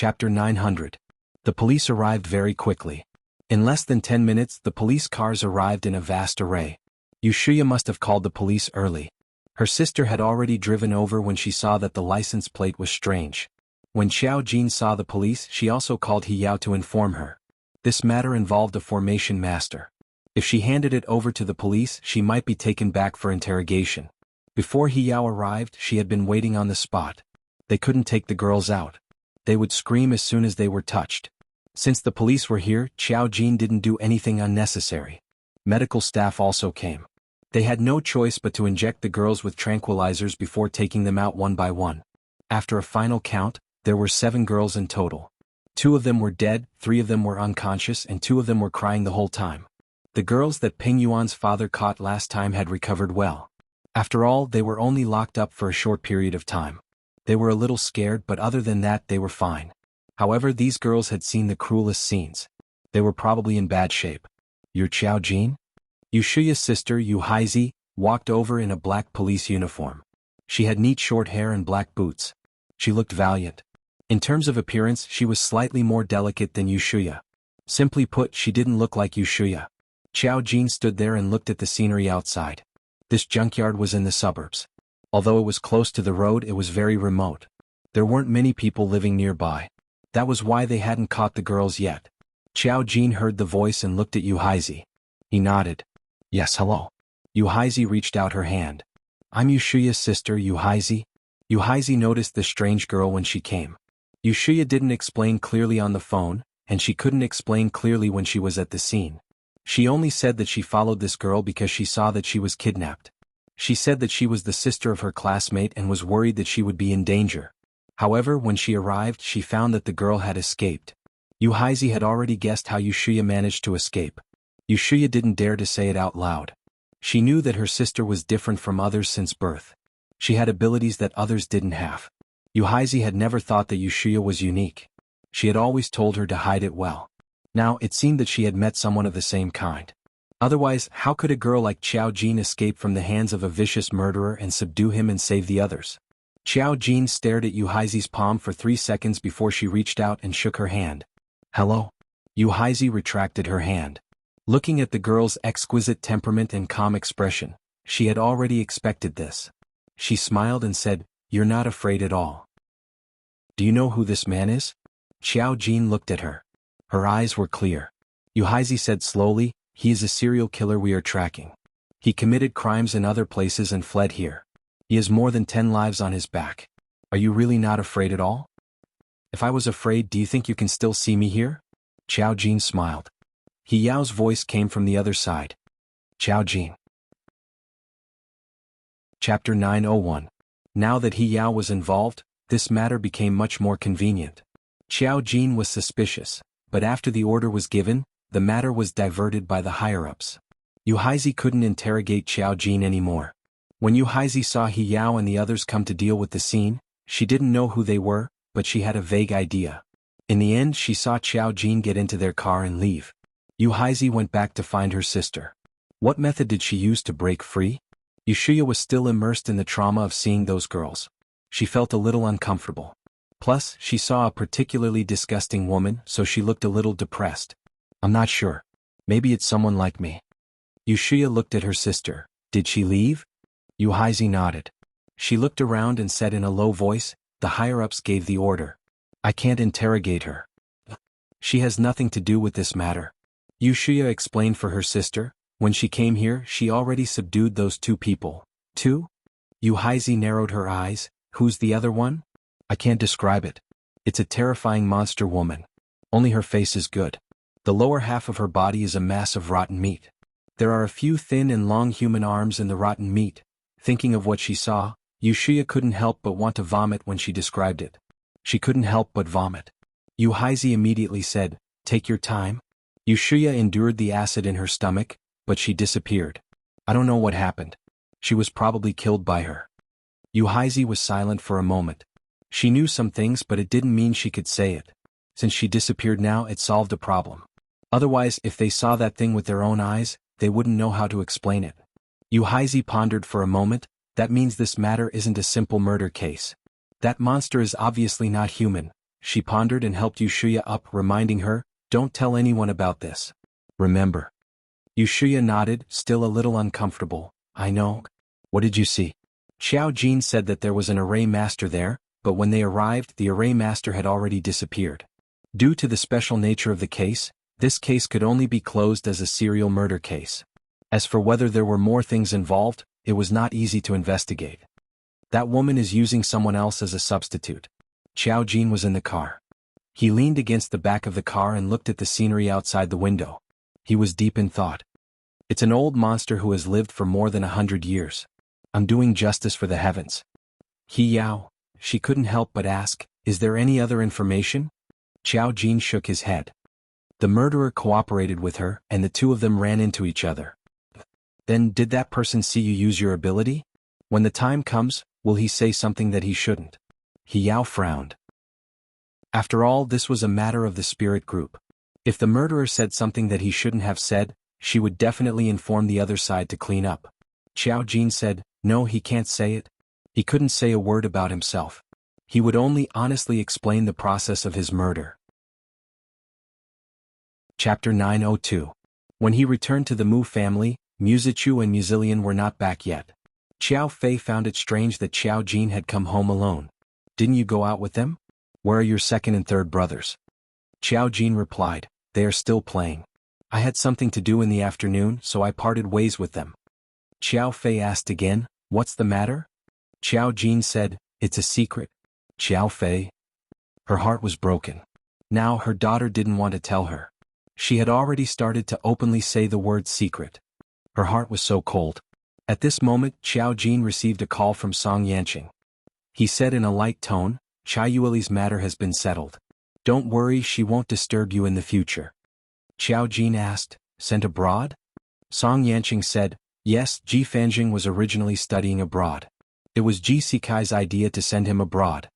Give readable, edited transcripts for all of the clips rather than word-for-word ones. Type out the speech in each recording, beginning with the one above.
Chapter 900. The police arrived very quickly. In less than 10 minutes the police cars arrived in a vast array. Yushuya must have called the police early. Her sister had already driven over when she saw that the license plate was strange. When Xiao Jin saw the police, she also called He Yao to inform her. This matter involved a formation master. If she handed it over to the police, she might be taken back for interrogation. Before He Yao arrived, she had been waiting on the spot. They couldn't take the girls out. They would scream as soon as they were touched. Since the police were here, Xiao Jin didn't do anything unnecessary. Medical staff also came. They had no choice but to inject the girls with tranquilizers before taking them out one by one. After a final count, there were 7 girls in total. 2 of them were dead, 3 of them were unconscious, and 2 of them were crying the whole time. The girls that Ping Yuan's father caught last time had recovered well. After all, they were only locked up for a short period of time. They were a little scared, but other than that they were fine. However, these girls had seen the cruelest scenes. They were probably in bad shape. "You're Xiao Jin?" Yushuya's sister, Yu Haizi, walked over in a black police uniform. She had neat short hair and black boots. She looked valiant. In terms of appearance, she was slightly more delicate than Yushuya. Simply put, she didn't look like Yushuya. Xiao Jin stood there and looked at the scenery outside. This junkyard was in the suburbs. Although it was close to the road, it was very remote. There weren't many people living nearby. That was why they hadn't caught the girls yet. Xiao Jin heard the voice and looked at Yu Haizi. He nodded. "Yes, hello." Yu Haizi reached out her hand. "I'm Yushuya's sister, Yu Haizi." Yu Haizi noticed the strange girl when she came. Yushuya didn't explain clearly on the phone, and she couldn't explain clearly when she was at the scene. She only said that she followed this girl because she saw that she was kidnapped. She said that she was the sister of her classmate and was worried that she would be in danger. However, when she arrived, she found that the girl had escaped. Yu Haizi had already guessed how Yushuya managed to escape. Yushuya didn't dare to say it out loud. She knew that her sister was different from others since birth. She had abilities that others didn't have. Yu Haizi had never thought that Yushuya was unique. She had always told her to hide it well. Now, it seemed that she had met someone of the same kind. Otherwise, how could a girl like Xiao Jin escape from the hands of a vicious murderer and subdue him and save the others? Xiao Jin stared at Yu Haizi's palm for 3 seconds before she reached out and shook her hand. "Hello?" Yu Haizi retracted her hand. Looking at the girl's exquisite temperament and calm expression, she had already expected this. She smiled and said, "You're not afraid at all." "Do you know who this man is?" Xiao Jin looked at her. Her eyes were clear. Yu Haizi said slowly, "He is a serial killer we are tracking. He committed crimes in other places and fled here. He has more than 10 lives on his back. Are you really not afraid at all?" "If I was afraid, do you think you can still see me here?" Xiao Jin smiled. He Yao's voice came from the other side. "Xiao Jin." Chapter 901. Now that He Yao was involved, this matter became much more convenient. Xiao Jin was suspicious, but after the order was given, the matter was diverted by the higher-ups. Yu Haizi couldn't interrogate Xiao Jin anymore. When Yu Haizi saw He Yao and the others come to deal with the scene, she didn't know who they were, but she had a vague idea. In the end, she saw Xiao Jin get into their car and leave. Yu Haizi went back to find her sister. What method did she use to break free? Yushuya was still immersed in the trauma of seeing those girls. She felt a little uncomfortable. Plus, she saw a particularly disgusting woman, so she looked a little depressed. "I'm not sure. Maybe it's someone like me." Yushuya looked at her sister. "Did she leave?" Yu Haizi nodded. She looked around and said in a low voice, "The higher-ups gave the order. I can't interrogate her. She has nothing to do with this matter." Yushuya explained for her sister, "When she came here, she already subdued those 2 people." "2?" Yu Haizi narrowed her eyes. "Who's the other one?" "I can't describe it. It's a terrifying monster woman. Only her face is good. The lower half of her body is a mass of rotten meat. There are a few thin and long human arms in the rotten meat." Thinking of what she saw, Yushuya couldn't help but want to vomit when she described it. She couldn't help but vomit. Yu Haizi immediately said, "Take your time." Yushuya endured the acid in her stomach, but she disappeared. "I don't know what happened. She was probably killed by her." Yu Haizi was silent for a moment. She knew some things, but it didn't mean she could say it. Since she disappeared now, it solved a problem. Otherwise, if they saw that thing with their own eyes, they wouldn't know how to explain it. Yu Haizi pondered for a moment. That means this matter isn't a simple murder case. That monster is obviously not human, She pondered and helped Yushuya up, reminding her, "Don't tell anyone about this. Remember." Yushuya nodded, still a little uncomfortable. "I know." "What did you see?" Xiao Jin said that there was an array master there, but when they arrived, the array master had already disappeared. Due to the special nature of the case, this case could only be closed as a serial murder case. As for whether there were more things involved, it was not easy to investigate. "That woman is using someone else as a substitute." Xiao Jin was in the car. He leaned against the back of the car and looked at the scenery outside the window. He was deep in thought. "It's an old monster who has lived for more than 100 years. I'm doing justice for the heavens." "He Yao," she couldn't help but ask, "is there any other information?" Xiao Jin shook his head. The murderer cooperated with her, and the two of them ran into each other. "Then did that person see you use your ability? When the time comes, will he say something that he shouldn't?" He Yao frowned. After all, this was a matter of the spirit group. If the murderer said something that he shouldn't have said, she would definitely inform the other side to clean up. Xiao Jin said, "No, he can't say it." He couldn't say a word about himself. He would only honestly explain the process of his murder. Chapter 902. When he returned to the Mu family, Muzichu and Muzilian were not back yet. Xiao Fei found it strange that Xiao Jin had come home alone. "Didn't you go out with them? Where are your second and third brothers?" Xiao Jin replied, "They are still playing. I had something to do in the afternoon, so I parted ways with them." Xiao Fei asked again, "What's the matter?" Xiao Jin said, "It's a secret." Xiao Fei. Her heart was broken. Now her daughter didn't want to tell her. She had already started to openly say the word secret. Her heart was so cold. At this moment, Xiao Jin received a call from Song Yanqing. He said in a light tone, "Chai Yueli's matter has been settled. Don't worry, she won't disturb you in the future." Xiao Jin asked, "Sent abroad?" Song Yanqing said, "Yes, Ji Fanjing was originally studying abroad. It was Ji Sikai's idea to send him abroad."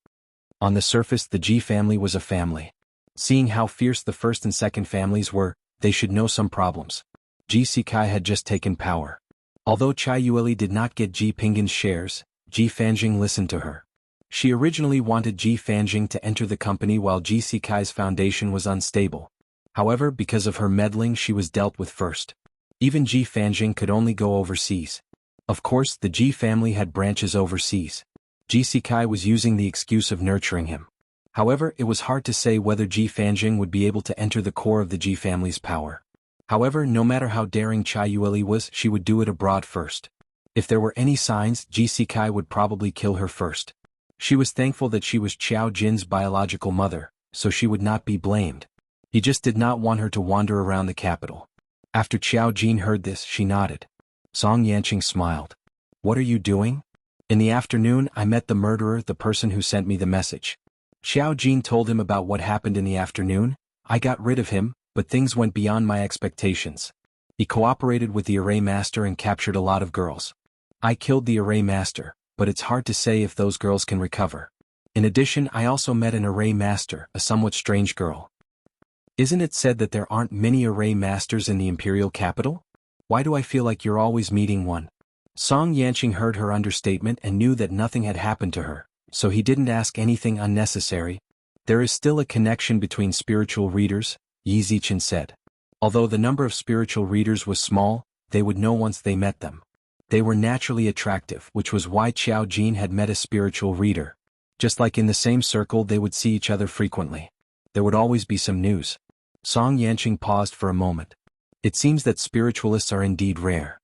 On the surface, the Ji family was a family. Seeing how fierce the first and second families were, they should know some problems. Ji Sikai had just taken power. Although Chai Yueli did not get Ji Pingan's shares, Ji Fanjing listened to her. She originally wanted Ji Fanjing to enter the company while Ji Sikai's foundation was unstable. However, because of her meddling, she was dealt with first. Even Ji Fanjing could only go overseas. Of course, the Ji family had branches overseas. Ji Sikai was using the excuse of nurturing him. However, it was hard to say whether Ji Fanjing would be able to enter the core of the Ji family's power. However, no matter how daring Chai Yueli was, she would do it abroad first. If there were any signs, Ji Sikai would probably kill her first. She was thankful that she was Xiao Jin's biological mother, so she would not be blamed. He just did not want her to wander around the capital. After Xiao Jin heard this, she nodded. Song Yanqing smiled. "What are you doing?" "In the afternoon, I met the murderer, the person who sent me the message." Xiao Jin told him about what happened in the afternoon. "I got rid of him, but things went beyond my expectations. He cooperated with the array master and captured a lot of girls. I killed the array master, but it's hard to say if those girls can recover. In addition, I also met an array master, a somewhat strange girl." "Isn't it said that there aren't many array masters in the imperial capital? Why do I feel like you're always meeting one?" Song Yanqing heard her understatement and knew that nothing had happened to her, so he didn't ask anything unnecessary. "There is still a connection between spiritual readers," Yi Zichen said. Although the number of spiritual readers was small, they would know once they met them. They were naturally attractive, which was why Xiao Jin had met a spiritual reader. Just like in the same circle, they would see each other frequently. There would always be some news. Song Yanqing paused for a moment. It seems that spiritualists are indeed rare.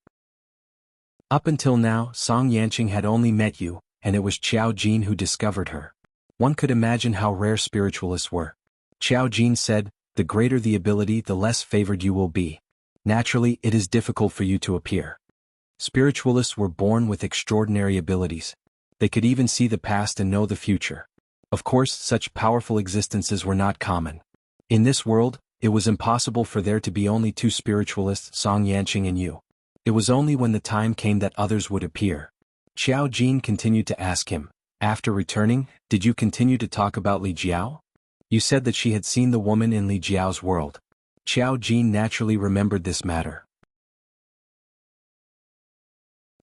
Up until now, Song Yanqing had only met you, and it was Xiao Jin who discovered her. One could imagine how rare spiritualists were. Xiao Jin said, "The greater the ability, the less favored you will be. Naturally, it is difficult for you to appear." Spiritualists were born with extraordinary abilities. They could even see the past and know the future. Of course, such powerful existences were not common. In this world, it was impossible for there to be only two spiritualists, Song Yanqing and you. It was only when the time came that others would appear. Xiao Jin continued to ask him, "After returning, did you continue to talk about Li Jiao? You said that she had seen the woman in Li Jiao's world." Xiao Jin naturally remembered this matter.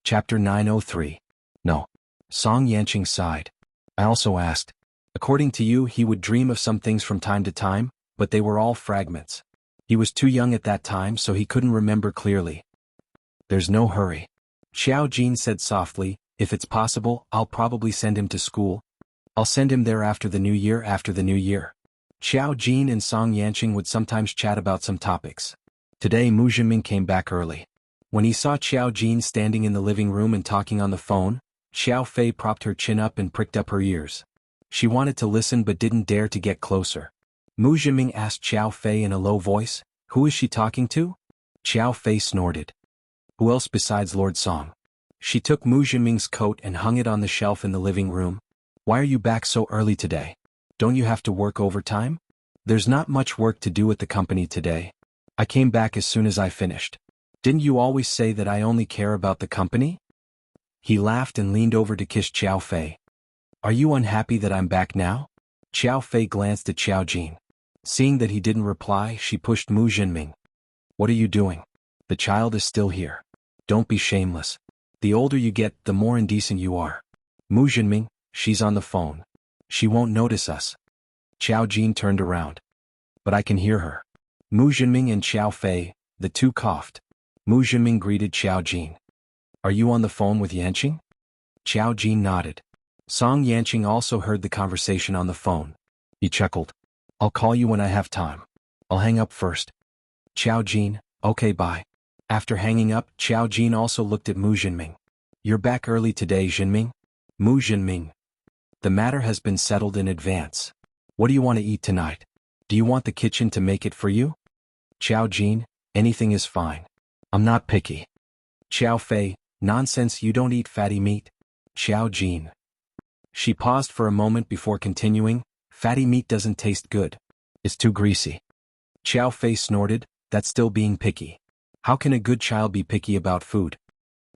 Chapter 903. No. Song Yanqing sighed. "I also asked, According to you, he would dream of some things from time to time, but they were all fragments. He was too young at that time, so he couldn't remember clearly. There's no hurry. Xiao Jin said softly, if it's possible, I'll probably send him to school. I'll send him there after the new year. Xiao Jin and Song Yanqing would sometimes chat about some topics. Today Mu Jinming came back early. When he saw Xiao Jin standing in the living room and talking on the phone, Xiao Fei propped her chin up and pricked up her ears. She wanted to listen but didn't dare to get closer. Mu Jinming asked Xiao Fei in a low voice, "Who is she talking to?" Xiao Fei snorted. "Who else besides Lord Song?" She took Mu Jinming's coat and hung it on the shelf in the living room. "Why are you back so early today? Don't you have to work overtime?" "There's not much work to do at the company today. I came back as soon as I finished." "Didn't you always say that I only care about the company?" He laughed and leaned over to kiss Xiao Fei. "Are you unhappy that I'm back now?" Xiao Fei glanced at Xiao Jin. Seeing that he didn't reply, she pushed Mu Jinming. "What are you doing? The child is still here. Don't be shameless. The older you get, the more indecent you are." "Mu Jinming, she's on the phone. She won't notice us." Xiao Jin turned around. "But I can hear her." Mu Jinming and Xiao Fei, the two coughed. Mu Jinming greeted Xiao Jin. "Are you on the phone with Yanqing?" Xiao Jin nodded. Song Yanqing also heard the conversation on the phone. He chuckled. "I'll call you when I have time. I'll hang up first." Xiao Jin, "Okay, bye." After hanging up, Xiao Jin also looked at Mu Jinming. "You're back early today, Jinming?" Mu Jinming. "The matter has been settled in advance. What do you want to eat tonight? Do you want the kitchen to make it for you?" Xiao Jin, "Anything is fine. I'm not picky." Xiao Fei, "Nonsense, you don't eat fatty meat." Xiao Jin. She paused for a moment before continuing, "Fatty meat doesn't taste good. It's too greasy." Xiao Fei snorted, "That's still being picky. How can a good child be picky about food?"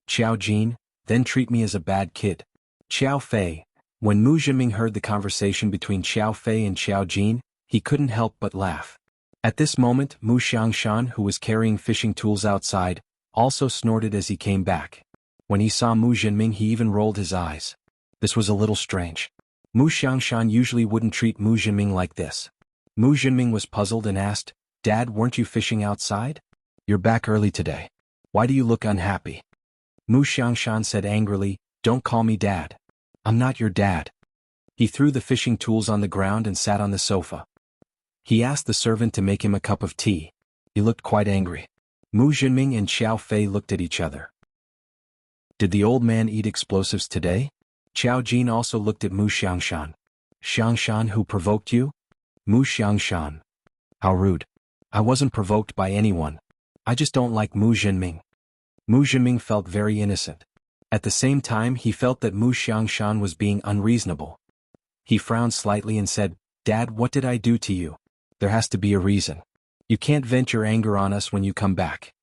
Xiao Jin, "Then treat me as a bad kid." Xiao Fei. When Mu Jinming heard the conversation between Xiao Fei and Xiao Jin, he couldn't help but laugh. At this moment, Mu Xiangshan, who was carrying fishing tools outside, also snorted as he came back. When he saw Mu Jinming, he even rolled his eyes. This was a little strange. Mu Xiangshan usually wouldn't treat Mu Jinming like this. Mu Jinming was puzzled and asked, "Dad, weren't you fishing outside? You're back early today. Why do you look unhappy?" Mu Xiangshan said angrily, "Don't call me Dad. I'm not your dad." He threw the fishing tools on the ground and sat on the sofa. He asked the servant to make him a cup of tea. He looked quite angry. Mu Jinming and Xiao Fei looked at each other. Did the old man eat explosives today? Xiao Jin also looked at Mu Xiangshan. "Xiangshan, who provoked you?" Mu Xiangshan. "How rude. I wasn't provoked by anyone. I just don't like Mu Jinming." Mu Jinming felt very innocent. At the same time, he felt that Mu Xiangshan was being unreasonable. He frowned slightly and said, "Dad, what did I do to you? There has to be a reason. You can't vent your anger on us when you come back."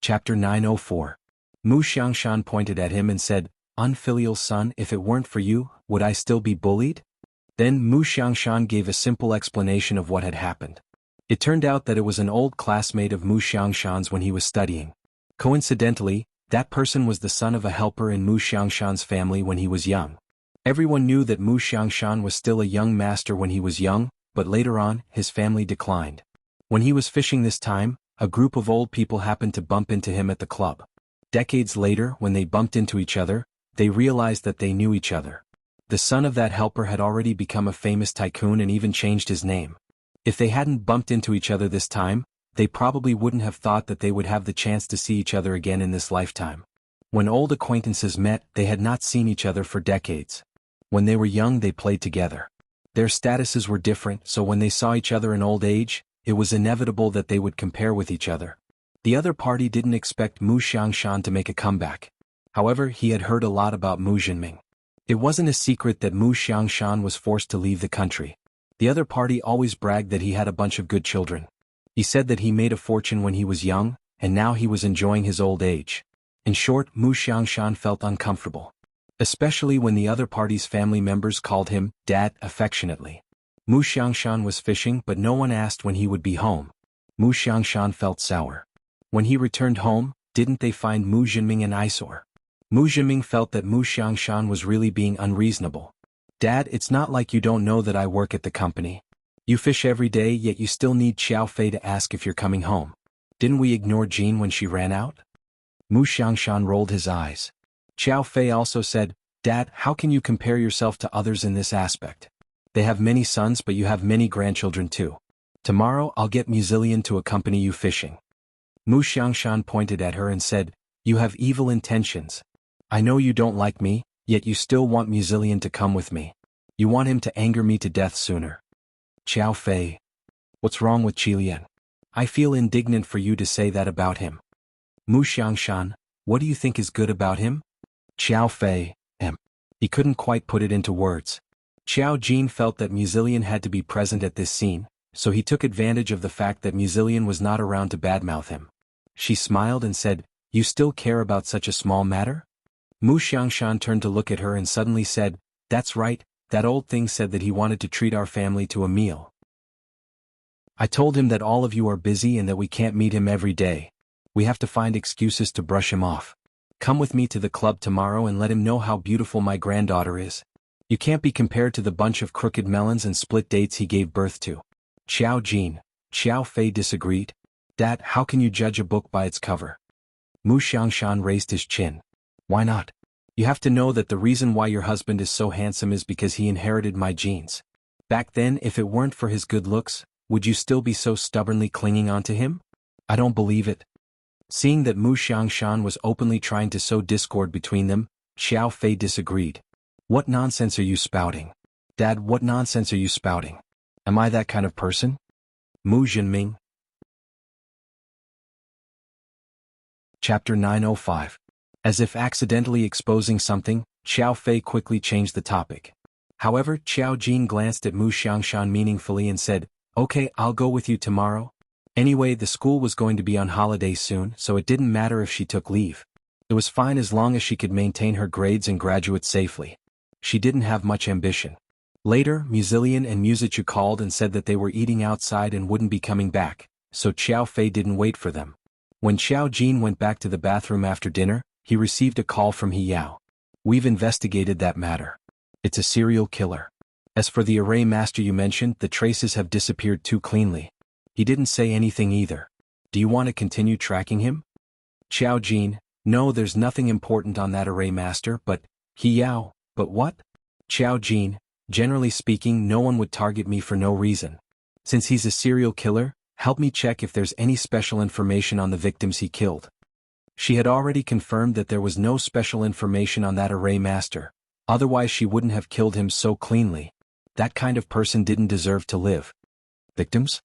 Chapter 904. Mu Xiangshan pointed at him and said, "Unfilial son, if it weren't for you, would I still be bullied?" Then Mu Xiangshan gave a simple explanation of what had happened. It turned out that it was an old classmate of Mu Xiangshan's when he was studying. Coincidentally, that person was the son of a helper in Mu Xiangshan's family when he was young. Everyone knew that Mu Xiangshan was still a young master when he was young, but later on, his family declined. When he was fishing this time, a group of old people happened to bump into him at the club. Decades later, when they bumped into each other, they realized that they knew each other. The son of that helper had already become a famous tycoon and even changed his name. If they hadn't bumped into each other this time, they probably wouldn't have thought that they would have the chance to see each other again in this lifetime. When old acquaintances met, they had not seen each other for decades. When they were young, they played together. Their statuses were different, so when they saw each other in old age, it was inevitable that they would compare with each other. The other party didn't expect Mu Xiangshan to make a comeback. However, he had heard a lot about Mu Jinming. It wasn't a secret that Mu Xiangshan was forced to leave the country. The other party always bragged that he had a bunch of good children. He said that he made a fortune when he was young, and now he was enjoying his old age. In short, Mu Xiangshan felt uncomfortable. Especially when the other party's family members called him Dad affectionately. Mu Xiangshan was fishing, but no one asked when he would be home. Mu Xiangshan felt sour. When he returned home, didn't they find Mu Jinming an eyesore? Mu Zhiming felt that Mu Xiangshan was really being unreasonable. Dad, it's not like you don't know that I work at the company. You fish every day, yet you still need Xiao Fei to ask if you're coming home. Didn't we ignore Jean when she ran out? Mu Xiangshan rolled his eyes. Xiao Fei also said, Dad, how can you compare yourself to others in this aspect? They have many sons, but you have many grandchildren too. Tomorrow I'll get Muzillion to accompany you fishing. Mu Xiangshan pointed at her and said, You have evil intentions. I know you don't like me, yet you still want Muzillion to come with me. You want him to anger me to death sooner. Xiao Fei. What's wrong with Qilian? I feel indignant for you to say that about him. Mu Xiangshan, what do you think is good about him? Xiao Fei. He couldn't quite put it into words. Xiao Jin felt that Muzillion had to be present at this scene, so he took advantage of the fact that Muzillion was not around to badmouth him. She smiled and said, You still care about such a small matter? Mu Xiangshan turned to look at her and suddenly said, That's right, that old thing said that he wanted to treat our family to a meal. I told him that all of you are busy and that we can't meet him every day. We have to find excuses to brush him off. Come with me to the club tomorrow and let him know how beautiful my granddaughter is. You can't be compared to the bunch of crooked melons and split dates he gave birth to. Xiao Jin. Xiao Fei disagreed. Dad, how can you judge a book by its cover? Mu Xiangshan raised his chin. Why not? You have to know that the reason why your husband is so handsome is because he inherited my genes. Back then, if it weren't for his good looks, would you still be so stubbornly clinging on to him? I don't believe it. Seeing that Mu Xiangshan was openly trying to sow discord between them, Xiao Fei disagreed. What nonsense are you spouting? Dad, what nonsense are you spouting? Am I that kind of person? Mu Zhenming. Chapter 905. As if accidentally exposing something, Xiao Fei quickly changed the topic. However, Xiao Jin glanced at Mu Xiangshan meaningfully and said, Okay, I'll go with you tomorrow. Anyway, the school was going to be on holiday soon, so it didn't matter if she took leave. It was fine as long as she could maintain her grades and graduate safely. She didn't have much ambition. Later, Muzillion and Muzichu called and said that they were eating outside and wouldn't be coming back, so Xiao Fei didn't wait for them. When Xiao Jin went back to the bathroom after dinner, he received a call from He Yao. We've investigated that matter. It's a serial killer. As for the array master you mentioned, the traces have disappeared too cleanly. He didn't say anything either. Do you want to continue tracking him? Xiao Jin, no, there's nothing important on that array master, but, He Yao, but what? Xiao Jin, generally speaking, no one would target me for no reason. Since he's a serial killer, help me check if there's any special information on the victims he killed. She had already confirmed that there was no special information on that array master, otherwise she wouldn't have killed him so cleanly. That kind of person didn't deserve to live. Victims?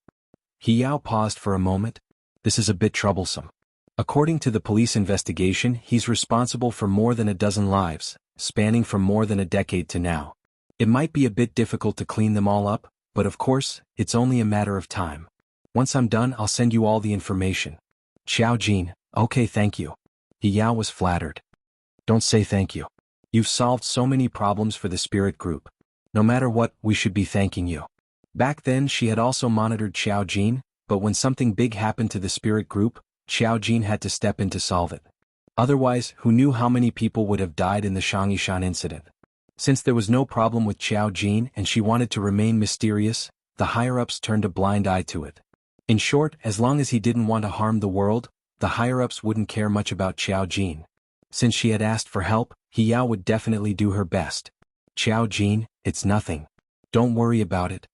He Yao paused for a moment. This is a bit troublesome. According to the police investigation, he's responsible for more than a dozen lives, spanning from more than a decade to now. It might be a bit difficult to clean them all up, but of course, it's only a matter of time. Once I'm done, I'll send you all the information. Xiao Jin, okay, thank you. He Yao was flattered. Don't say thank you. You've solved so many problems for the spirit group. No matter what, we should be thanking you. Back then she had also monitored Xiao Jin, but when something big happened to the spirit group, Xiao Jin had to step in to solve it. Otherwise, who knew how many people would have died in the Shangyshan incident? Since there was no problem with Xiao Jin and she wanted to remain mysterious, the higher-ups turned a blind eye to it. In short, as long as he didn't want to harm the world, the higher-ups wouldn't care much about Xiao Jin. Since she had asked for help, He Yao would definitely do her best. Xiao Jin, it's nothing. Don't worry about it.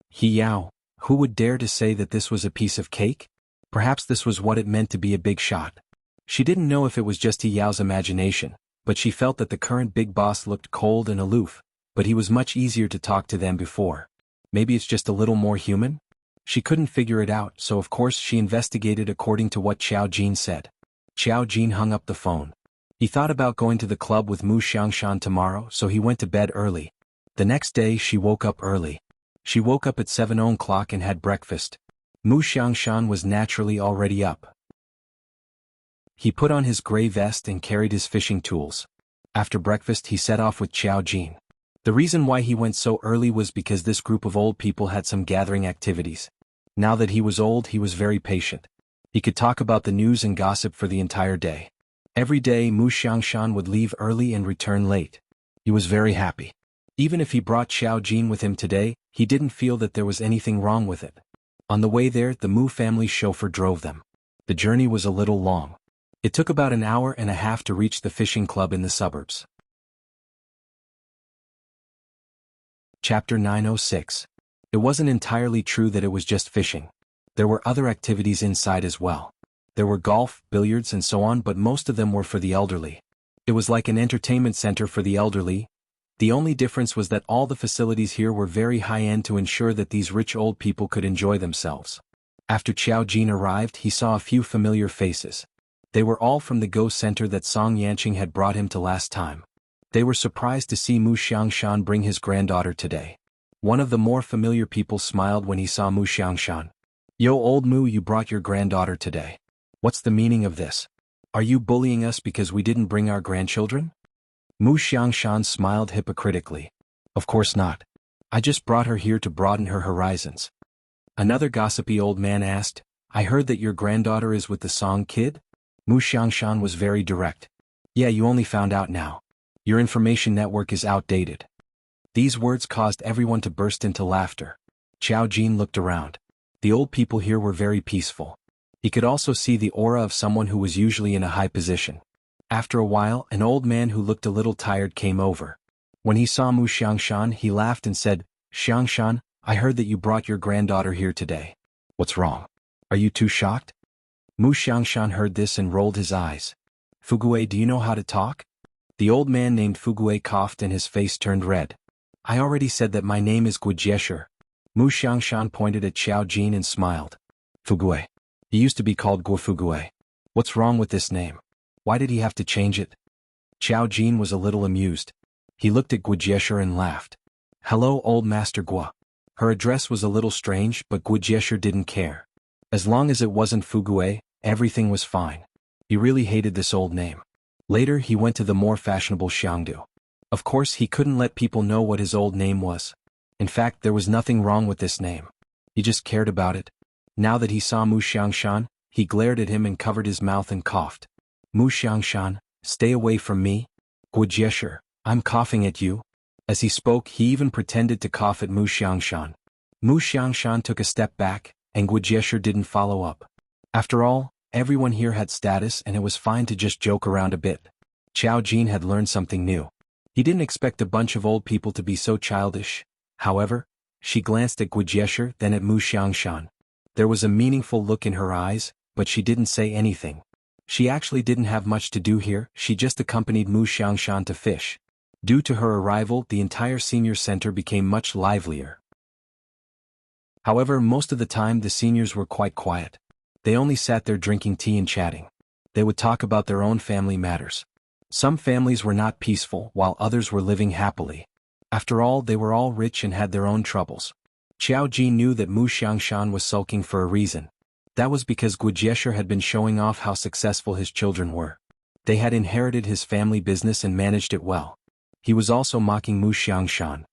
He Yao, who would dare to say that this was a piece of cake? Perhaps this was what it meant to be a big shot. She didn't know if it was just He Yao's imagination, but she felt that the current big boss looked cold and aloof, but he was much easier to talk to than before. Maybe it's just a little more human? She couldn't figure it out, so of course she investigated according to what Xiao Jin said. Xiao Jin hung up the phone. He thought about going to the club with Mu Xiangshan tomorrow, so he went to bed early. The next day she woke up early. She woke up at 7 o'clock and had breakfast. Mu Xiangshan was naturally already up. He put on his gray vest and carried his fishing tools. After breakfast he set off with Xiao Jin. The reason why he went so early was because this group of old people had some gathering activities. Now that he was old, he was very patient. He could talk about the news and gossip for the entire day. Every day Mu Xiangshan would leave early and return late. He was very happy. Even if he brought Xiao Jin with him today, he didn't feel that there was anything wrong with it. On the way there, the Mu family's chauffeur drove them. The journey was a little long. It took about an hour and a half to reach the fishing club in the suburbs. Chapter 906. It wasn't entirely true that it was just fishing. There were other activities inside as well. There were golf, billiards and so on, but most of them were for the elderly. It was like an entertainment center for the elderly. The only difference was that all the facilities here were very high-end to ensure that these rich old people could enjoy themselves. After Qiao Jin arrived, he saw a few familiar faces. They were all from the Go Center that Song Yanqing had brought him to last time. They were surprised to see Mu Xiangshan bring his granddaughter today. One of the more familiar people smiled when he saw Mu Xiangshan. "Yo, old Mu, you brought your granddaughter today. What's the meaning of this? Are you bullying us because we didn't bring our grandchildren?" Mu Xiangshan smiled hypocritically. "Of course not. I just brought her here to broaden her horizons." Another gossipy old man asked, "I heard that your granddaughter is with the Song kid?" Mu Xiangshan was very direct. "Yeah, you only found out now. Your information network is outdated." These words caused everyone to burst into laughter. Qiao Jin looked around. The old people here were very peaceful. He could also see the aura of someone who was usually in a high position. After a while, an old man who looked a little tired came over. When he saw Mu Xiangshan, he laughed and said, "Xiangshan, I heard that you brought your granddaughter here today. What's wrong? Are you too shocked?" Mu Xiangshan heard this and rolled his eyes. "Fugue, do you know how to talk?" The old man named Fugue coughed and his face turned red. "I already said that my name is Gujiesher." Mu Xiangshan pointed at Qiao Jin and smiled. "Fugue. He used to be called Guo Fugue. What's wrong with this name? Why did he have to change it?" Qiao Jin was a little amused. He looked at Gujiesher and laughed. "Hello, old Master Guo." Her address was a little strange, but Gujiesher didn't care. As long as it wasn't Fugue, everything was fine. He really hated this old name. Later he went to the more fashionable Xiangdu. Of course he couldn't let people know what his old name was. In fact, there was nothing wrong with this name. He just cared about it. Now that he saw Mu Xiangshan, he glared at him and covered his mouth and coughed. "Mu Xiangshan, stay away from me." "Gujiesher, I'm coughing at you." As he spoke, he even pretended to cough at Mu Xiangshan. Mu Xiangshan took a step back, and Gujiesher didn't follow up. After all, everyone here had status and it was fine to just joke around a bit. Qiao Jin had learned something new. He didn't expect a bunch of old people to be so childish. However, she glanced at Gujiesher, then at Mu Xiangshan. There was a meaningful look in her eyes, but she didn't say anything. She actually didn't have much to do here, she just accompanied Mu Xiangshan to fish. Due to her arrival, the entire senior center became much livelier. However, most of the time the seniors were quite quiet. They only sat there drinking tea and chatting. They would talk about their own family matters. Some families were not peaceful, while others were living happily. After all, they were all rich and had their own troubles. Qiao Jin knew that Mu Xiangshan was sulking for a reason. That was because Gujiesher had been showing off how successful his children were. They had inherited his family business and managed it well. He was also mocking Mu Xiangshan.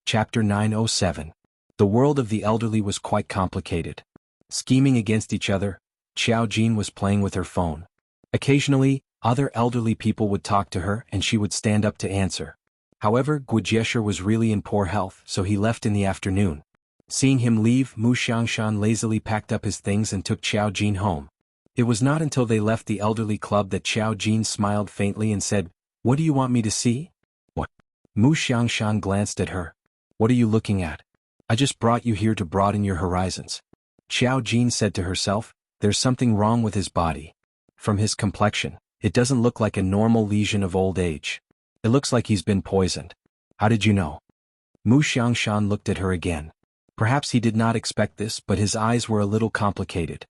Chapter 907. The world of the elderly was quite complicated. Scheming against each other, Qiao Jin was playing with her phone. Occasionally, other elderly people would talk to her and she would stand up to answer. However, Gujiesher was really in poor health, so he left in the afternoon. Seeing him leave, Mu Xiangshan lazily packed up his things and took Qiao Jin home. It was not until they left the elderly club that Qiao Jin smiled faintly and said, "What do you want me to see?" "What?" Mu Xiangshan glanced at her. "What are you looking at?" "I just brought you here to broaden your horizons." Qiao Jin said to herself, "There's something wrong with his body. From his complexion, it doesn't look like a normal lesion of old age. It looks like he's been poisoned." "How did you know?" Mu Xiangshan looked at her again. Perhaps he did not expect this, but his eyes were a little complicated.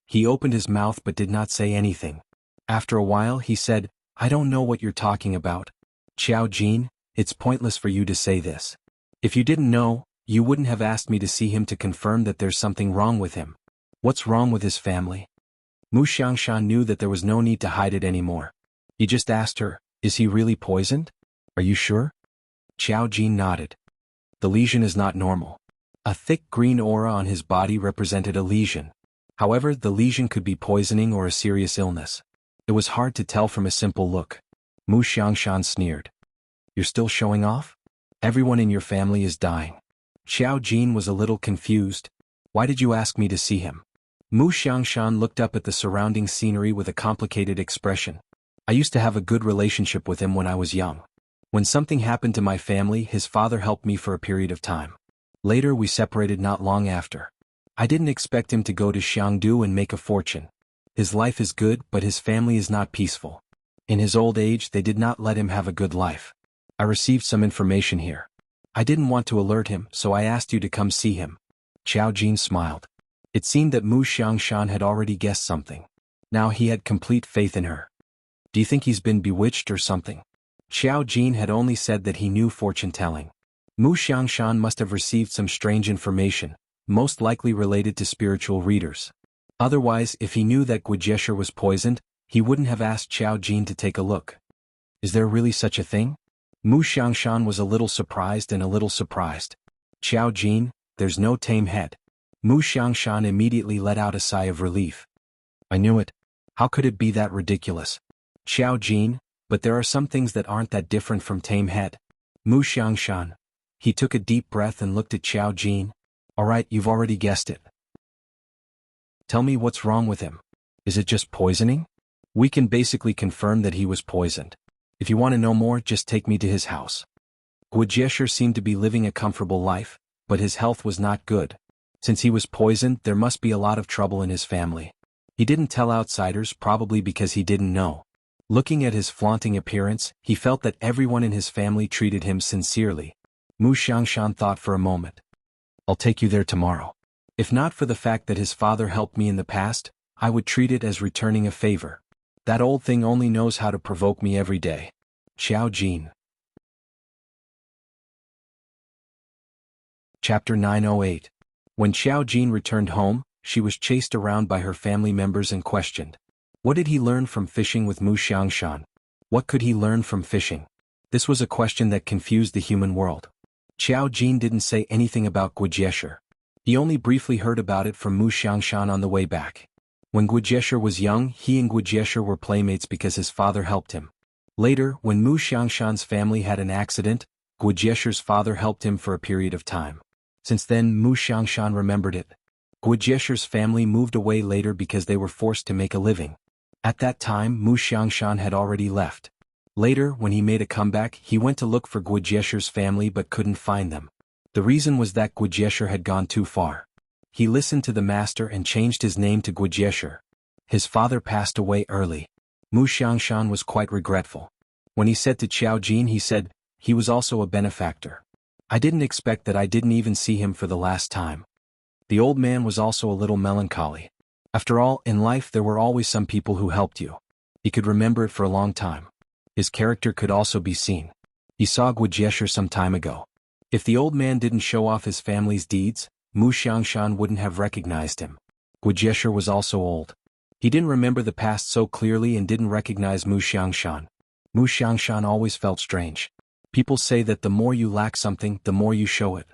He opened his mouth but did not say anything. After a while he said, "I don't know what you're talking about. Qiao Jin, it's pointless for you to say this. If you didn't know, you wouldn't have asked me to see him to confirm that there's something wrong with him. What's wrong with his family?" Mu Xiangshan knew that there was no need to hide it anymore. He just asked her, "Is he really poisoned? Are you sure?" Qiao Jin nodded. "The lesion is not normal." A thick green aura on his body represented a lesion. However, the lesion could be poisoning or a serious illness. It was hard to tell from a simple look. Mu Xiangshan sneered. You're still showing off? Everyone in your family is dying. Xiao Jin was a little confused. Why did you ask me to see him? Mu Xiangshan looked up at the surrounding scenery with a complicated expression. I used to have a good relationship with him when I was young. When something happened to my family, his father helped me for a period of time. Later we separated not long after. I didn't expect him to go to Xiangdu and make a fortune. His life is good, but his family is not peaceful. In his old age, they did not let him have a good life. I received some information here. I didn't want to alert him, so I asked you to come see him. Xiao Jin smiled. It seemed that Mu Xiangshan had already guessed something. Now he had complete faith in her. Do you think he's been bewitched or something? Xiao Jin had only said that he knew fortune-telling. Mu Xiangshan must have received some strange information, most likely related to spiritual readers. Otherwise, if he knew that Guijesher was poisoned, he wouldn't have asked Xiao Jin to take a look. Is there really such a thing? Mu Xiangshan was a little surprised and a little surprised. Xiao Jin, there's no tame head. Mu Xiangshan immediately let out a sigh of relief. I knew it. How could it be that ridiculous? Xiao Jin, but there are some things that aren't that different from tame head. Mu Xiangshan. He took a deep breath and looked at Xiao Jin. Alright, you've already guessed it. Tell me what's wrong with him. Is it just poisoning? We can basically confirm that he was poisoned. If you want to know more, just take me to his house. Guijesher seemed to be living a comfortable life, but his health was not good. Since he was poisoned, there must be a lot of trouble in his family. He didn't tell outsiders, probably because he didn't know. Looking at his flaunting appearance, he felt that everyone in his family treated him sincerely. Mu Xiangshan thought for a moment. I'll take you there tomorrow. If not for the fact that his father helped me in the past, I would treat it as returning a favor. That old thing only knows how to provoke me every day. Xiao Jin. Chapter 908. When Xiao Jin returned home, she was chased around by her family members and questioned. What did he learn from fishing with Mu Xiangshan? What could he learn from fishing? This was a question that confused the human world. Xiao Jin didn't say anything about Guijesher. He only briefly heard about it from Mu Xiangshan on the way back. When Guijesher was young, he and Guijesher were playmates because his father helped him. Later, when Mu Xiangshan's family had an accident, Guijesher's father helped him for a period of time. Since then, Mu Xiangshan remembered it. Guijesher's family moved away later because they were forced to make a living. At that time, Mu Xiangshan had already left. Later, when he made a comeback, he went to look for Guijesher's family but couldn't find them. The reason was that Guijesher had gone too far. He listened to the master and changed his name to Guijesher. His father passed away early. Mu Xiangshan was quite regretful. When he said to Xiao Jin, he said, he was also a benefactor. I didn't expect that. I didn't even see him for the last time. The old man was also a little melancholy. After all, in life there were always some people who helped you. He could remember it for a long time. His character could also be seen. He saw Guijesher some time ago. If the old man didn't show off his family's deeds, Mu Xiangshan wouldn't have recognized him. Guijesher was also old. He didn't remember the past so clearly and didn't recognize Mu Xiangshan. Mu Xiangshan always felt strange. People say that the more you lack something, the more you show it.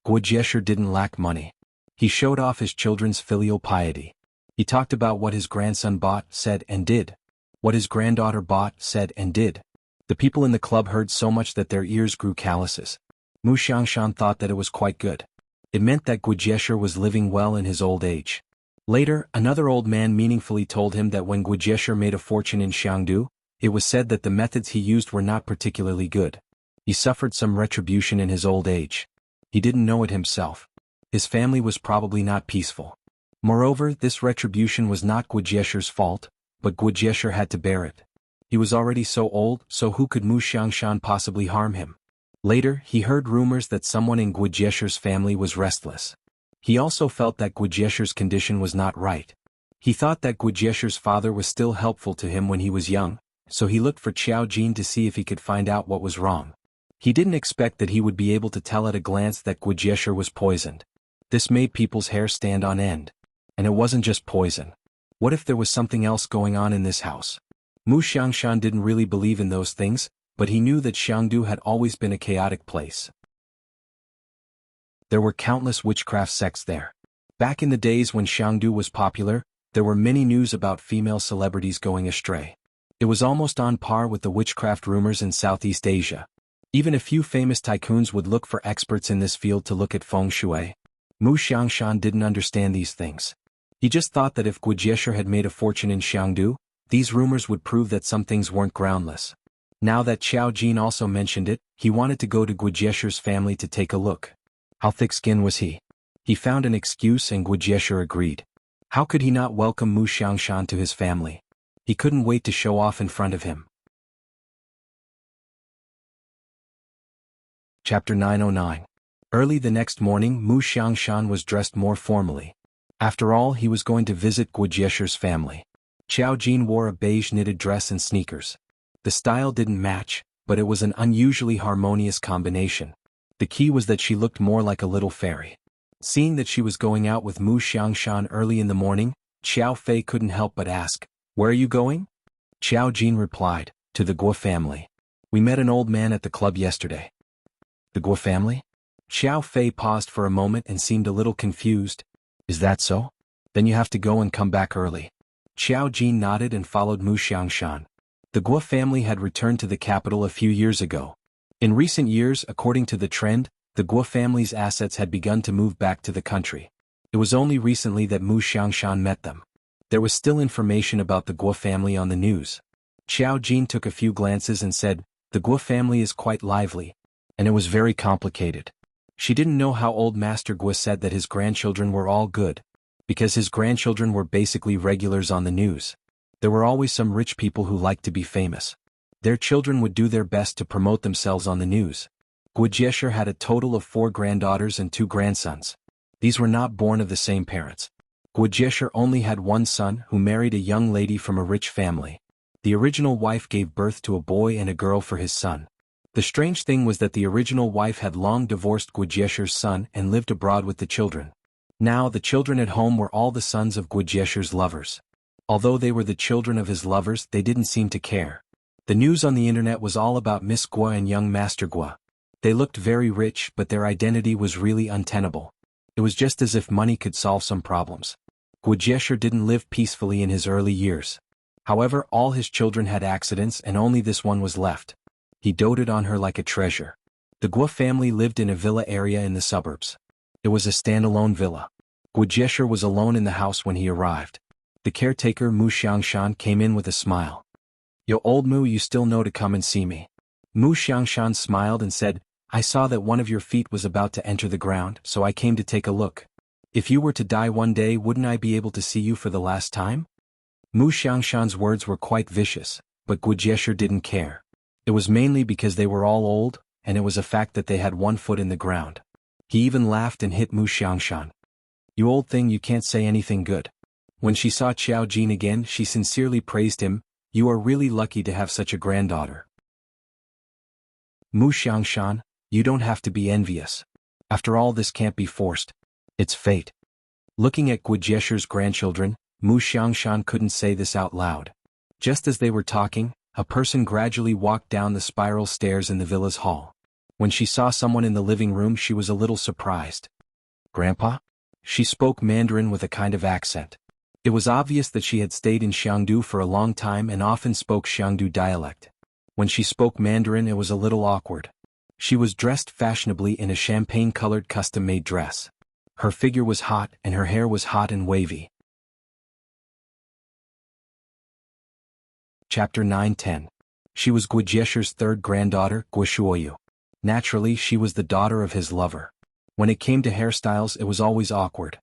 Guijesher didn't lack money. He showed off his children's filial piety. He talked about what his grandson bought, said, and did. What his granddaughter bought, said, and did. The people in the club heard so much that their ears grew calluses. Mu Xiangshan thought that it was quite good. It meant that Guijesher was living well in his old age. Later, another old man meaningfully told him that when Guijesher made a fortune in Xiangdu, it was said that the methods he used were not particularly good. He suffered some retribution in his old age. He didn't know it himself. His family was probably not peaceful. Moreover, this retribution was not Guijesher's fault, but Guijesher had to bear it. He was already so old, so who could Mu Xiangshan possibly harm him? Later, he heard rumors that someone in Guijesher's family was restless. He also felt that Guijesher's condition was not right. He thought that Guijesher's father was still helpful to him when he was young, so he looked for Xiao Jin to see if he could find out what was wrong. He didn't expect that he would be able to tell at a glance that Guijesher was poisoned. This made people's hair stand on end. And it wasn't just poison. What if there was something else going on in this house? Mu Xiangshan didn't really believe in those things, but he knew that Xiangdu had always been a chaotic place. There were countless witchcraft sects there. Back in the days when Xiangdu was popular, there were many news about female celebrities going astray. It was almost on par with the witchcraft rumors in Southeast Asia. Even a few famous tycoons would look for experts in this field to look at feng shui. Mu Xiangshan didn't understand these things. He just thought that if Gujiesher had made a fortune in Xiangdu, these rumors would prove that some things weren't groundless. Now that Qiao Jin also mentioned it, he wanted to go to Gujiesher's family to take a look. How thick-skinned was he? He found an excuse and Gujiesher agreed. How could he not welcome Mu Xiangshan to his family? He couldn't wait to show off in front of him. Chapter 909. Early the next morning, Mu Xiangshan was dressed more formally. After all, he was going to visit Gujiesher's family. Qiao Jin wore a beige knitted dress and sneakers. The style didn't match, but it was an unusually harmonious combination. The key was that she looked more like a little fairy. Seeing that she was going out with Mu Xiangshan early in the morning, Xiao Fei couldn't help but ask, "Where are you going?" Qiao Jin replied, "To the Guo family. We met an old man at the club yesterday." The Guo family? Xiao Fei paused for a moment and seemed a little confused. "Is that so? Then you have to go and come back early." Qiao Jin nodded and followed Mu Xiangshan. The Guo family had returned to the capital a few years ago. In recent years, according to the trend, the Guo family's assets had begun to move back to the country. It was only recently that Mu Xiangshan met them. There was still information about the Guo family on the news. Qiao Jin took a few glances and said, "The Guo family is quite lively." And it was very complicated. She didn't know how old Master Guo said that his grandchildren were all good. Because his grandchildren were basically regulars on the news. There were always some rich people who liked to be famous. Their children would do their best to promote themselves on the news. Gujiesher had a total of 4 granddaughters and 2 grandsons. These were not born of the same parents. Gujiesher only had one son who married a young lady from a rich family. The original wife gave birth to a boy and a girl for his son. The strange thing was that the original wife had long divorced Gujiesher's son and lived abroad with the children. Now the children at home were all the sons of Gujiesher's lovers. Although they were the children of his lovers, they didn't seem to care. The news on the internet was all about Miss Guo and young Master Guo. They looked very rich, but their identity was really untenable. It was just as if money could solve some problems. Gujiesher didn't live peacefully in his early years. However, all his children had accidents and only this one was left. He doted on her like a treasure. The Guo family lived in a villa area in the suburbs. It was a standalone villa. Gujiesher was alone in the house when he arrived. The caretaker Mu Xiangshan came in with a smile. "Yo old Mu, you still know to come and see me." Mu Xiangshan smiled and said, "I saw that one of your feet was about to enter the ground, so I came to take a look. If you were to die one day, wouldn't I be able to see you for the last time?" Mu Xiangshan's words were quite vicious, but Gujiesher didn't care. It was mainly because they were all old, and it was a fact that they had one foot in the ground. He even laughed and hit Mu Xiangshan. "You old thing, you can't say anything good." When she saw Qiao Jin again, she sincerely praised him. "You are really lucky to have such a granddaughter." Mu Xiangshan, you don't have to be envious. After all, this can't be forced. It's fate. Looking at Gujiesher's grandchildren, Mu Xiangshan couldn't say this out loud. Just as they were talking, a person gradually walked down the spiral stairs in the villa's hall. When she saw someone in the living room, she was a little surprised. "Grandpa?" She spoke Mandarin with a kind of accent. It was obvious that she had stayed in Xiangdu for a long time and often spoke Xiangdu dialect. When she spoke Mandarin, it was a little awkward. She was dressed fashionably in a champagne-colored custom-made dress. Her figure was hot and her hair was hot and wavy. Chapter 910. She was Gujiesher's third granddaughter, Guoshuoyu. Naturally, she was the daughter of his lover. When it came to hairstyles, it was always awkward.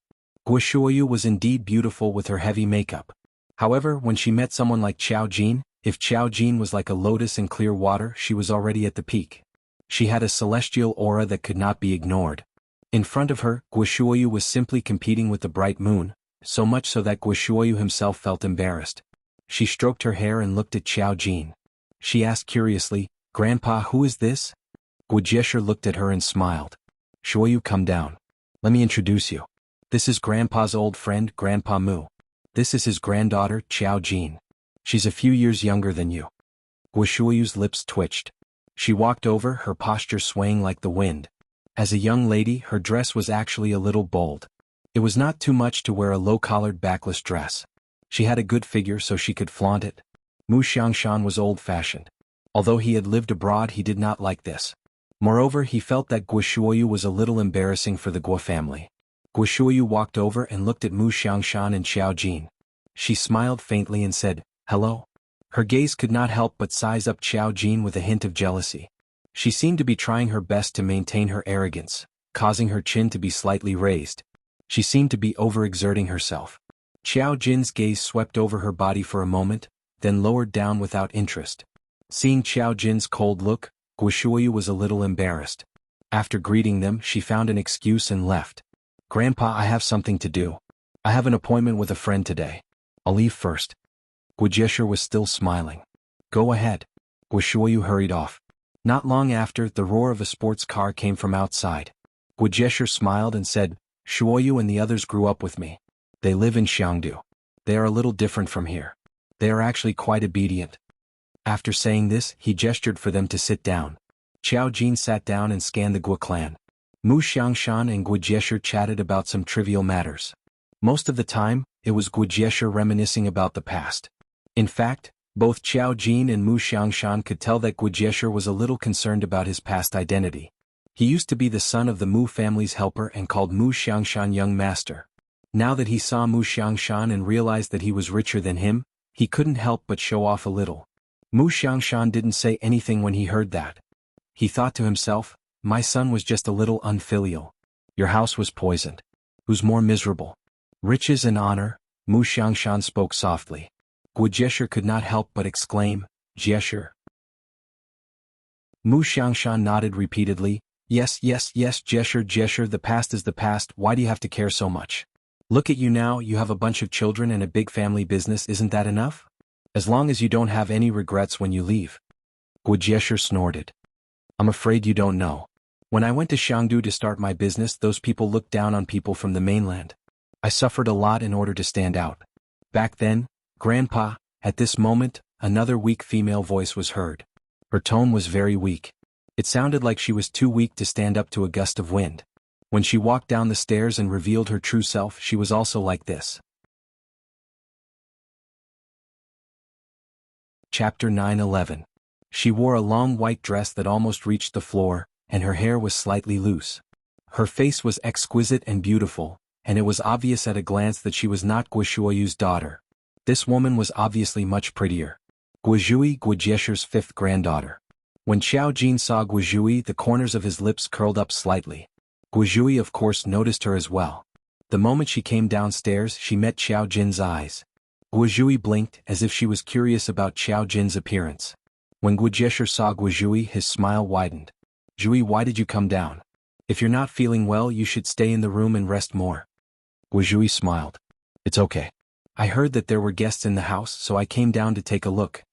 Guoshuoyu was indeed beautiful with her heavy makeup. However, when she met someone like Qiao Jin, if Qiao Jin was like a lotus in clear water, she was already at the peak. She had a celestial aura that could not be ignored. In front of her, Guoshuoyu was simply competing with the bright moon, so much so that Guoshuoyu himself felt embarrassed. She stroked her hair and looked at Qiao Jin. She asked curiously, "Grandpa, who is this?" Gujiesher looked at her and smiled. "Shuoyu, come down. Let me introduce you. This is Grandpa's old friend, Grandpa Mu. This is his granddaughter, Qiao Jin. She's a few years younger than you." Guoshuoyu's lips twitched. She walked over, her posture swaying like the wind. As a young lady, her dress was actually a little bold. It was not too much to wear a low-collared backless dress. She had a good figure so she could flaunt it. Mu Xiangshan was old-fashioned. Although he had lived abroad, he did not like this. Moreover, he felt that Guoshuoyu was a little embarrassing for the Guo family. Guoshuoyu walked over and looked at Mu Xiangshan and Xiao Jin. She smiled faintly and said, "Hello." Her gaze could not help but size up Xiao Jin with a hint of jealousy. She seemed to be trying her best to maintain her arrogance, causing her chin to be slightly raised. She seemed to be overexerting herself. Xiao Jin's gaze swept over her body for a moment, then lowered down without interest. Seeing Xiao Jin's cold look, Guoshuoyu was a little embarrassed. After greeting them, she found an excuse and left. "Grandpa, I have something to do. I have an appointment with a friend today. I'll leave first." Guojiesher was still smiling. "Go ahead." Guoshuoyu hurried off. Not long after, the roar of a sports car came from outside. Guojiesher smiled and said, "Shuoyu and the others grew up with me. They live in Xiangdu. They are a little different from here. They are actually quite obedient." After saying this, he gestured for them to sit down. Xiao Jin sat down and scanned the Guo clan. Mu Xiangshan and Guojiesher chatted about some trivial matters. Most of the time, it was Guojiesher reminiscing about the past. In fact, both Xiao Jin and Mu Xiangshan could tell that Guojiesher was a little concerned about his past identity. He used to be the son of the Mu family's helper and called Mu Xiangshan young master. Now that he saw Mu Xiangshan and realized that he was richer than him, he couldn't help but show off a little. Mu Xiangshan didn't say anything when he heard that. He thought to himself, "My son was just a little unfilial. Your house was poisoned. Who's more miserable? Riches and honor?" Mu Xiangshan spoke softly. Guojiesher could not help but exclaim, "Jiesher." Mu Xiangshan nodded repeatedly, "Yes, yes, yes, Jiesher, the past is the past, why do you have to care so much? Look at you now, you have a bunch of children and a big family business, isn't that enough? As long as you don't have any regrets when you leave." Guojiesher snorted. "I'm afraid you don't know. When I went to Xiangdu to start my business, those people looked down on people from the mainland. I suffered a lot in order to stand out. Back then, Grandpa," at this moment, another weak female voice was heard. Her tone was very weak. It sounded like she was too weak to stand up to a gust of wind. When she walked down the stairs and revealed her true self, she was also like this. Chapter 9:11. She wore a long white dress that almost reached the floor, and her hair was slightly loose. Her face was exquisite and beautiful, and it was obvious at a glance that she was not Guoshuoyu's daughter. This woman was obviously much prettier. Guozhui, Guojiesher's fifth granddaughter. When Xiao Jin saw Guozhui, the corners of his lips curled up slightly. Guozhui of course noticed her as well. The moment she came downstairs, she met Xiao Jin's eyes. Guozhui blinked as if she was curious about Xiao Jin's appearance. When Guojiesher saw Guozhui, his smile widened. "Zhui, why did you come down? If you're not feeling well, you should stay in the room and rest more." Guozhui smiled. "It's okay. I heard that there were guests in the house, so I came down to take a look."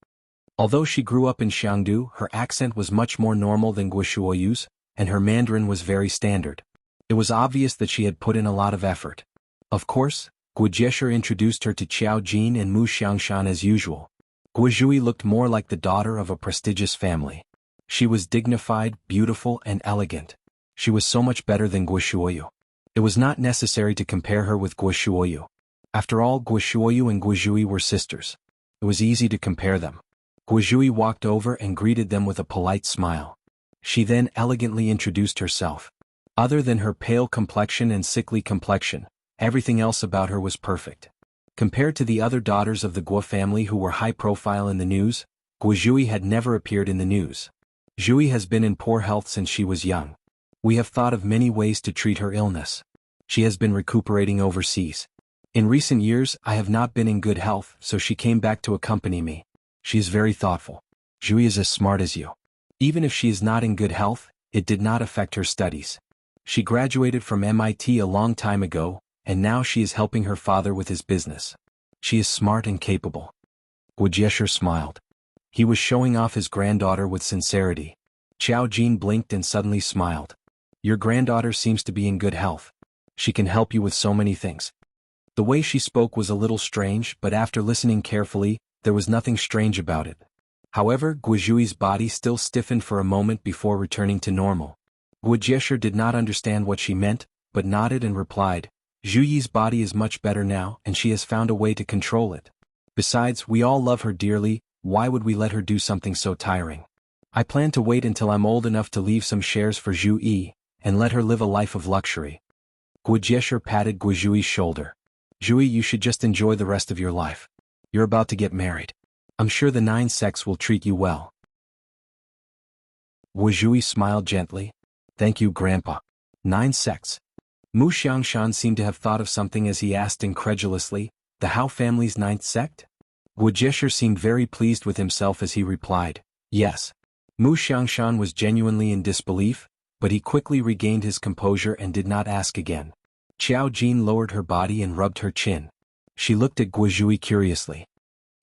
Although she grew up in Xiangdu, her accent was much more normal than Guoshuoyu's, and her Mandarin was very standard. It was obvious that she had put in a lot of effort. Of course, Guojiesher introduced her to Xiao Jin and Mu Xiangshan as usual. Guozhui looked more like the daughter of a prestigious family. She was dignified, beautiful, and elegant. She was so much better than Guoshuoyu. It was not necessary to compare her with Guoshuoyu. After all, Guoshuoyu and Guozhui were sisters. It was easy to compare them. Guozhui walked over and greeted them with a polite smile. She then elegantly introduced herself. Other than her pale complexion and sickly complexion, everything else about her was perfect. Compared to the other daughters of the Guo family who were high profile in the news, Guozhui had never appeared in the news. Zhui has been in poor health since she was young. We have thought of many ways to treat her illness. She has been recuperating overseas. In recent years, I have not been in good health, so she came back to accompany me. She is very thoughtful. Zhui is as smart as you. Even if she is not in good health, it did not affect her studies. She graduated from MIT a long time ago, and now she is helping her father with his business. She is smart and capable. Guojiesher smiled. He was showing off his granddaughter with sincerity. Xiao Jin blinked and suddenly smiled. Your granddaughter seems to be in good health. She can help you with so many things. The way she spoke was a little strange, but after listening carefully, there was nothing strange about it. However, Guozhui's body still stiffened for a moment before returning to normal. Guojiesher did not understand what she meant, but nodded and replied, Zhu Yi's body is much better now and she has found a way to control it. Besides, we all love her dearly, why would we let her do something so tiring? I plan to wait until I'm old enough to leave some shares for Zhu Yi, and let her live a life of luxury. Guo Jieshe patted Guo Zhui's shoulder. Zhu Yi, you should just enjoy the rest of your life. You're about to get married. I'm sure the 9 sects will treat you well. Guo Zhui smiled gently. Thank you, Grandpa. 9 sects. Mu Xiangshan seemed to have thought of something as he asked incredulously, the Hao family's 9th sect? Guo Jieshe seemed very pleased with himself as he replied, yes. Mu Xiangshan was genuinely in disbelief, but he quickly regained his composure and did not ask again. Qiao Jin lowered her body and rubbed her chin. She looked at Guo Zhui curiously.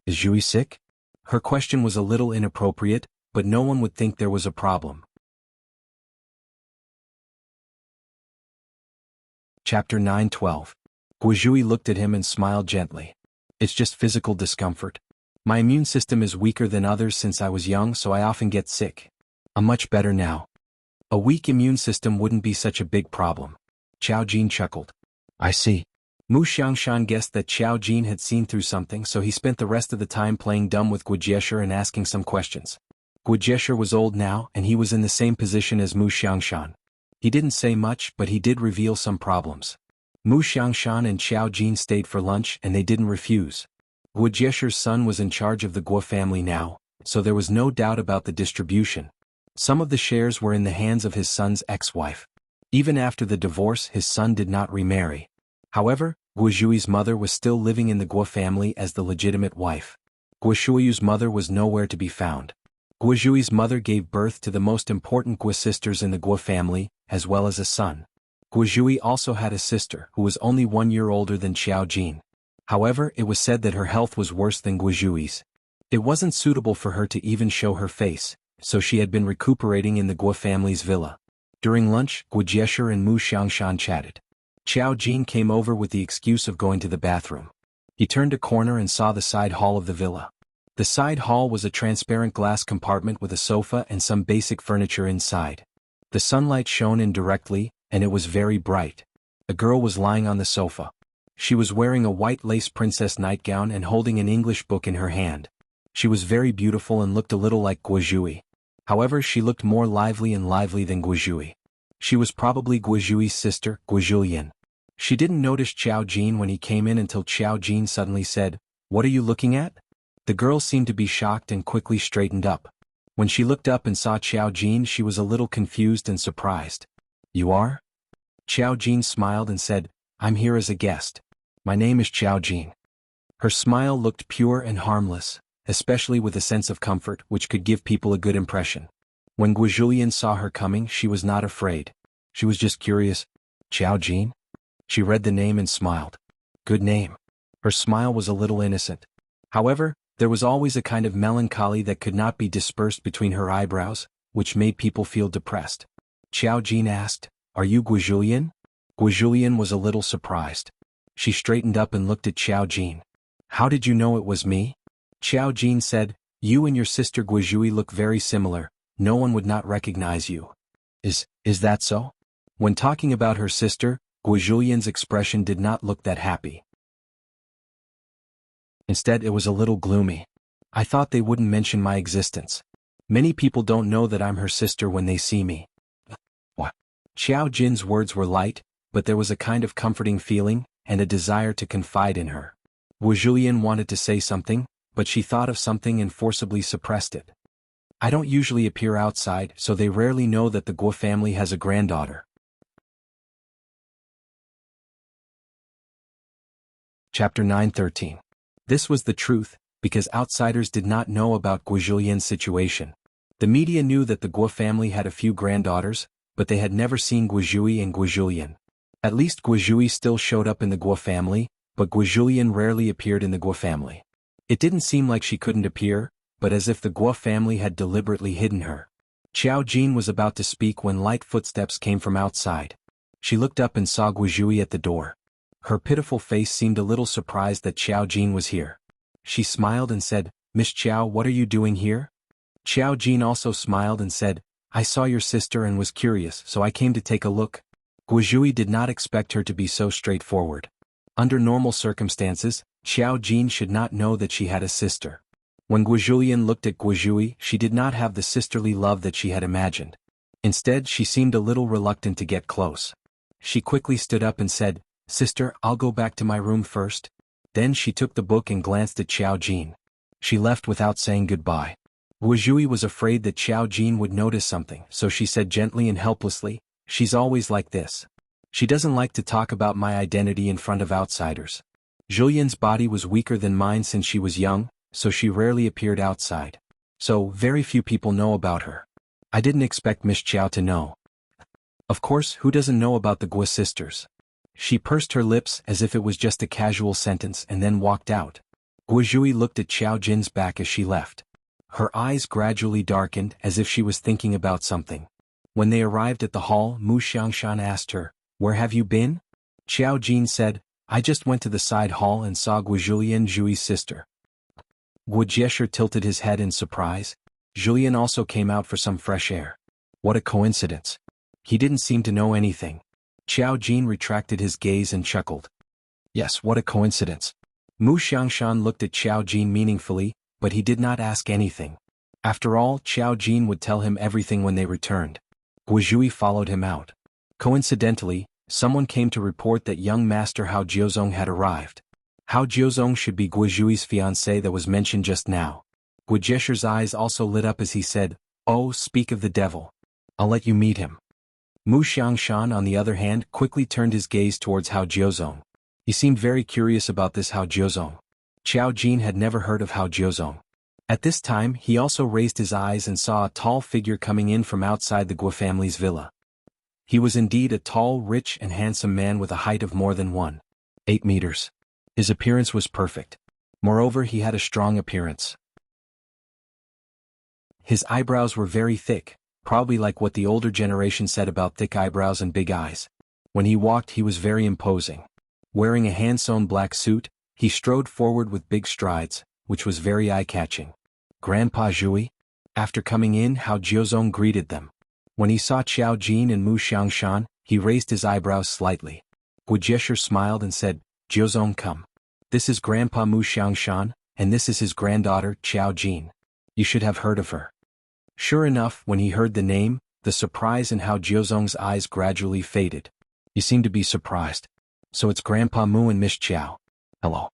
Is Zhui sick? Her question was a little inappropriate, but no one would think there was a problem. Chapter 9:12. Guo Zhui looked at him and smiled gently. It's just physical discomfort. My immune system is weaker than others since I was young, so I often get sick. I'm much better now. A weak immune system wouldn't be such a big problem. Qiao Jin chuckled. I see. Mu Xiangshan guessed that Qiao Jin had seen through something, so he spent the rest of the time playing dumb with Guo Jieshe and asking some questions. Guo Jieshe was old now and he was in the same position as Mu Xiangshan. He didn't say much, but he did reveal some problems. Mu Xiangshan and Qiao Jin stayed for lunch and they didn't refuse. Guo Jieshe's son was in charge of the Guo family now, so there was no doubt about the distribution. Some of the shares were in the hands of his son's ex-wife. Even after the divorce, his son did not remarry. However, Guo Zhui's mother was still living in the Guo family as the legitimate wife. Guo Shuiyu's mother was nowhere to be found. Guo Zhui's mother gave birth to the most important Guo sisters in the Guo family, as well as a son. Guo Zhui also had a sister who was only 1 year older than Qiao Jin. However, it was said that her health was worse than Guo Zhui's. It wasn't suitable for her to even show her face, so she had been recuperating in the Guo family's villa. During lunch, Guo Jieshe and Mu Xiangshan chatted. Qiao Jin came over with the excuse of going to the bathroom. He turned a corner and saw the side hall of the villa. The side hall was a transparent glass compartment with a sofa and some basic furniture inside. The sunlight shone in directly, and it was very bright. A girl was lying on the sofa. She was wearing a white lace princess nightgown and holding an English book in her hand. She was very beautiful and looked a little like Guo Zhui. However, she looked more lively than Guo Zhui. She was probably Guo Zhui's sister, Guo Zhulian. She didn't notice Qiao Jin when he came in until Qiao Jin suddenly said, "What are you looking at?" The girl seemed to be shocked and quickly straightened up. When she looked up and saw Qiao Jin, she was a little confused and surprised. You are? Qiao Jin smiled and said, I'm here as a guest. My name is Qiao Jin. Her smile looked pure and harmless, especially with a sense of comfort which could give people a good impression. When Guo Zhulian saw her coming, she was not afraid. She was just curious. Qiao Jin? She read the name and smiled. Good name. Her smile was a little innocent. However, there was always a kind of melancholy that could not be dispersed between her eyebrows, which made people feel depressed. Qiao Jin asked, Are you Guo Zhulian? Guo Zhulian was a little surprised. She straightened up and looked at Qiao Jin. How did you know it was me? Qiao Jin said, You and your sister Guo Zhui look very similar, no one would not recognize you. Is that so? When talking about her sister, Guo Zhulian's expression did not look that happy. Instead, it was a little gloomy. I thought they wouldn't mention my existence. Many people don't know that I'm her sister when they see me. What? Qiao Jin's words were light, but there was a kind of comforting feeling, and a desire to confide in her. Guo Zhulian wanted to say something, but she thought of something and forcibly suppressed it. I don't usually appear outside, so they rarely know that the Guo family has a granddaughter. Chapter 9:13. This was the truth, because outsiders did not know about Guo Zhulian's situation. The media knew that the Guo family had a few granddaughters, but they had never seen Guo Zhui and Guo Zhulian. At least Guo Zhui still showed up in the Guo family, but Guo Zhulian rarely appeared in the Guo family. It didn't seem like she couldn't appear, but as if the Guo family had deliberately hidden her. Qiao Jin was about to speak when light footsteps came from outside. She looked up and saw Guo Zhui at the door. Her pitiful face seemed a little surprised that Qiao Jin was here. She smiled and said, Miss Qiao, what are you doing here? Qiao Jin also smiled and said, I saw your sister and was curious, so I came to take a look. Guozhui did not expect her to be so straightforward. Under normal circumstances, Xiao Jin should not know that she had a sister. When Guozhulian looked at Guozhui, she did not have the sisterly love that she had imagined. Instead, she seemed a little reluctant to get close. She quickly stood up and said, "Sister, I'll go back to my room first." Then she took the book and glanced at Xiao Jin. She left without saying goodbye. Guozhui was afraid that Xiao Jin would notice something, so she said gently and helplessly, "She's always like this. She doesn't like to talk about my identity in front of outsiders." Julian's body was weaker than mine since she was young, so she rarely appeared outside. So, very few people know about her. I didn't expect Miss Qiao to know. Of course, who doesn't know about the Guo sisters? She pursed her lips as if it was just a casual sentence and then walked out. Guozhui looked at Xiao Jin's back as she left. Her eyes gradually darkened as if she was thinking about something. When they arrived at the hall, Mu Xiangshan asked her, "Where have you been?" Xiao Jin said, "I just went to the side hall and saw Guozhulian, Zhui's sister." Guo Jiesher tilted his head in surprise. Julian also came out for some fresh air. What a coincidence. He didn't seem to know anything. Xiao Jin retracted his gaze and chuckled. Yes, what a coincidence. Mu Xiangshan looked at Xiao Jin meaningfully, but he did not ask anything. After all, Xiao Jin would tell him everything when they returned. Guozhui followed him out. Coincidentally, someone came to report that young master Hao Jiuzong had arrived. Hao Jiuzong should be Guozhui's fiancé that was mentioned just now. Guo Jiesher's eyes also lit up as he said, "Oh, speak of the devil. I'll let you meet him." Mu Xiangshan, on the other hand, quickly turned his gaze towards Hao Jiuzong. He seemed very curious about this Hao Jiuzong. Xiao Jin had never heard of Hao Jiuzong. At this time, he also raised his eyes and saw a tall figure coming in from outside the Guo family's villa. He was indeed a tall, rich and handsome man with a height of more than 1.8 meters. His appearance was perfect. Moreover, he had a strong appearance. His eyebrows were very thick, probably like what the older generation said about thick eyebrows and big eyes. When he walked, he was very imposing. Wearing a hand-sewn black suit, he strode forward with big strides, which was very eye-catching. "Grandpa Zhui?" After coming in, Hao Jiuzong greeted them. When he saw Xiao Jin and Mu Xiangshan, he raised his eyebrows slightly. Guo Jiesher smiled and said, "Jiuzong, come. This is Grandpa Mu Xiangshan, and this is his granddaughter, Xiao Jin. You should have heard of her." Sure enough, when he heard the name, the surprise in Hao Jiuzong's eyes gradually faded. "You seem to be surprised. So it's Grandpa Mu and Miss Qiao. Hello."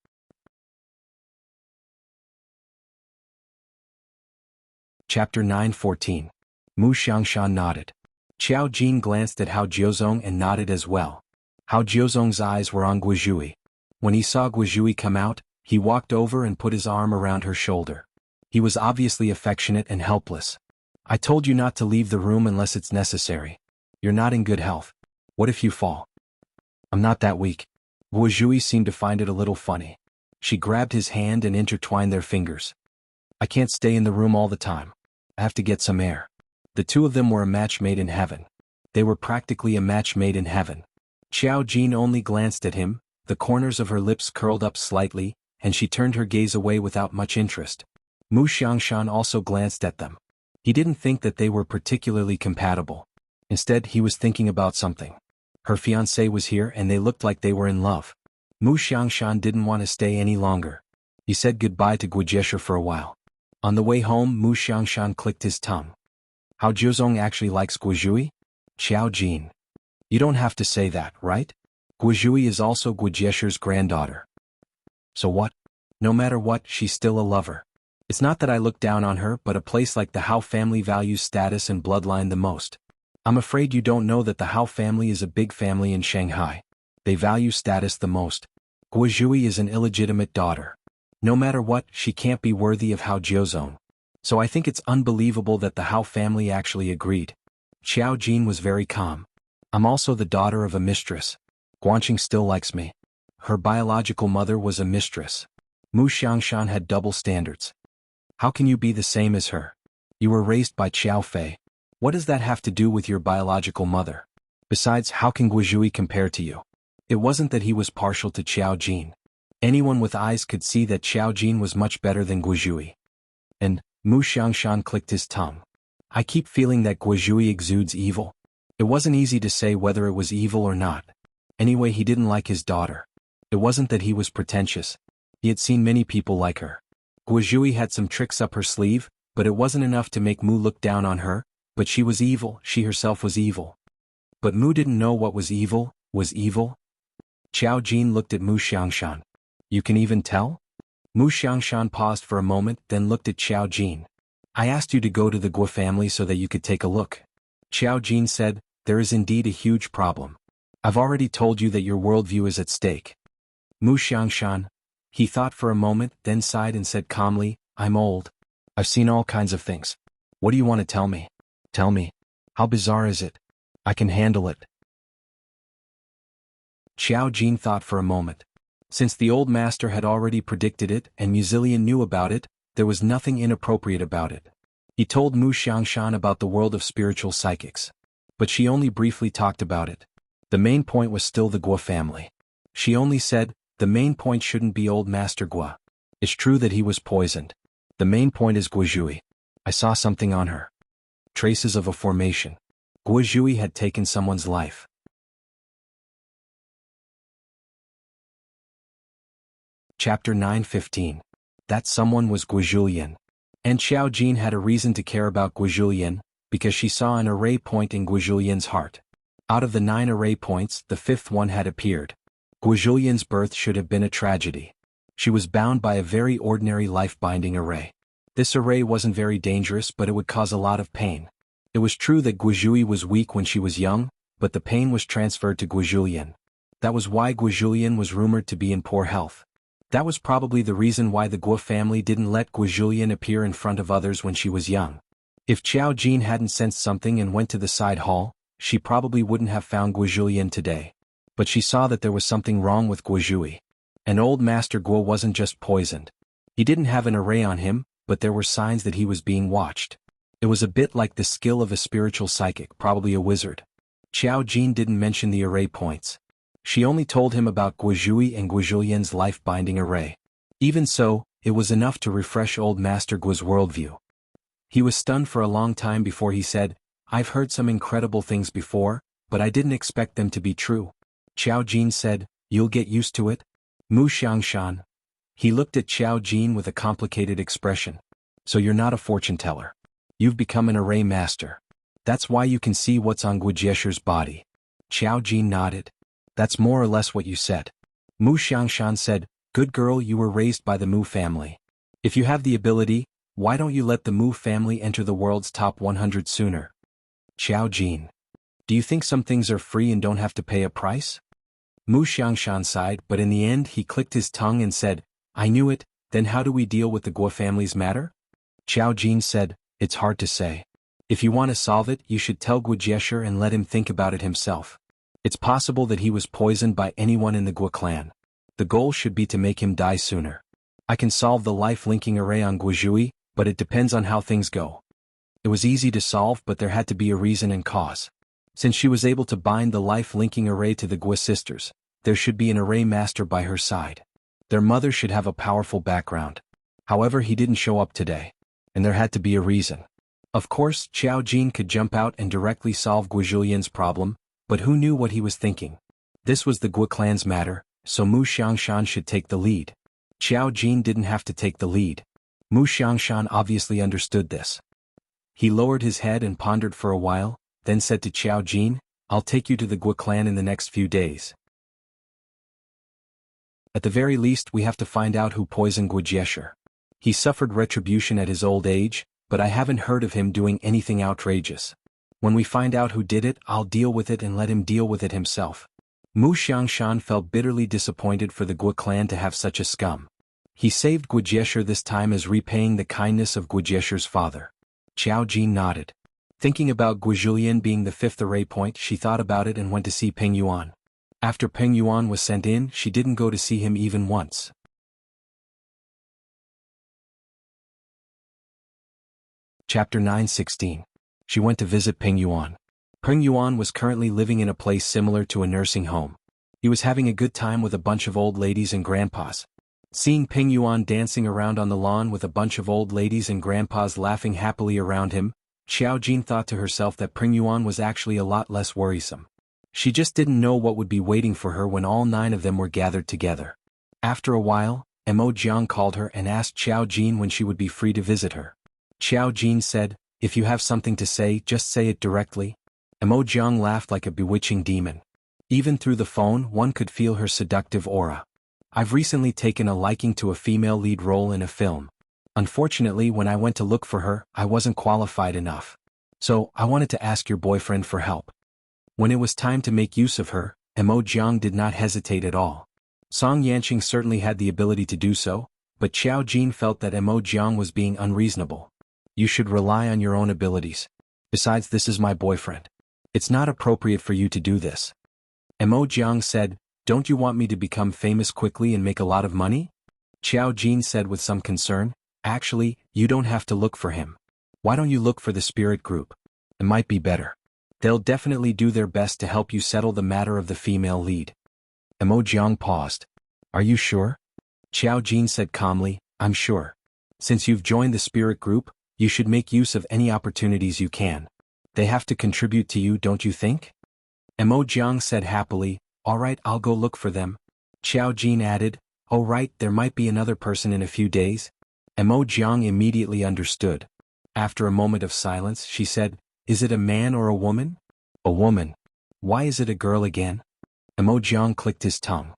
Chapter 9:14. Mu Xiangshan nodded. Xiao Jin glanced at Hao Jiuzong and nodded as well. Hao Jiuzong's eyes were on Guozhui. When he saw Guozhui come out, he walked over and put his arm around her shoulder. He was obviously affectionate and helpless. "I told you not to leave the room unless it's necessary. You're not in good health. What if you fall?" "I'm not that weak." Guozhui seemed to find it a little funny. She grabbed his hand and intertwined their fingers. "I can't stay in the room all the time. I have to get some air." The two of them were a match made in heaven. They were practically a match made in heaven. Xiao Jin only glanced at him, the corners of her lips curled up slightly, and she turned her gaze away without much interest. Mu Xiangshan also glanced at them. He didn't think that they were particularly compatible. Instead, he was thinking about something. Her fiancé was here and they looked like they were in love. Mu Xiangshan didn't want to stay any longer. He said goodbye to Guo Jiesher for a while. On the way home, Mu Xiangshan clicked his tongue. Hao Jiuzong actually likes Guozhui? Xiao Jin. You don't have to say that, right? Guozhui is also Guo Jiesher's granddaughter. So what? No matter what, she's still a lover. It's not that I look down on her, but a place like the Hao family values status and bloodline the most. I'm afraid you don't know that the Hao family is a big family in Shanghai. They value status the most. Guozhui is an illegitimate daughter. No matter what, she can't be worthy of Hao Jiuzong. So I think it's unbelievable that the Hao family actually agreed. Xiao Jin was very calm. I'm also the daughter of a mistress. Guanqing still likes me. Her biological mother was a mistress. Mu Xiangshan had double standards. How can you be the same as her? You were raised by Qiao Fei. What does that have to do with your biological mother? Besides, how can Guozhui compare to you? It wasn't that he was partial to Xiao Jin. Anyone with eyes could see that Xiao Jin was much better than Guozhui. And Mu Xiangshan clicked his tongue. I keep feeling that Guozhui exudes evil. It wasn't easy to say whether it was evil or not. Anyway, he didn't like his daughter. It wasn't that he was pretentious. He had seen many people like her. Guozhui had some tricks up her sleeve, but it wasn't enough to make Mu look down on her, but she was evil, she herself was evil. But Mu didn't know what was evil. Qiao Jin looked at Mu Xiangshan. You can even tell? Mu Xiangshan paused for a moment, then looked at Qiao Jin. I asked you to go to the Guo family so that you could take a look. Qiao Jin said, there is indeed a huge problem. I've already told you that your worldview is at stake. Mu Xiangshan. He thought for a moment, then sighed and said calmly, I'm old. I've seen all kinds of things. What do you want to tell me? Tell me. How bizarre is it? I can handle it. Qiao Jin thought for a moment. Since the old master had already predicted it and Muzilian knew about it, there was nothing inappropriate about it. He told Mu Xiangshan about the world of spiritual psychics. But she only briefly talked about it. The main point was still the Guo family. She only said, the main point shouldn't be old Master Guo. It's true that he was poisoned. The main point is Guozhui. I saw something on her. Traces of a formation. Guozhui had taken someone's life. Chapter 9:15. That someone was Guozhulian. And Qiao Jin had a reason to care about Guozhulian, because she saw an array point in Guozhulian's heart. Out of the 9 array points, the 5th one had appeared. Guozhulian's birth should have been a tragedy. She was bound by a very ordinary life-binding array. This array wasn't very dangerous, but it would cause a lot of pain. It was true that Guozhui was weak when she was young, but the pain was transferred to Guozhulian. That was why Guozhulian was rumored to be in poor health. That was probably the reason why the Guo family didn't let Guozhulian appear in front of others when she was young. If Qiao Jin hadn't sensed something and went to the side hall, she probably wouldn't have found Guozhulian today. But she saw that there was something wrong with Guozhui. And old Master Guo wasn't just poisoned. He didn't have an array on him, but there were signs that he was being watched. It was a bit like the skill of a spiritual psychic, probably a wizard. Qiao Jin didn't mention the array points. She only told him about Guozhui and Guozhulian's life-binding array. Even so, it was enough to refresh old Master Guo's worldview. He was stunned for a long time before he said, I've heard some incredible things before, but I didn't expect them to be true. Qiao Jin said, you'll get used to it? Mu Xiangshan. He looked at Qiao Jin with a complicated expression. So you're not a fortune teller. You've become an array master. That's why you can see what's on Guojiesher's body. Qiao Jin nodded. That's more or less what you said. Mu Xiangshan said, good girl, you were raised by the Mu family. If you have the ability, why don't you let the Mu family enter the world's top 100 sooner? Qiao Jin. Do you think some things are free and don't have to pay a price? Mu Xiangshan sighed, but in the end he clicked his tongue and said, I knew it, then how do we deal with the Guo family's matter? Qiao Jin said, it's hard to say. If you want to solve it, you should tell Guojiesher and let him think about it himself. It's possible that he was poisoned by anyone in the Guo clan. The goal should be to make him die sooner. I can solve the life-linking array on Guozhui, but it depends on how things go. It was easy to solve, but there had to be a reason and cause. Since she was able to bind the life-linking array to the Guo sisters, there should be an array master by her side. Their mother should have a powerful background. However, he didn't show up today. And there had to be a reason. Of course, Qiao Jin could jump out and directly solve Guozhulian's problem, but who knew what he was thinking? This was the Guo clan's matter, so Mu Xiangshan should take the lead. Qiao Jin didn't have to take the lead. Mu Xiangshan obviously understood this. He lowered his head and pondered for a while, then said to Qiao Jin, I'll take you to the Guo clan in the next few days. At the very least, we have to find out who poisoned Guojiesher. He suffered retribution at his old age, but I haven't heard of him doing anything outrageous. When we find out who did it, I'll deal with it and let him deal with it himself. Mu Xiangshan felt bitterly disappointed for the Guo clan to have such a scum. He saved Guojiesher this time as repaying the kindness of Guojiesher's father. Qiao Jin nodded. Thinking about Guozhulian being the 5th array point, she thought about it and went to see Peng Yuan. After Peng Yuan was sent in, she didn't go to see him even once. Chapter 9:16. She went to visit Peng Yuan. Peng Yuan was currently living in a place similar to a nursing home. He was having a good time with a bunch of old ladies and grandpas. Seeing Peng Yuan dancing around on the lawn with a bunch of old ladies and grandpas laughing happily around him, Xiao Jin thought to herself that Pring Yuan was actually a lot less worrisome. She just didn't know what would be waiting for her when all 9 of them were gathered together. After a while, Mo Jiang called her and asked Xiao Jin when she would be free to visit her. Xiao Jin said, "If you have something to say, just say it directly." Mo Jiang laughed like a bewitching demon. Even through the phone, one could feel her seductive aura. "I've recently taken a liking to a female lead role in a film. Unfortunately, when I went to look for her, I wasn't qualified enough. So, I wanted to ask your boyfriend for help." When it was time to make use of her, Mo Jiang did not hesitate at all. Song Yanqing certainly had the ability to do so, but Xiao Jin felt that Mo Jiang was being unreasonable. "You should rely on your own abilities. Besides, this is my boyfriend. It's not appropriate for you to do this." Mo Jiang said, "Don't you want me to become famous quickly and make a lot of money?" Xiao Jin said with some concern, "Actually, you don't have to look for him. Why don't you look for the spirit group? It might be better. They'll definitely do their best to help you settle the matter of the female lead." Mo Jiang paused. "Are you sure?" Xiao Jin said calmly, "I'm sure. Since you've joined the spirit group, you should make use of any opportunities you can. They have to contribute to you, don't you think?" Mo Jiang said happily, "All right, I'll go look for them." Xiao Jin added, "Oh right, there might be another person in a few days." Mo Jiang immediately understood. After a moment of silence, she said, "Is it a man or a woman?" "A woman. Why is it a girl again?" Mo Jiang clicked his tongue.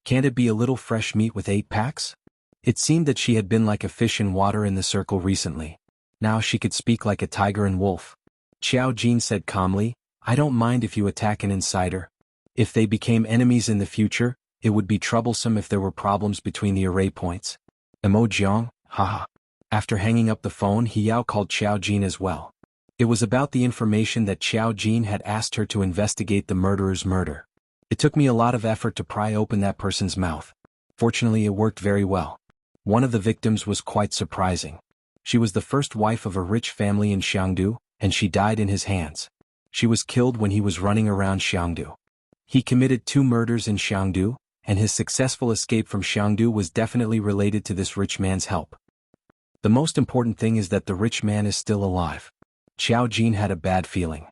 "Can't it be a little fresh meat with 8 packs? It seemed that she had been like a fish in water in the circle recently. Now she could speak like a tiger and wolf." Xiao Jin said calmly, "I don't mind if you attack an insider. If they became enemies in the future, it would be troublesome if there were problems between the array points." Mo Jiang, haha. After hanging up the phone, He Yao called Xiao Jin as well. It was about the information that Xiao Jin had asked her to investigate the murderer's murder. "It took me a lot of effort to pry open that person's mouth. Fortunately, it worked very well. One of the victims was quite surprising. She was the first wife of a rich family in Xiangdu, and she died in his hands. She was killed when he was running around Xiangdu. He committed 2 murders in Xiangdu, and his successful escape from Xiangdu was definitely related to this rich man's help. The most important thing is that the rich man is still alive." Xiao Jin had a bad feeling.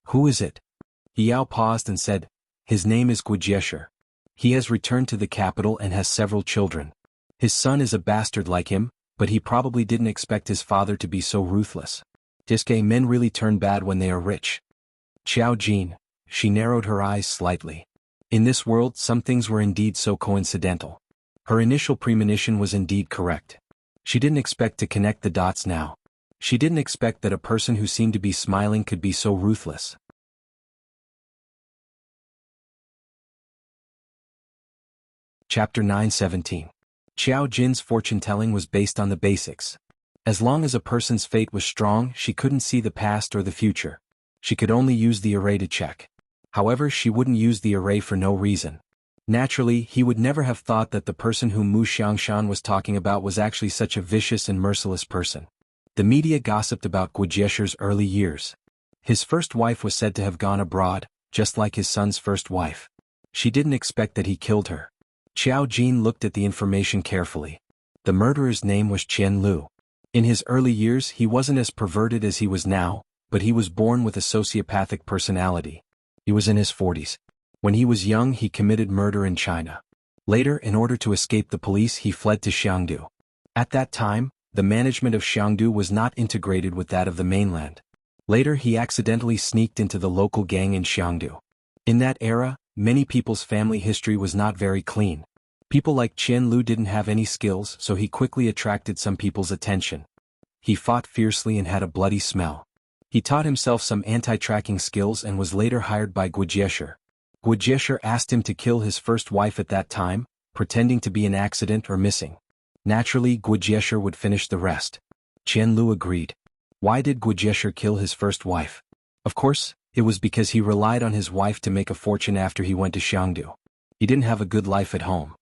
"Who is it?" He Yao paused and said, "His name is Guijiesher. He has returned to the capital and has several children. His son is a bastard like him, but he probably didn't expect his father to be so ruthless. Disque men really turn bad when they are rich." Xiao Jin, she narrowed her eyes slightly. In this world, some things were indeed so coincidental. Her initial premonition was indeed correct. She didn't expect to connect the dots now. She didn't expect that a person who seemed to be smiling could be so ruthless. Chapter 9:17. Xiao Jin's fortune-telling was based on the basics. As long as a person's fate was strong, she couldn't see the past or the future. She could only use the array to check. However, she wouldn't use the array for no reason. Naturally, he would never have thought that the person whom Mu Xiangshan was talking about was actually such a vicious and merciless person. The media gossiped about Guijiesher's early years. His first wife was said to have gone abroad, just like his son's first wife. She didn't expect that he killed her. Xiao Jin looked at the information carefully. The murderer's name was Qian Lu. In his early years, he wasn't as perverted as he was now, but he was born with a sociopathic personality. He was in his 40s. When he was young, he committed murder in China. Later, in order to escape the police, he fled to Xiangdu. At that time, the management of Xiangdu was not integrated with that of the mainland. Later, he accidentally sneaked into the local gang in Xiangdu. In that era, many people's family history was not very clean. People like Qian Lu didn't have any skills, so he quickly attracted some people's attention. He fought fiercely and had a bloody smell. He taught himself some anti-tracking skills and was later hired by Guijiesher. Guijiesher asked him to kill his first wife at that time, pretending to be an accident or missing. Naturally, Guijiesher would finish the rest. Qian Lu agreed. Why did Guijiesher kill his first wife? Of course, it was because he relied on his wife to make a fortune after he went to Xiangdu. He didn't have a good life at home.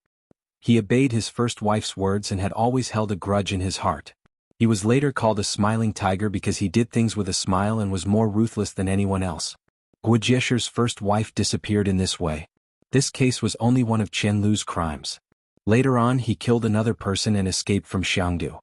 He obeyed his first wife's words and had always held a grudge in his heart. He was later called a smiling tiger because he did things with a smile and was more ruthless than anyone else. Guijiesher's first wife disappeared in this way. This case was only one of Qian Lu's crimes. Later on, he killed another person and escaped from Xiangdu.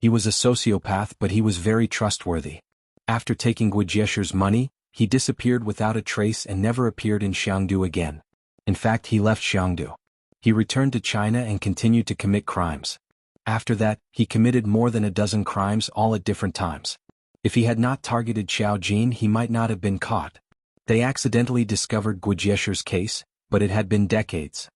He was a sociopath, but he was very trustworthy. After taking Guijesher's money, he disappeared without a trace and never appeared in Xiangdu again. In fact, he left Xiangdu. He returned to China and continued to commit crimes. After that, he committed more than a dozen crimes all at different times. If he had not targeted Xiao Jin, he might not have been caught. They accidentally discovered Guijesher's case, but it had been decades.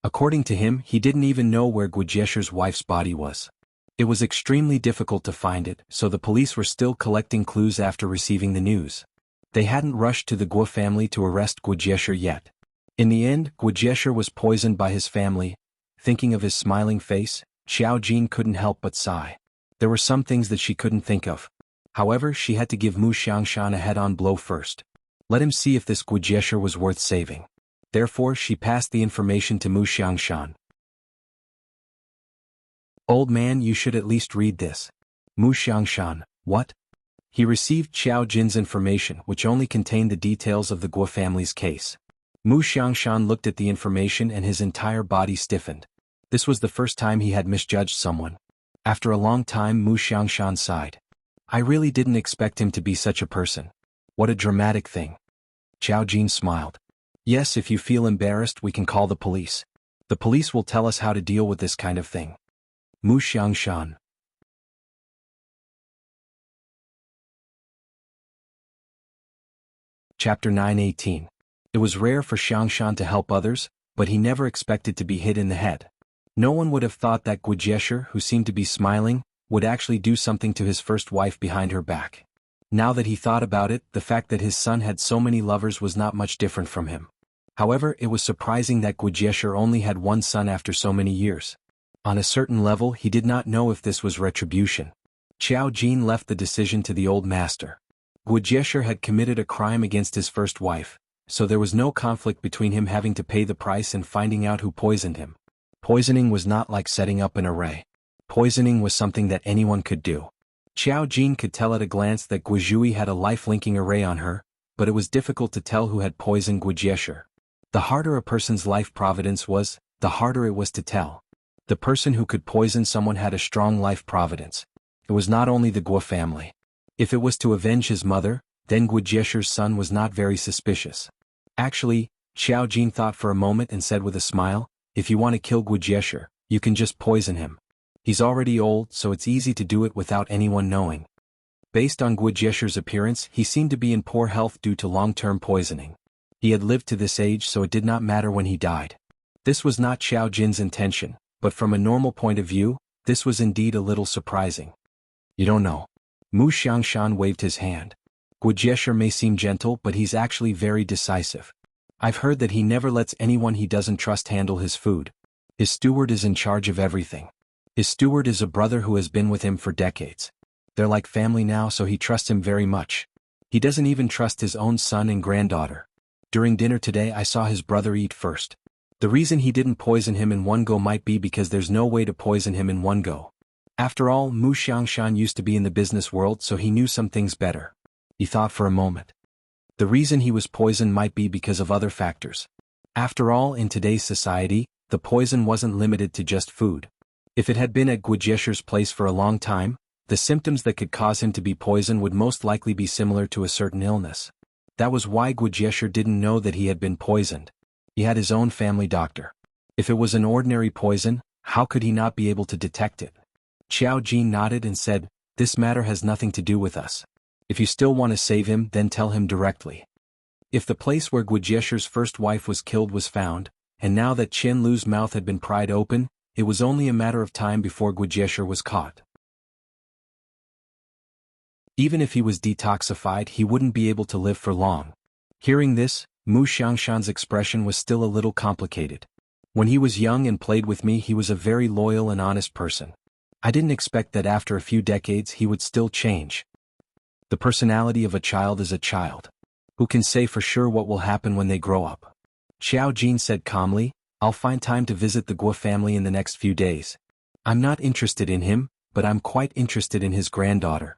According to him, he didn't even know where Guijesher's wife's body was. It was extremely difficult to find it, so the police were still collecting clues after receiving the news. They hadn't rushed to the Guo family to arrest Guijesher yet. In the end, Guijesher was poisoned by his family. Thinking of his smiling face, Xiao Jin couldn't help but sigh. There were some things that she couldn't think of. However, she had to give Mu Xiangshan a head-on blow first. Let him see if this Guijesher was worth saving. Therefore, she passed the information to Mu Xiangshan. Old man, you should at least read this. Mu Xiangshan, what? He received Xiao Jin's information, which only contained the details of the Guo family's case. Mu Xiangshan looked at the information and his entire body stiffened. This was the first time he had misjudged someone. After a long time, Mu Xiangshan sighed. I really didn't expect him to be such a person. What a dramatic thing. Xiao Jin smiled. Yes, if you feel embarrassed, we can call the police. The police will tell us how to deal with this kind of thing. Mu Xiangshan. Chapter 9:18. It was rare for Xiangshan to help others, but he never expected to be hit in the head. No one would have thought that Guijesher, who seemed to be smiling, would actually do something to his first wife behind her back. Now that he thought about it, the fact that his son had so many lovers was not much different from him. However, it was surprising that Guijesher only had one son after so many years. On a certain level, he did not know if this was retribution. Xiao Jin left the decision to the old master. Guijesher had committed a crime against his first wife, so there was no conflict between him having to pay the price and finding out who poisoned him. Poisoning was not like setting up an array. Poisoning was something that anyone could do. Xiao Jin could tell at a glance that Guizhui had a life-linking array on her, but it was difficult to tell who had poisoned Guijesher. The harder a person's life providence was, the harder it was to tell. The person who could poison someone had a strong life providence. It was not only the Guo family. If it was to avenge his mother, then Guijesher's son was not very suspicious. Actually, Xiao Jin thought for a moment and said with a smile, if you want to kill Guijesher, you can just poison him. He's already old, so it's easy to do it without anyone knowing. Based on Guijesher's appearance, he seemed to be in poor health due to long-term poisoning. He had lived to this age, so it did not matter when he died. This was not Xiao Jin's intention, but from a normal point of view, this was indeed a little surprising. You don't know. Mu Xiangshan waved his hand. Guijesher may seem gentle, but he's actually very decisive. I've heard that he never lets anyone he doesn't trust handle his food. His steward is in charge of everything. His steward is a brother who has been with him for decades. They're like family now, so he trusts him very much. He doesn't even trust his own son and granddaughter. During dinner today, I saw his brother eat first. The reason he didn't poison him in one go might be because there's no way to poison him in one go. After all, Mu Xiangshan used to be in the business world, so he knew some things better. He thought for a moment. The reason he was poisoned might be because of other factors. After all, in today's society, the poison wasn't limited to just food. If it had been at Guijesher's place for a long time, the symptoms that could cause him to be poisoned would most likely be similar to a certain illness. That was why Guijesher didn't know that he had been poisoned. He had his own family doctor. If it was an ordinary poison, how could he not be able to detect it? Xiao Jin nodded and said, this matter has nothing to do with us. If you still want to save him, then tell him directly. If the place where Guijesher's first wife was killed was found, and now that Qian Lu's mouth had been pried open, it was only a matter of time before Guijesher was caught. Even if he was detoxified, he wouldn't be able to live for long. Hearing this, Mu Xiangshan's expression was still a little complicated. When he was young and played with me, he was a very loyal and honest person. I didn't expect that after a few decades he would still change. The personality of a child is a child. Who can say for sure what will happen when they grow up? Xiao Jin said calmly, I'll find time to visit the Guo family in the next few days. I'm not interested in him, but I'm quite interested in his granddaughter.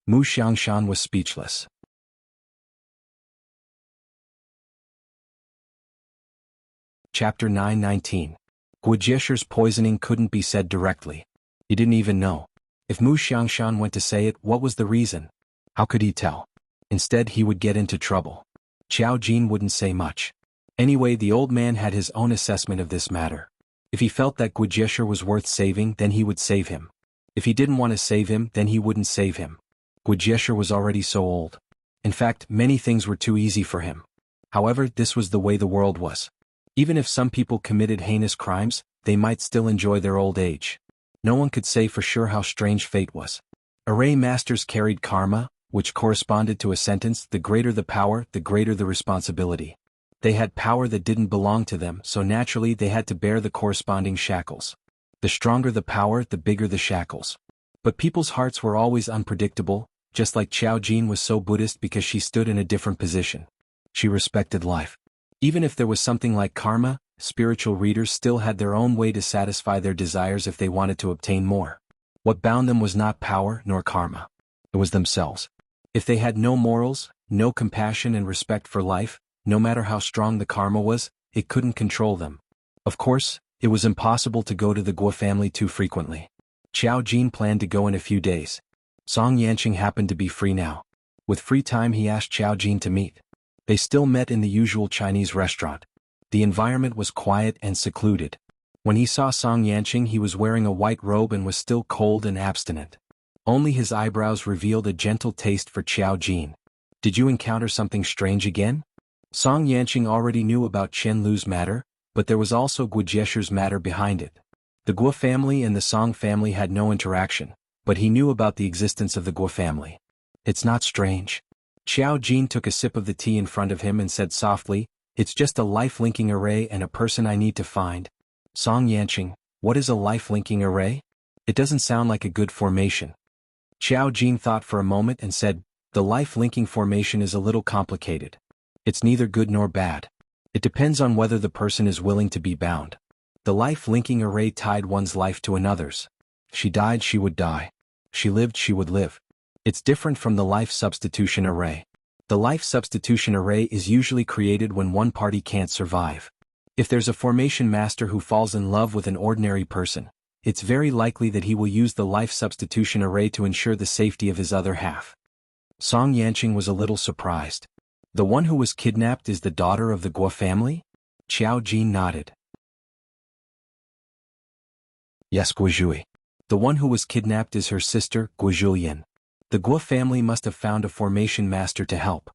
Mu Xiangshan was speechless. Chapter 9:19. Guijesher's poisoning couldn't be said directly. He didn't even know. If Mu Xiangshan went to say it, what was the reason? How could he tell? Instead, he would get into trouble. Qiao Jin wouldn't say much. Anyway, the old man had his own assessment of this matter. If he felt that Gujiesher was worth saving, then he would save him. If he didn't want to save him, then he wouldn't save him. Gujiesher was already so old. In fact, many things were too easy for him. However, this was the way the world was. Even if some people committed heinous crimes, they might still enjoy their old age. No one could say for sure how strange fate was. Array masters carried karma, which corresponded to a sentence: the greater the power, the greater the responsibility. They had power that didn't belong to them, so naturally they had to bear the corresponding shackles. The stronger the power, the bigger the shackles. But people's hearts were always unpredictable, just like Qiao Jin was so Buddhist because she stood in a different position. She respected life. Even if there was something like karma, spiritual readers still had their own way to satisfy their desires if they wanted to obtain more. What bound them was not power nor karma. It was themselves. If they had no morals, no compassion and respect for life, no matter how strong the karma was, it couldn't control them. Of course, it was impossible to go to the Guo family too frequently. Qiao Jin planned to go in a few days. Song Yanqing happened to be free now. With free time, he asked Qiao Jin to meet. They still met in the usual Chinese restaurant. The environment was quiet and secluded. When he saw Song Yanqing, he was wearing a white robe and was still cold and abstinent. Only his eyebrows revealed a gentle taste for Qiao Jin. Did you encounter something strange again? Song Yanqing already knew about Chen Lu's matter, but there was also Gujiesher's matter behind it. The Guo family and the Song family had no interaction, but he knew about the existence of the Guo family. It's not strange. Qiao Jin took a sip of the tea in front of him and said softly, "It's just a life-linking array and a person I need to find." Song Yanqing, what is a life-linking array? It doesn't sound like a good formation. Qiao Jin thought for a moment and said, "The life-linking formation is a little complicated. It's neither good nor bad. It depends on whether the person is willing to be bound. The life-linking array tied one's life to another's. She died, she would die. She lived, she would live. It's different from the life substitution array. The life substitution array is usually created when one party can't survive. If there's a formation master who falls in love with an ordinary person, it's very likely that he will use the life substitution array to ensure the safety of his other half." Song Yanqing was a little surprised. The one who was kidnapped is the daughter of the Guo family? Qiao Jin nodded. Yes, Guozhui. The one who was kidnapped is her sister, Guozhulian. The Guo family must have found a formation master to help.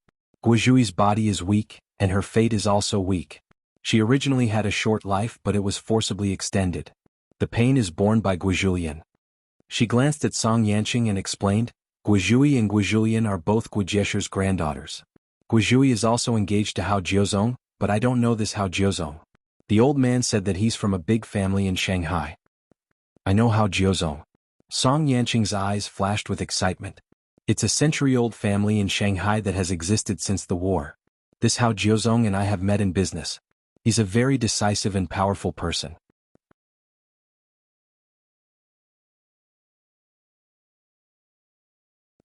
Guozhui's body is weak, and her fate is also weak. She originally had a short life, but it was forcibly extended. The pain is borne by Guozhulian. She glanced at Song Yanqing and explained, "Guozhui and Guozhulian are both Gujiesher's granddaughters. Guozhui is also engaged to Hao Jiuzong, but I don't know this Hao Jiuzong. The old man said that he's from a big family in Shanghai." "I know Hao Jiuzong." Song Yanqing's eyes flashed with excitement. "It's a century-old family in Shanghai that has existed since the war. This Hao Jiuzong and I have met in business. He's a very decisive and powerful person."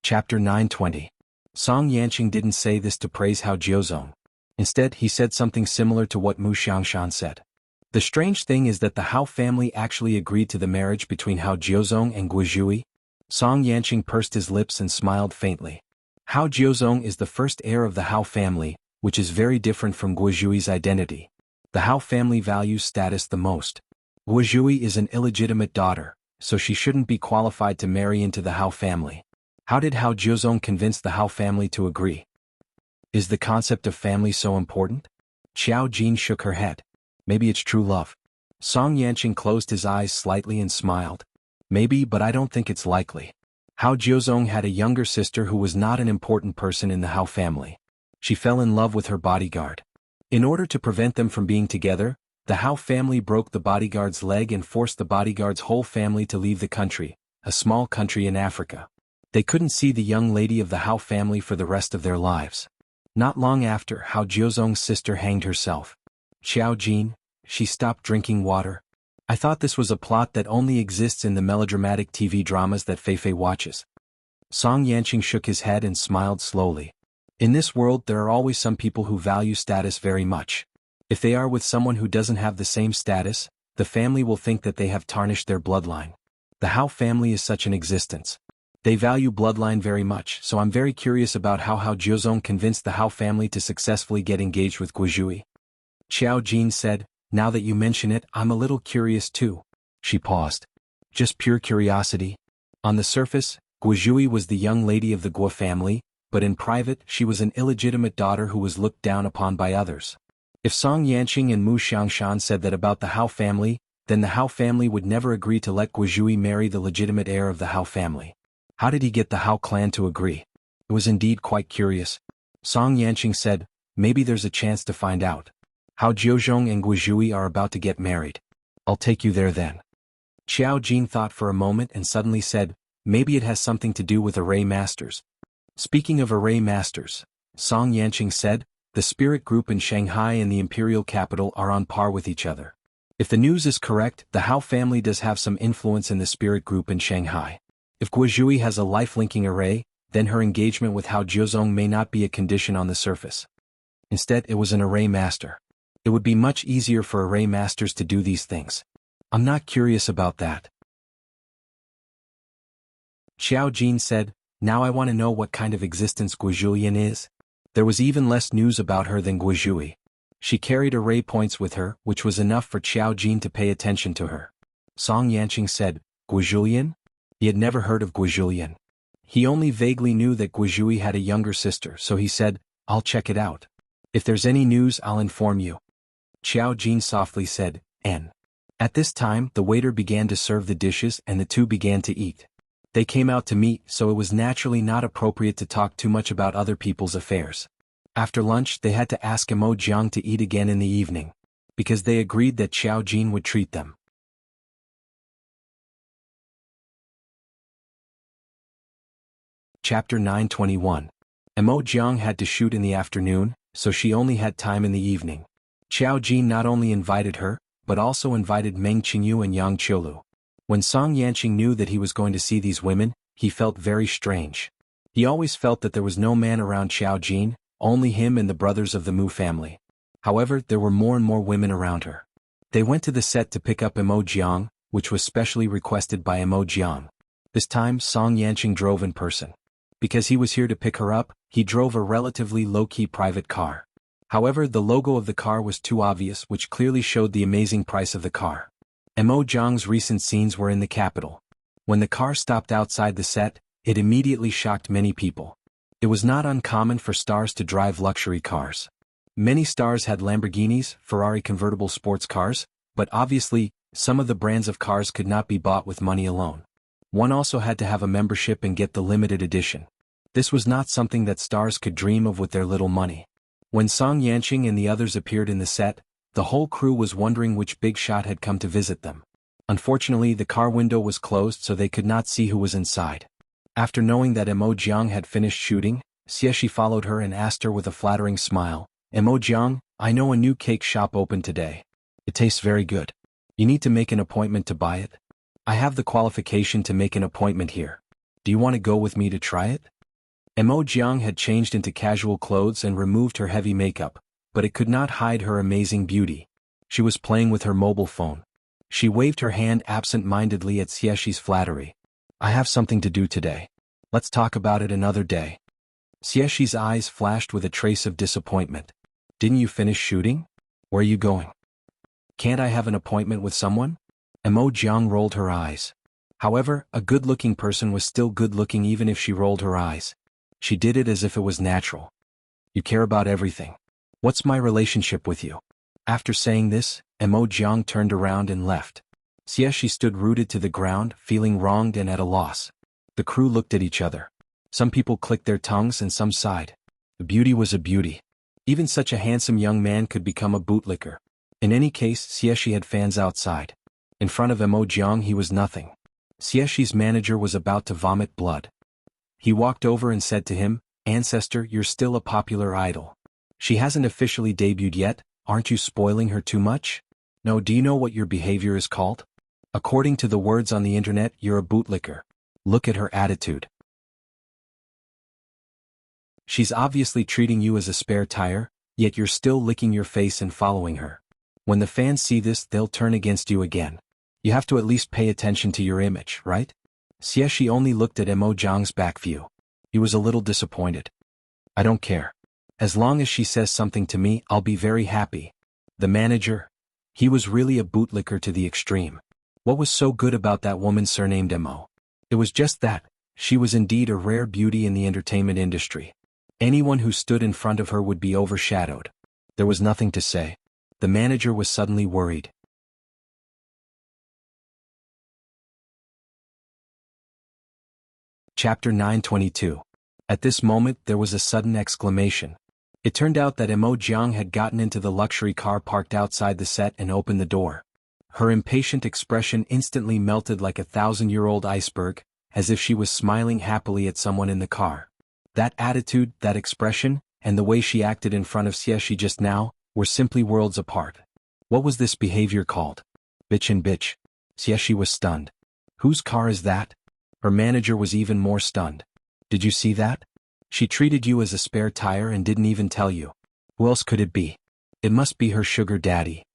Chapter 920. Song Yanqing didn't say this to praise Hao Jiuzong. Instead, he said something similar to what Mu Xiangshan said. The strange thing is that the Hao family actually agreed to the marriage between Hao Jiuzong and Guozhui. Song Yanqing pursed his lips and smiled faintly. Hao Jiuzong is the first heir of the Hao family, which is very different from Guozhui's identity. The Hao family values status the most. Guozhui is an illegitimate daughter, so she shouldn't be qualified to marry into the Hao family. How did Hao Jiuzong convince the Hao family to agree? Is the concept of family so important? Qiao Jin shook her head. Maybe it's true love. Song Yanqing closed his eyes slightly and smiled. Maybe, but I don't think it's likely. Hao Jiuzong had a younger sister who was not an important person in the Hao family. She fell in love with her bodyguard. In order to prevent them from being together, the Hao family broke the bodyguard's leg and forced the bodyguard's whole family to leave the country, a small country in Africa. They couldn't see the young lady of the Hao family for the rest of their lives. Not long after, Hao Jiuzong's sister hanged herself. Qiao Jin, she stopped drinking water. I thought this was a plot that only exists in the melodramatic TV dramas that Feifei watches. Song Yanqing shook his head and smiled slowly. In this world there are always some people who value status very much. If they are with someone who doesn't have the same status, the family will think that they have tarnished their bloodline. The Hao family is such an existence. They value bloodline very much, so I'm very curious about how Hao Jiuzong convinced the Hao family to successfully get engaged with Guizhui. Xiao Jin said, now that you mention it, I'm a little curious too. She paused. Just pure curiosity. On the surface, Guizhui was the young lady of the Guo family, but in private she was an illegitimate daughter who was looked down upon by others. If Song Yanqing and Mu Xiangshan said that about the Hao family, then the Hao family would never agree to let Guizhui marry the legitimate heir of the Hao family. How did he get the Hao clan to agree? It was indeed quite curious. Song Yanqing said, maybe there's a chance to find out. Hao Jiuzhong and Guizhui are about to get married. I'll take you there then. Xiao Jin thought for a moment and suddenly said, maybe it has something to do with array masters. Speaking of array masters, Song Yanqing said, the spirit group in Shanghai and the imperial capital are on par with each other. If the news is correct, the Hao family does have some influence in the spirit group in Shanghai. If Guizhui has a life-linking array, then her engagement with Hao Jiuzong may not be a condition on the surface. Instead, it was an array master. It would be much easier for array masters to do these things. I'm not curious about that. Xiao Jin said, now I want to know what kind of existence Guizhuian is. There was even less news about her than Guizhui. She carried array points with her, which was enough for Xiao Jin to pay attention to her. Song Yanqing said, Guizhuian? He had never heard of Guizhuian. He only vaguely knew that Guizhui had a younger sister, so he said, I'll check it out. If there's any news, I'll inform you. Xiao Jin softly said, N. At this time, the waiter began to serve the dishes and the two began to eat. They came out to meet, so it was naturally not appropriate to talk too much about other people's affairs. After lunch, they had to ask Mo Jiang to eat again in the evening, because they agreed that Xiao Jin would treat them. Chapter 921. Mo Jiang had to shoot in the afternoon, so she only had time in the evening. Xiao Jin not only invited her, but also invited Meng Qingyu and Yang Qiulu. When Song Yanqing knew that he was going to see these women, he felt very strange. He always felt that there was no man around Xiao Jin, only him and the brothers of the Mu family. However, there were more and more women around her. They went to the set to pick up Mo Jiang, which was specially requested by Mo Jiang. This time, Song Yanqing drove in person. Because he was here to pick her up, he drove a relatively low-key private car. However, the logo of the car was too obvious, which clearly showed the amazing price of the car. Mo Jiang's recent scenes were in the capital. When the car stopped outside the set, it immediately shocked many people. It was not uncommon for stars to drive luxury cars. Many stars had Lamborghinis, Ferrari convertible sports cars, but obviously, some of the brands of cars could not be bought with money alone. One also had to have a membership and get the limited edition. This was not something that stars could dream of with their little money. When Song Yanqing and the others appeared in the set, the whole crew was wondering which big shot had come to visit them. Unfortunately, the car window was closed so they could not see who was inside. After knowing that Mo Jiang had finished shooting, Xie followed her and asked her with a flattering smile, Mo Jiang, I know a new cake shop opened today. It tastes very good. You need to make an appointment to buy it? I have the qualification to make an appointment here. Do you want to go with me to try it? Mo Jiang had changed into casual clothes and removed her heavy makeup, but it could not hide her amazing beauty. She was playing with her mobile phone. She waved her hand absent-mindedly at Xie's flattery. I have something to do today. Let's talk about it another day. Xie's eyes flashed with a trace of disappointment. Didn't you finish shooting? Where are you going? Can't I have an appointment with someone? Mo Jiang rolled her eyes. However, a good-looking person was still good-looking even if she rolled her eyes. She did it as if it was natural. You care about everything. What's my relationship with you? After saying this, Mo Jiang turned around and left. Xie stood rooted to the ground, feeling wronged and at a loss. The crew looked at each other. Some people clicked their tongues and some sighed. The beauty was a beauty. Even such a handsome young man could become a bootlicker. In any case, Xie had fans outside. In front of Mo Jiang he was nothing. Xie's manager was about to vomit blood. He walked over and said to him, Ancestor, you're still a popular idol. She hasn't officially debuted yet, aren't you spoiling her too much? No, do you know what your behavior is called? According to the words on the internet, you're a bootlicker. Look at her attitude. She's obviously treating you as a spare tire, yet you're still licking your face and following her. When the fans see this, they'll turn against you again. You have to at least pay attention to your image, right? Xie only looked at Mo Jiang's back view. He was a little disappointed. I don't care. As long as she says something to me, I'll be very happy. The manager? He was really a bootlicker to the extreme. What was so good about that woman surnamed Mo? It was just that. She was indeed a rare beauty in the entertainment industry. Anyone who stood in front of her would be overshadowed. There was nothing to say. The manager was suddenly worried. Chapter 922. At this moment there was a sudden exclamation. It turned out that Mo Jiang had gotten into the luxury car parked outside the set and opened the door. Her impatient expression instantly melted like a 1,000-year-old iceberg, as if she was smiling happily at someone in the car. That attitude, that expression, and the way she acted in front of Xie just now, were simply worlds apart. What was this behavior called? Bitch and bitch. Xie was stunned. Whose car is that? Her manager was even more stunned. Did you see that? She treated you as a spare tire and didn't even tell you. Who else could it be? It must be her sugar daddy.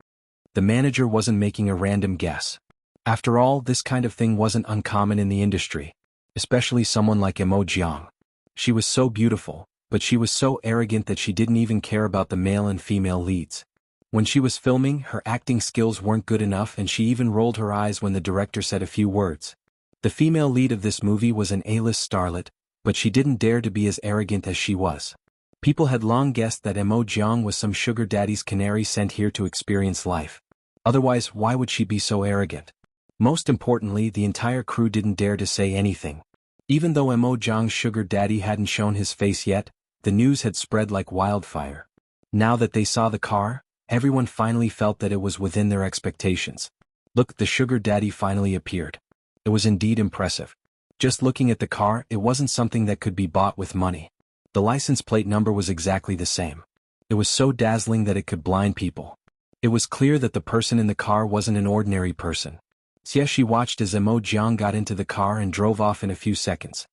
The manager wasn't making a random guess. After all, this kind of thing wasn't uncommon in the industry, especially someone like Mo Jiang. She was so beautiful, but she was so arrogant that she didn't even care about the male and female leads. When she was filming, her acting skills weren't good enough and she even rolled her eyes when the director said a few words. The female lead of this movie was an A-list starlet, but she didn't dare to be as arrogant as she was. People had long guessed that Mo Jiang was some sugar daddy's canary sent here to experience life. Otherwise, why would she be so arrogant? Most importantly, the entire crew didn't dare to say anything. Even though Mo Jiang's sugar daddy hadn't shown his face yet, the news had spread like wildfire. Now that they saw the car, everyone finally felt that it was within their expectations. Look, the sugar daddy finally appeared. It was indeed impressive. Just looking at the car, it wasn't something that could be bought with money. The license plate number was exactly the same. It was so dazzling that it could blind people. It was clear that the person in the car wasn't an ordinary person. Xie watched as Mo Jiang got into the car and drove off in a few seconds.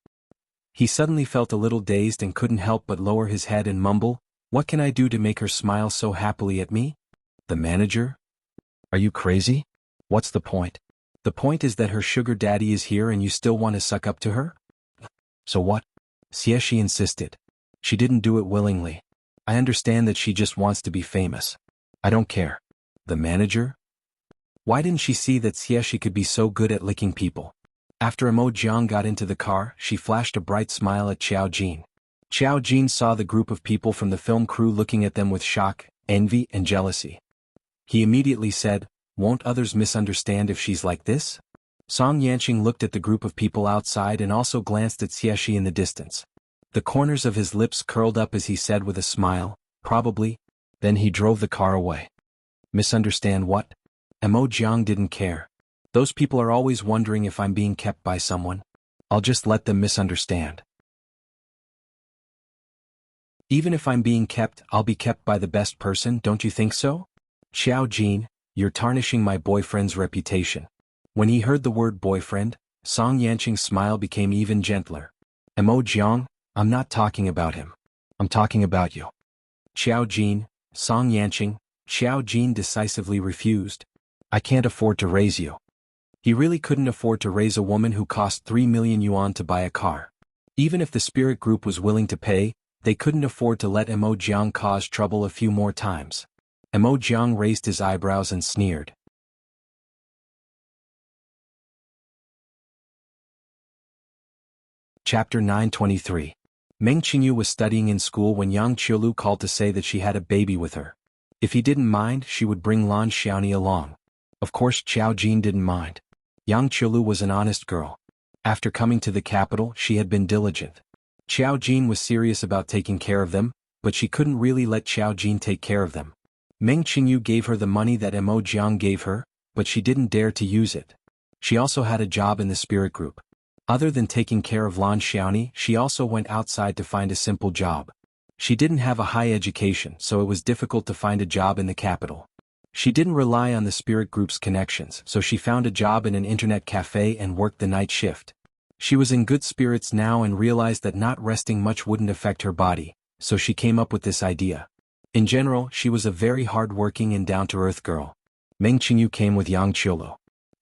He suddenly felt a little dazed and couldn't help but lower his head and mumble, "What can I do to make her smile so happily at me?" The manager? Are you crazy? What's the point? The point is that her sugar daddy is here and you still want to suck up to her? So what? Xie insisted. She didn't do it willingly. I understand that she just wants to be famous. I don't care. The manager? Why didn't she see that Xie could be so good at licking people? After Mo Jiang got into the car, she flashed a bright smile at Xiao Jin. Xiao Jin saw the group of people from the film crew looking at them with shock, envy, and jealousy. He immediately said, "Won't others misunderstand if she's like this?" Song Yanqing looked at the group of people outside and also glanced at Xie in the distance. The corners of his lips curled up as he said with a smile, "Probably." Then he drove the car away. Misunderstand what? Mo Jiang didn't care. Those people are always wondering if I'm being kept by someone. I'll just let them misunderstand. Even if I'm being kept, I'll be kept by the best person, don't you think so? Xiao Jin, you're tarnishing my boyfriend's reputation. When he heard the word boyfriend, Song Yanqing's smile became even gentler. Mo Jiang, I'm not talking about him. I'm talking about you. Xiao Jin, Song Yanqing, Xiao Jin decisively refused. I can't afford to raise you. He really couldn't afford to raise a woman who cost 3 million yuan to buy a car. Even if the spirit group was willing to pay, they couldn't afford to let Mo Jiang cause trouble a few more times. Mo Jiang raised his eyebrows and sneered. Chapter 923. Meng Qingyu was studying in school when Yang Qiulu called to say that she had a baby with her. If he didn't mind, she would bring Lan Xiaoni along. Of course, Xiao Jin didn't mind. Yang Qiulu was an honest girl. After coming to the capital, she had been diligent. Xiao Jin was serious about taking care of them, but she couldn't really let Xiao Jin take care of them. Meng Qingyu gave her the money that Mo Jiang gave her, but she didn't dare to use it. She also had a job in the spirit group. Other than taking care of Lan Xiaoni, she also went outside to find a simple job. She didn't have a high education, so it was difficult to find a job in the capital. She didn't rely on the spirit group's connections, so she found a job in an internet cafe and worked the night shift. She was in good spirits now and realized that not resting much wouldn't affect her body, so she came up with this idea. In general, she was a very hard-working and down-to-earth girl. Meng Qingyu came with Yang Qiulu.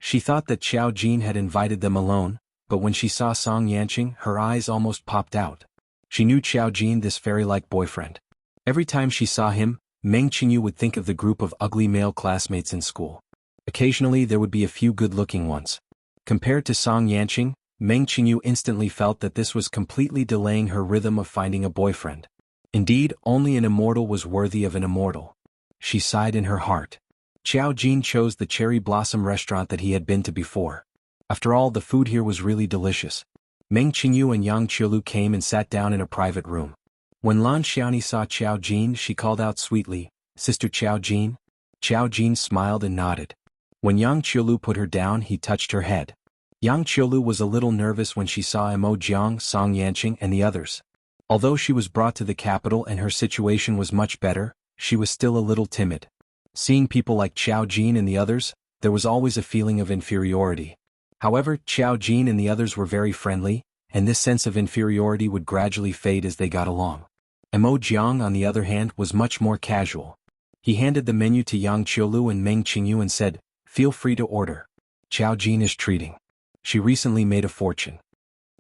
She thought that Xiao Jin had invited them alone, but when she saw Song Yanqing, her eyes almost popped out. She knew Xiao Jin, this fairy-like boyfriend. Every time she saw him, Meng Qingyu would think of the group of ugly male classmates in school. Occasionally there would be a few good-looking ones. Compared to Song Yanqing, Meng Qingyu instantly felt that this was completely delaying her rhythm of finding a boyfriend. Indeed, only an immortal was worthy of an immortal. She sighed in her heart. Xiao Jin chose the cherry blossom restaurant that he had been to before. After all, the food here was really delicious. Meng Qingyu and Yang Qiulu came and sat down in a private room. When Lan Xiaoni saw Xiao Jin, she called out sweetly, "Sister Xiao Jin?" Xiao Jin smiled and nodded. When Yang Qiulu put her down, he touched her head. Yang Qiulu was a little nervous when she saw Mo Jiang, Song Yanqing and the others. Although she was brought to the capital and her situation was much better, she was still a little timid. Seeing people like Xiao Jin and the others, there was always a feeling of inferiority. However, Xiao Jin and the others were very friendly, and this sense of inferiority would gradually fade as they got along. Mo Jiang, on the other hand, was much more casual. He handed the menu to Yang Qiulu and Meng Qingyu and said, "Feel free to order. Xiao Jin is treating. She recently made a fortune."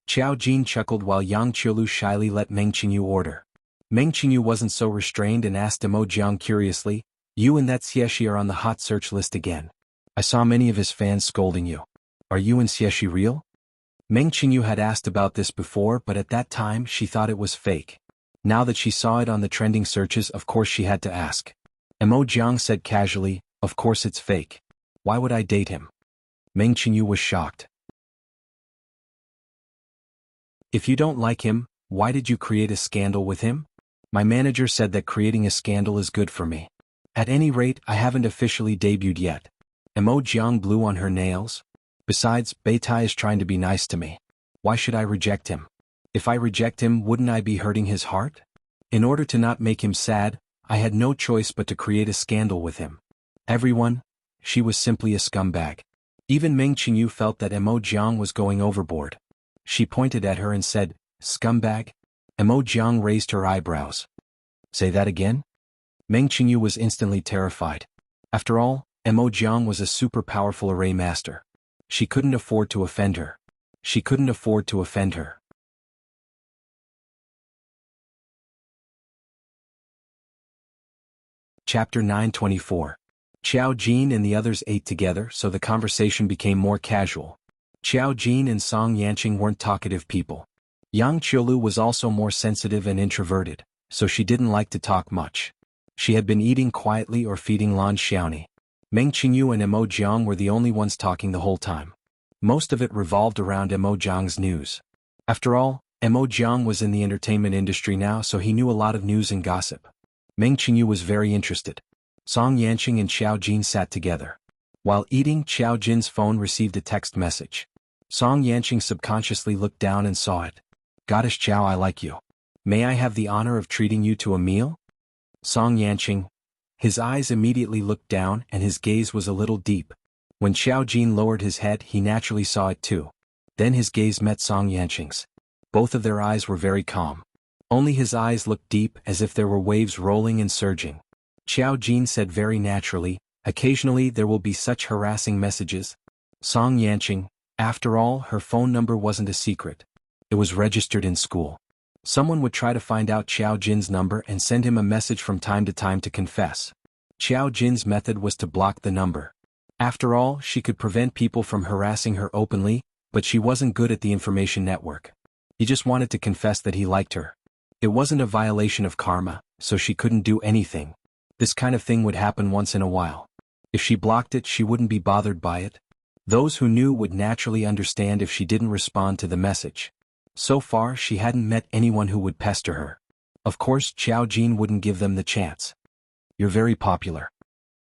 Xiao Jin chuckled while Yang Qiulu shyly let Meng Qingyu order. Meng Qingyu wasn't so restrained and asked Mo Jiang curiously, "You and that Xieshi are on the hot search list again. I saw many of his fans scolding you. Are you and Xieshi real?" Meng Qingyu had asked about this before, but at that time she thought it was fake. Now that she saw it on the trending searches, of course she had to ask. Mo Jiang said casually, "Of course it's fake. Why would I date him?" Meng Qingyu was shocked. "If you don't like him, why did you create a scandal with him?" "My manager said that creating a scandal is good for me. At any rate, I haven't officially debuted yet." Mo Jiang blew on her nails. "Besides, Beitai is trying to be nice to me. Why should I reject him? If I reject him, wouldn't I be hurting his heart? In order to not make him sad, I had no choice but to create a scandal with him. She was simply a scumbag." Even Meng Qingyu felt that Mo Jiang was going overboard. She pointed at her and said, "Scumbag?" Mo Jiang raised her eyebrows. "Say that again?" Meng Qingyu was instantly terrified. After all, Mo Jiang was a super powerful array master. She couldn't afford to offend her. She couldn't afford to offend her. Chapter 924. Xiao Jin and the others ate together, so the conversation became more casual. Xiao Jin and Song Yanqing weren't talkative people. Yang Qiulu was also more sensitive and introverted, so she didn't like to talk much. She had been eating quietly or feeding Lan Xiaoni. Meng Qingyu and Mo Jiang were the only ones talking the whole time. Most of it revolved around Mo Jiang's news. After all, Mo Jiang was in the entertainment industry now, so he knew a lot of news and gossip. Meng Qingyu was very interested. Song Yanqing and Xiao Jin sat together. While eating, Xiao Jin's phone received a text message. Song Yanqing subconsciously looked down and saw it. "Goddess Xiao, I like you. May I have the honor of treating you to a meal?" Song Yanqing. His eyes immediately looked down and his gaze was a little deep. When Xiao Jin lowered his head, he naturally saw it too. Then his gaze met Song Yanqing's. Both of their eyes were very calm. Only his eyes looked deep, as if there were waves rolling and surging. Xiao Jin said very naturally, "Occasionally there will be such harassing messages." Song Yanqing. After all, her phone number wasn't a secret. It was registered in school. Someone would try to find out Xiao Jin's number and send him a message from time to time to confess. Xiao Jin's method was to block the number. After all, she could prevent people from harassing her openly, but she wasn't good at the information network. He just wanted to confess that he liked her. It wasn't a violation of karma, so she couldn't do anything. This kind of thing would happen once in a while. If she blocked it, she wouldn't be bothered by it. Those who knew would naturally understand if she didn't respond to the message. So far, she hadn't met anyone who would pester her. Of course, Xiao Jin wouldn't give them the chance. "You're very popular."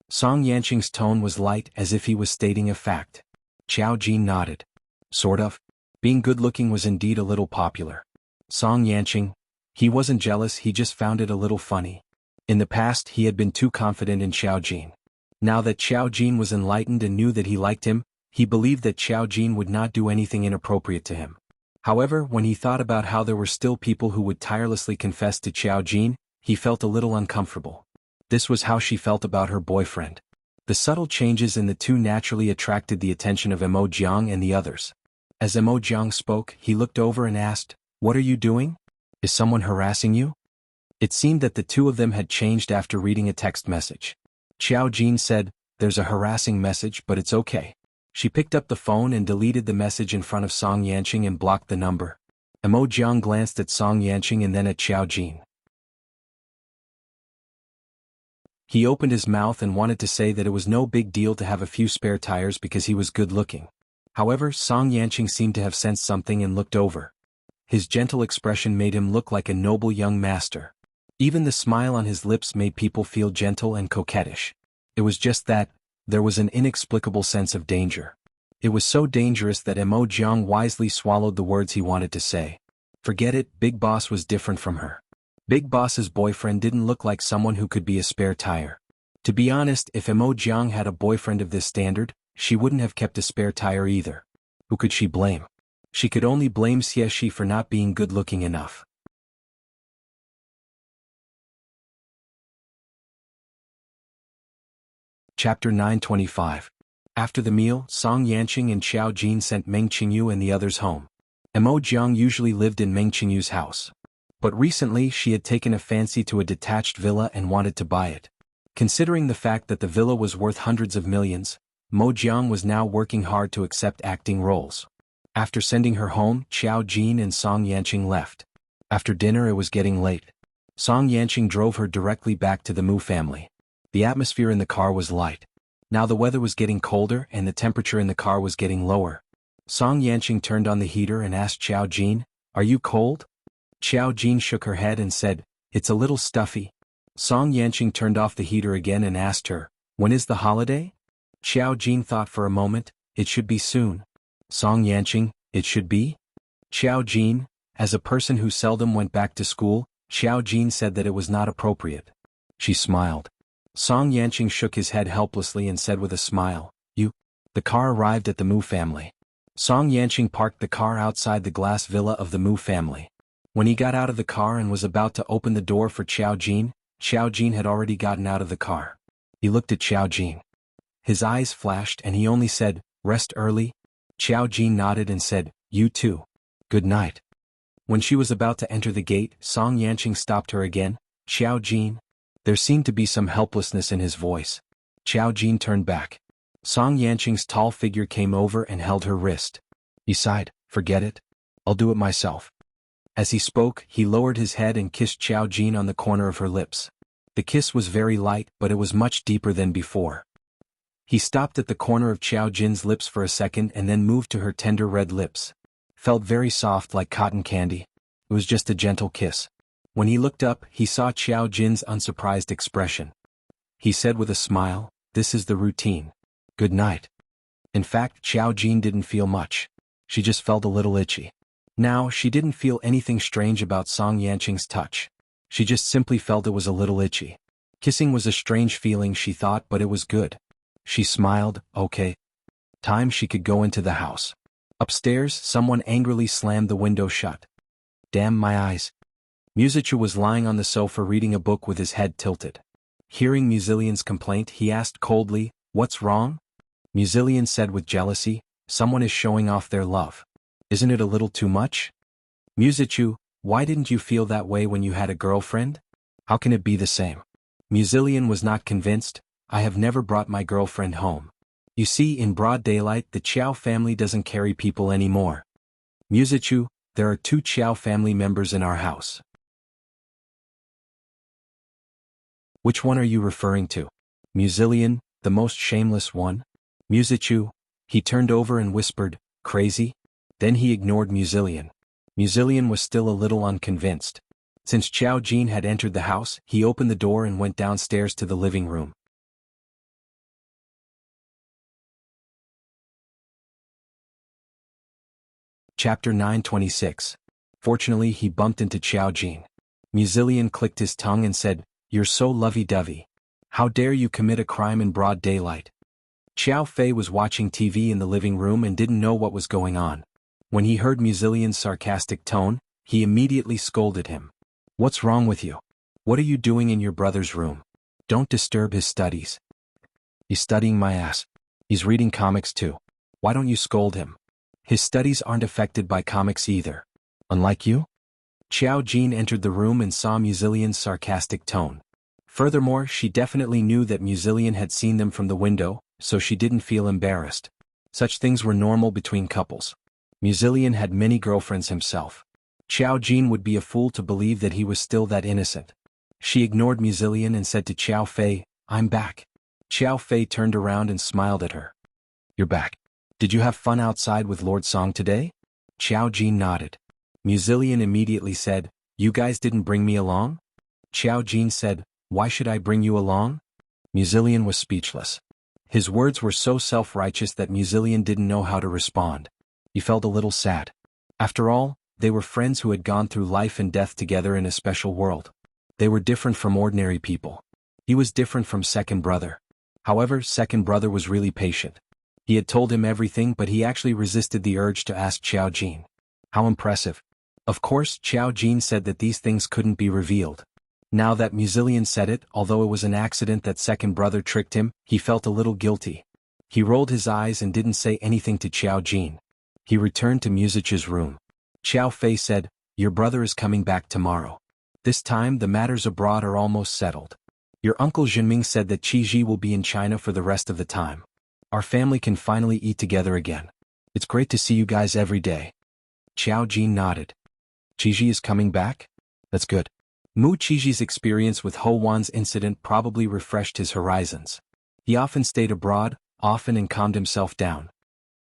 Song Yanqing's tone was light, as if he was stating a fact. Xiao Jin nodded. "Sort of. Being good-looking was indeed a little popular." Song Yanqing. He wasn't jealous, he just found it a little funny. In the past, he had been too confident in Xiao Jin. Now that Xiao Jin was enlightened and knew that he liked him, he believed that Xiao Jin would not do anything inappropriate to him. However, when he thought about how there were still people who would tirelessly confess to Xiao Jin, he felt a little uncomfortable. This was how she felt about her boyfriend. The subtle changes in the two naturally attracted the attention of Mo Jiang and the others. As Mo Jiang spoke, he looked over and asked, "What are you doing? Is someone harassing you?" It seemed that the two of them had changed after reading a text message. Xiao Jin said, "There's a harassing message, but it's okay." She picked up the phone and deleted the message in front of Song Yanqing and blocked the number. Mo Jiang glanced at Song Yanqing and then at Xiao Jin. He opened his mouth and wanted to say that it was no big deal to have a few spare tires because he was good-looking. However, Song Yanqing seemed to have sensed something and looked over. His gentle expression made him look like a noble young master. Even the smile on his lips made people feel gentle and coquettish. It was just that, there was an inexplicable sense of danger. It was so dangerous that Mo Jiang wisely swallowed the words he wanted to say. Forget it, Big Boss was different from her. Big Boss's boyfriend didn't look like someone who could be a spare tire. To be honest, if Mo Jiang had a boyfriend of this standard, she wouldn't have kept a spare tire either. Who could she blame? She could only blame Xie for not being good-looking enough. Chapter 925. After the meal, Song Yanqing and Xiao Jin sent Meng Qingyu and the others home. Mo Jiang usually lived in Meng Qingyu's house. But recently she had taken a fancy to a detached villa and wanted to buy it. Considering the fact that the villa was worth hundreds of millions, Mo Jiang was now working hard to accept acting roles. After sending her home, Xiao Jin and Song Yanqing left. After dinner it was getting late. Song Yanqing drove her directly back to the Mu family. The atmosphere in the car was light. Now the weather was getting colder and the temperature in the car was getting lower. Song Yanqing turned on the heater and asked Xiao Jin, "Are you cold?" Xiao Jin shook her head and said, "It's a little stuffy." Song Yanqing turned off the heater again and asked her, "When is the holiday?" Xiao Jin thought for a moment, "It should be soon." Song Yanqing, "It should be?" Xiao Jin, as a person who seldom went back to school, Xiao Jin said that it was not appropriate. She smiled. Song Yanqing shook his head helplessly and said with a smile, "You." The car arrived at the Mu family. Song Yanqing parked the car outside the glass villa of the Mu family. When he got out of the car and was about to open the door for Xiao Jin had already gotten out of the car. He looked at Xiao Jin. His eyes flashed and he only said, "Rest early?" Xiao Jin nodded and said, "You too. Good night." When she was about to enter the gate, Song Yanqing stopped her again. "Xiao Jin." There seemed to be some helplessness in his voice. Xiao Jin turned back. Song Yanqing's tall figure came over and held her wrist. He sighed, "Forget it. I'll do it myself." As he spoke, he lowered his head and kissed Xiao Jin on the corner of her lips. The kiss was very light, but it was much deeper than before. He stopped at the corner of Xiao Jin's lips for a second and then moved to her tender red lips. Felt very soft like cotton candy. It was just a gentle kiss. When he looked up, he saw Xiao Jin's unsurprised expression. He said with a smile, "This is the routine. Good night." In fact, Xiao Jin didn't feel much. She just felt a little itchy. Now, she didn't feel anything strange about Song Yanqing's touch. She just simply felt it was a little itchy. Kissing was a strange feeling, she thought, but it was good. She smiled, "Okay. Time she could go into the house." Upstairs, someone angrily slammed the window shut. "Damn my eyes." Musichu was lying on the sofa reading a book with his head tilted. Hearing Musilian's complaint, he asked coldly, "What's wrong?" Musilian said with jealousy, "Someone is showing off their love. Isn't it a little too much?" "Musichu, why didn't you feel that way when you had a girlfriend? How can it be the same?" Musilian was not convinced. "I have never brought my girlfriend home. You see, in broad daylight the Chiao family doesn't carry people anymore." "Musichu, there are 2 Chiao family members in our house. Which one are you referring to?" "Musilian, the most shameless one." "Musichu." He turned over and whispered, "Crazy?" Then he ignored Musilian. Musilian was still a little unconvinced. Since Xiao Jin had entered the house, he opened the door and went downstairs to the living room. Chapter 926. Fortunately he bumped into Xiao Jin. Musilian clicked his tongue and said, "You're so lovey-dovey. How dare you commit a crime in broad daylight?" Xiao Fei was watching TV in the living room and didn't know what was going on. When he heard Musilian's sarcastic tone, he immediately scolded him. "What's wrong with you? What are you doing in your brother's room? Don't disturb his studies." He's studying my ass. He's reading comics too. Why don't you scold him? His studies aren't affected by comics either. Unlike you? Xiao Jin entered the room and saw Musilian's sarcastic tone. Furthermore, she definitely knew that Musilian had seen them from the window, so she didn't feel embarrassed. Such things were normal between couples. Musilian had many girlfriends himself. Xiao Jin would be a fool to believe that he was still that innocent. She ignored Musilian and said to Xiao Fei, "I'm back." Xiao Fei turned around and smiled at her. "You're back. Did you have fun outside with Lord Song today?" Xiao Jin nodded. Musilian immediately said, "You guys didn't bring me along?" Xiao Jin said, "Why should I bring you along?" Musilian was speechless. His words were so self-righteous that Musilian didn't know how to respond. He felt a little sad. After all, they were friends who had gone through life and death together in a special world. They were different from ordinary people. He was different from second brother. However, second brother was really patient. He had told him everything, but he actually resisted the urge to ask Xiao Jin. How impressive. Of course, Xiao Jin said that these things couldn't be revealed. Now that Musilian said it, although it was an accident that second brother tricked him, he felt a little guilty. He rolled his eyes and didn't say anything to Xiao Jin. He returned to Musich's room. Xiao Fei said, "Your brother is coming back tomorrow. This time the matters abroad are almost settled. Your uncle Jinming said that Qiji will be in China for the rest of the time. Our family can finally eat together again. It's great to see you guys every day." Xiao Jin nodded. "Qiji is coming back? That's good." Mu Qiji's experience with Ho Wan's incident probably refreshed his horizons. He often stayed abroad, often and calmed himself down.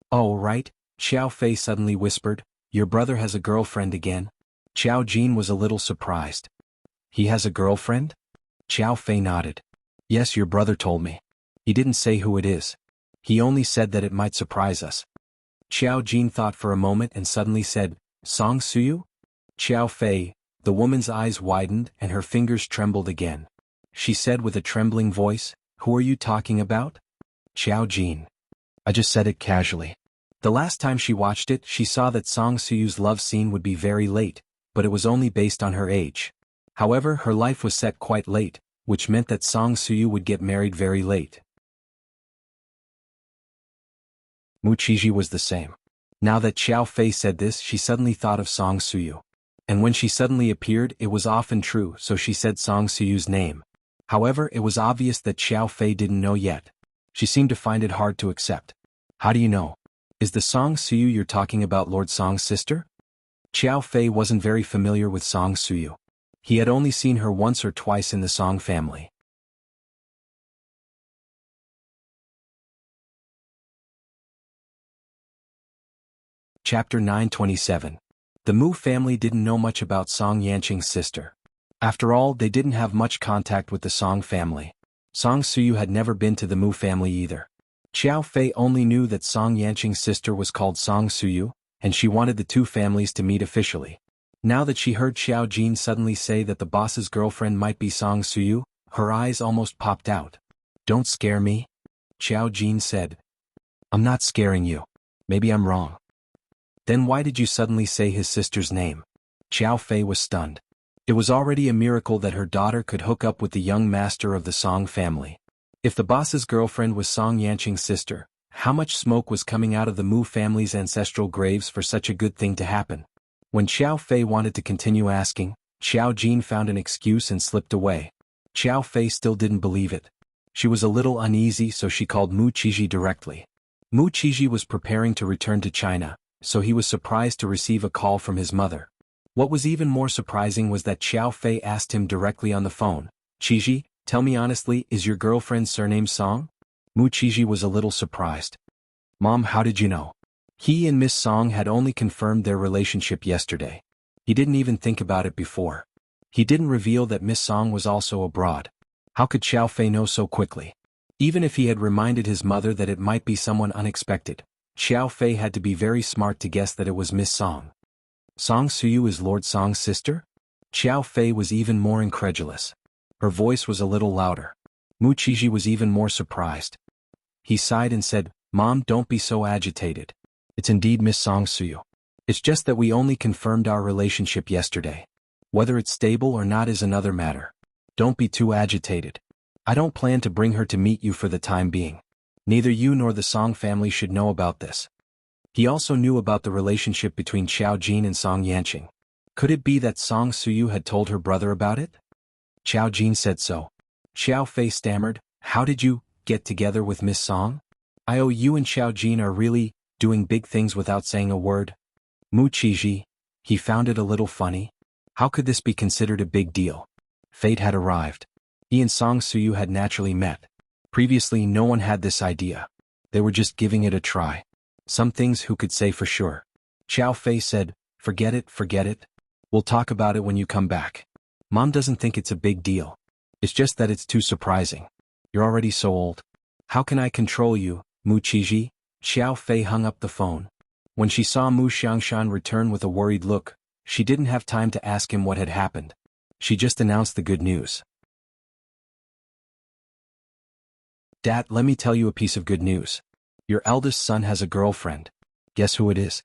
"Oh, right," Xiao Fei suddenly whispered, "your brother has a girlfriend again?" Xiao Jin was a little surprised. "He has a girlfriend?" Xiao Fei nodded. "Yes, your brother told me. He didn't say who it is. He only said that it might surprise us." Xiao Jin thought for a moment and suddenly said, "Song Suyu?" Xiao Fei. The woman's eyes widened and her fingers trembled again. She said with a trembling voice, "Who are you talking about?" Xiao Jin. "I just said it casually." The last time she watched it, she saw that Song Suyu's love scene would be very late, but it was only based on her age. However, her life was set quite late, which meant that Song Suyu would get married very late. Mu Qiji was the same. Now that Xiao Fei said this, she suddenly thought of Song Suyu. And when she suddenly appeared, it was often true, so she said Song Suyu's name. However, it was obvious that Xiao Fei didn't know yet. She seemed to find it hard to accept. "How do you know? Is the Song Suyu you're talking about Lord Song's sister?" Xiao Fei wasn't very familiar with Song Suyu. He had only seen her once or twice in the Song family. Chapter 927. The Mu family didn't know much about Song Yanqing's sister. After all, they didn't have much contact with the Song family. Song Suyu had never been to the Mu family either. Xiao Fei only knew that Song Yanqing's sister was called Song Suyu, and she wanted the two families to meet officially. Now that she heard Xiao Jin suddenly say that the boss's girlfriend might be Song Suyu, her eyes almost popped out. "Don't scare me," Xiao Jin said. "I'm not scaring you. Maybe I'm wrong." "Then why did you suddenly say his sister's name?" Xiao Fei was stunned. It was already a miracle that her daughter could hook up with the young master of the Song family. If the boss's girlfriend was Song Yanqing's sister, how much smoke was coming out of the Mu family's ancestral graves for such a good thing to happen? When Xiao Fei wanted to continue asking, Xiao Jin found an excuse and slipped away. Xiao Fei still didn't believe it. She was a little uneasy, so she called Mu Qiji directly. Mu Qiji was preparing to return to China, so he was surprised to receive a call from his mother. What was even more surprising was that Xiao Fei asked him directly on the phone, "Qiji, tell me honestly, is your girlfriend's surname Song?" Mu Qiji was a little surprised. "Mom, how did you know?" He and Miss Song had only confirmed their relationship yesterday. He didn't even think about it before. He didn't reveal that Miss Song was also abroad. How could Xiao Fei know so quickly? Even if he had reminded his mother that it might be someone unexpected, Xiao Fei had to be very smart to guess that it was Miss Song. Song Suyu is Lord Song's sister? Xiao Fei was even more incredulous. Her voice was a little louder. Mu Qiji was even more surprised. He sighed and said, "Mom, don't be so agitated. It's indeed Miss Song Suyu. It's just that we only confirmed our relationship yesterday. Whether it's stable or not is another matter. Don't be too agitated. I don't plan to bring her to meet you for the time being. Neither you nor the Song family should know about this. He also knew about the relationship between Xiao Jin and Song Yanqing. Could it be that Song Suyu had told her brother about it? Xiao Jin said so. Xiao Fei stammered, "How did you get together with Miss Song? You and Xiao Jin are really doing big things without saying a word." Mu Qiji, he found it a little funny. How could this be considered a big deal? Fate had arrived. He and Song Suyu had naturally met. Previously no one had this idea. They were just giving it a try. Some things who could say for sure. Xiao Fei said, forget it. We'll talk about it when you come back. Mom doesn't think it's a big deal. It's just that it's too surprising. You're already so old. How can I control you, Mu Qiji? Xiao Fei hung up the phone. When she saw Mu Xiangshan return with a worried look, she didn't have time to ask him what had happened. She just announced the good news. Dad, let me tell you a piece of good news. Your eldest son has a girlfriend. Guess who it is?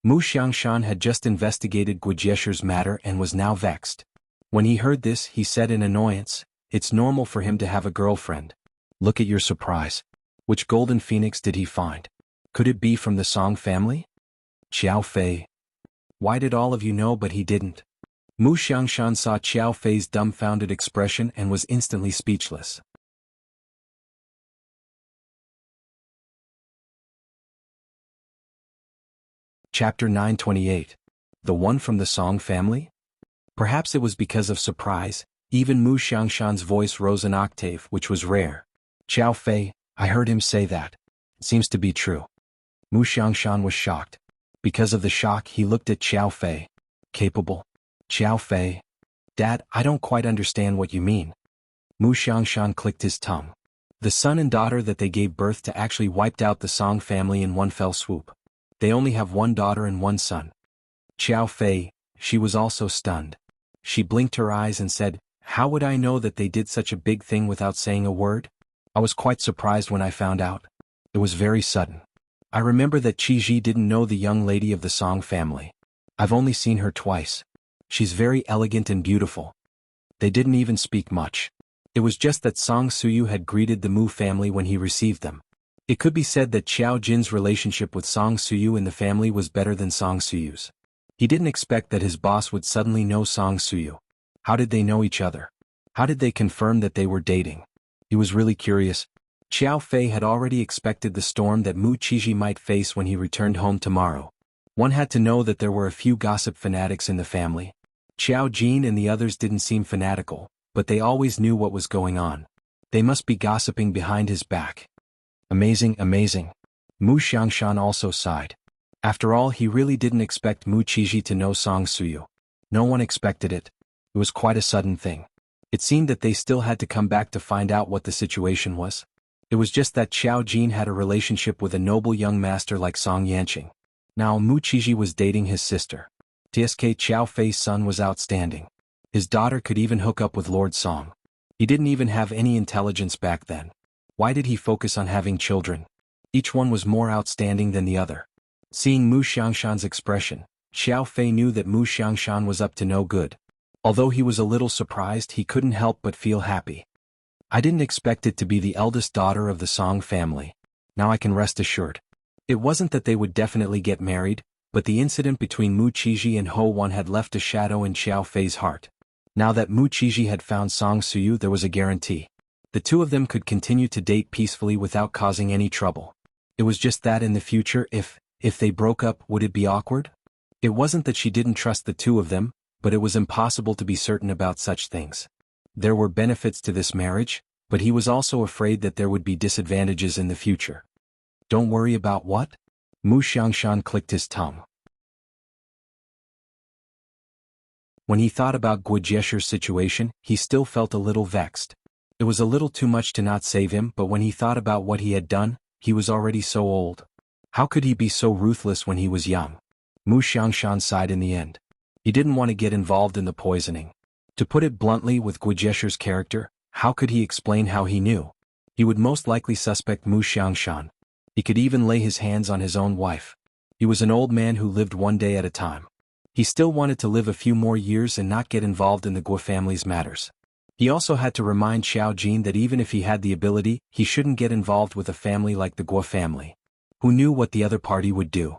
Mu Xiangshan had just investigated Guijiesher's matter and was now vexed. When he heard this, he said in annoyance, "It's normal for him to have a girlfriend. Look at your surprise. Which golden phoenix did he find? Could it be from the Song family?" Xiao Fei. Why did all of you know but he didn't? Mu Xiangshan saw Xiao Fei's dumbfounded expression and was instantly speechless. Chapter 928. The one from the Song family? Perhaps it was because of surprise, even Mu Xiangshan's voice rose an octave, which was rare. Xiao Fei, I heard him say that. It seems to be true. Mu Xiangshan was shocked. Because of the shock, he looked at Xiao Fei. Capable? Xiao Fei. Dad, I don't quite understand what you mean. Mu Xiangshan clicked his tongue. The son and daughter that they gave birth to actually wiped out the Song family in one fell swoop. They only have one daughter and one son. Xiao Fei, she was also stunned. She blinked her eyes and said, how would I know that they did such a big thing without saying a word? I was quite surprised when I found out. It was very sudden. I remember that Qiji didn't know the young lady of the Song family. I've only seen her twice. She's very elegant and beautiful. They didn't even speak much. It was just that Song Suyu had greeted the Mu family when he received them. It could be said that Xiao Jin's relationship with Song Suyu in the family was better than Song Suyu's. He didn't expect that his boss would suddenly know Song Suyu. How did they know each other? How did they confirm that they were dating? He was really curious. Xiao Fei had already expected the storm that Mu Qiji might face when he returned home tomorrow. One had to know that there were a few gossip fanatics in the family. Xiao Jin and the others didn't seem fanatical, but they always knew what was going on. They must be gossiping behind his back. Amazing, amazing. Mu Xiangshan also sighed. After all, he really didn't expect Mu Qiji to know Song Suyu. No one expected it. It was quite a sudden thing. It seemed that they still had to come back to find out what the situation was. It was just that Xiao Jin had a relationship with a noble young master like Song Yanqing. Now Mu Qiji was dating his sister. TSK Xiao Fei's son was outstanding. His daughter could even hook up with Lord Song. He didn't even have any intelligence back then. Why did he focus on having children? Each one was more outstanding than the other. Seeing Mu Xiangshan's expression, Xiao Fei knew that Mu Xiangshan was up to no good. Although he was a little surprised, he couldn't help but feel happy. I didn't expect it to be the eldest daughter of the Song family. Now I can rest assured. It wasn't that they would definitely get married, but the incident between Mu Qiji and Ho Wan had left a shadow in Xiao Fei's heart. Now that Mu Qiji had found Song Suyu, there was a guarantee. The two of them could continue to date peacefully without causing any trouble. It was just that in the future, if they broke up, would it be awkward? It wasn't that she didn't trust the two of them, but it was impossible to be certain about such things. There were benefits to this marriage, but he was also afraid that there would be disadvantages in the future. Don't worry about what? Mu Xiangshan clicked his tongue. When he thought about Guijiesher's situation, he still felt a little vexed. It was a little too much to not save him, but when he thought about what he had done, he was already so old. How could he be so ruthless when he was young? Mu Xiangshan sighed in the end. He didn't want to get involved in the poisoning. To put it bluntly, with Guijiesher's character, how could he explain how he knew? He would most likely suspect Mu Xiangshan. He could even lay his hands on his own wife. He was an old man who lived one day at a time. He still wanted to live a few more years and not get involved in the Guo family's matters. He also had to remind Xiao Jin that even if he had the ability, he shouldn't get involved with a family like the Guo family. Who knew what the other party would do?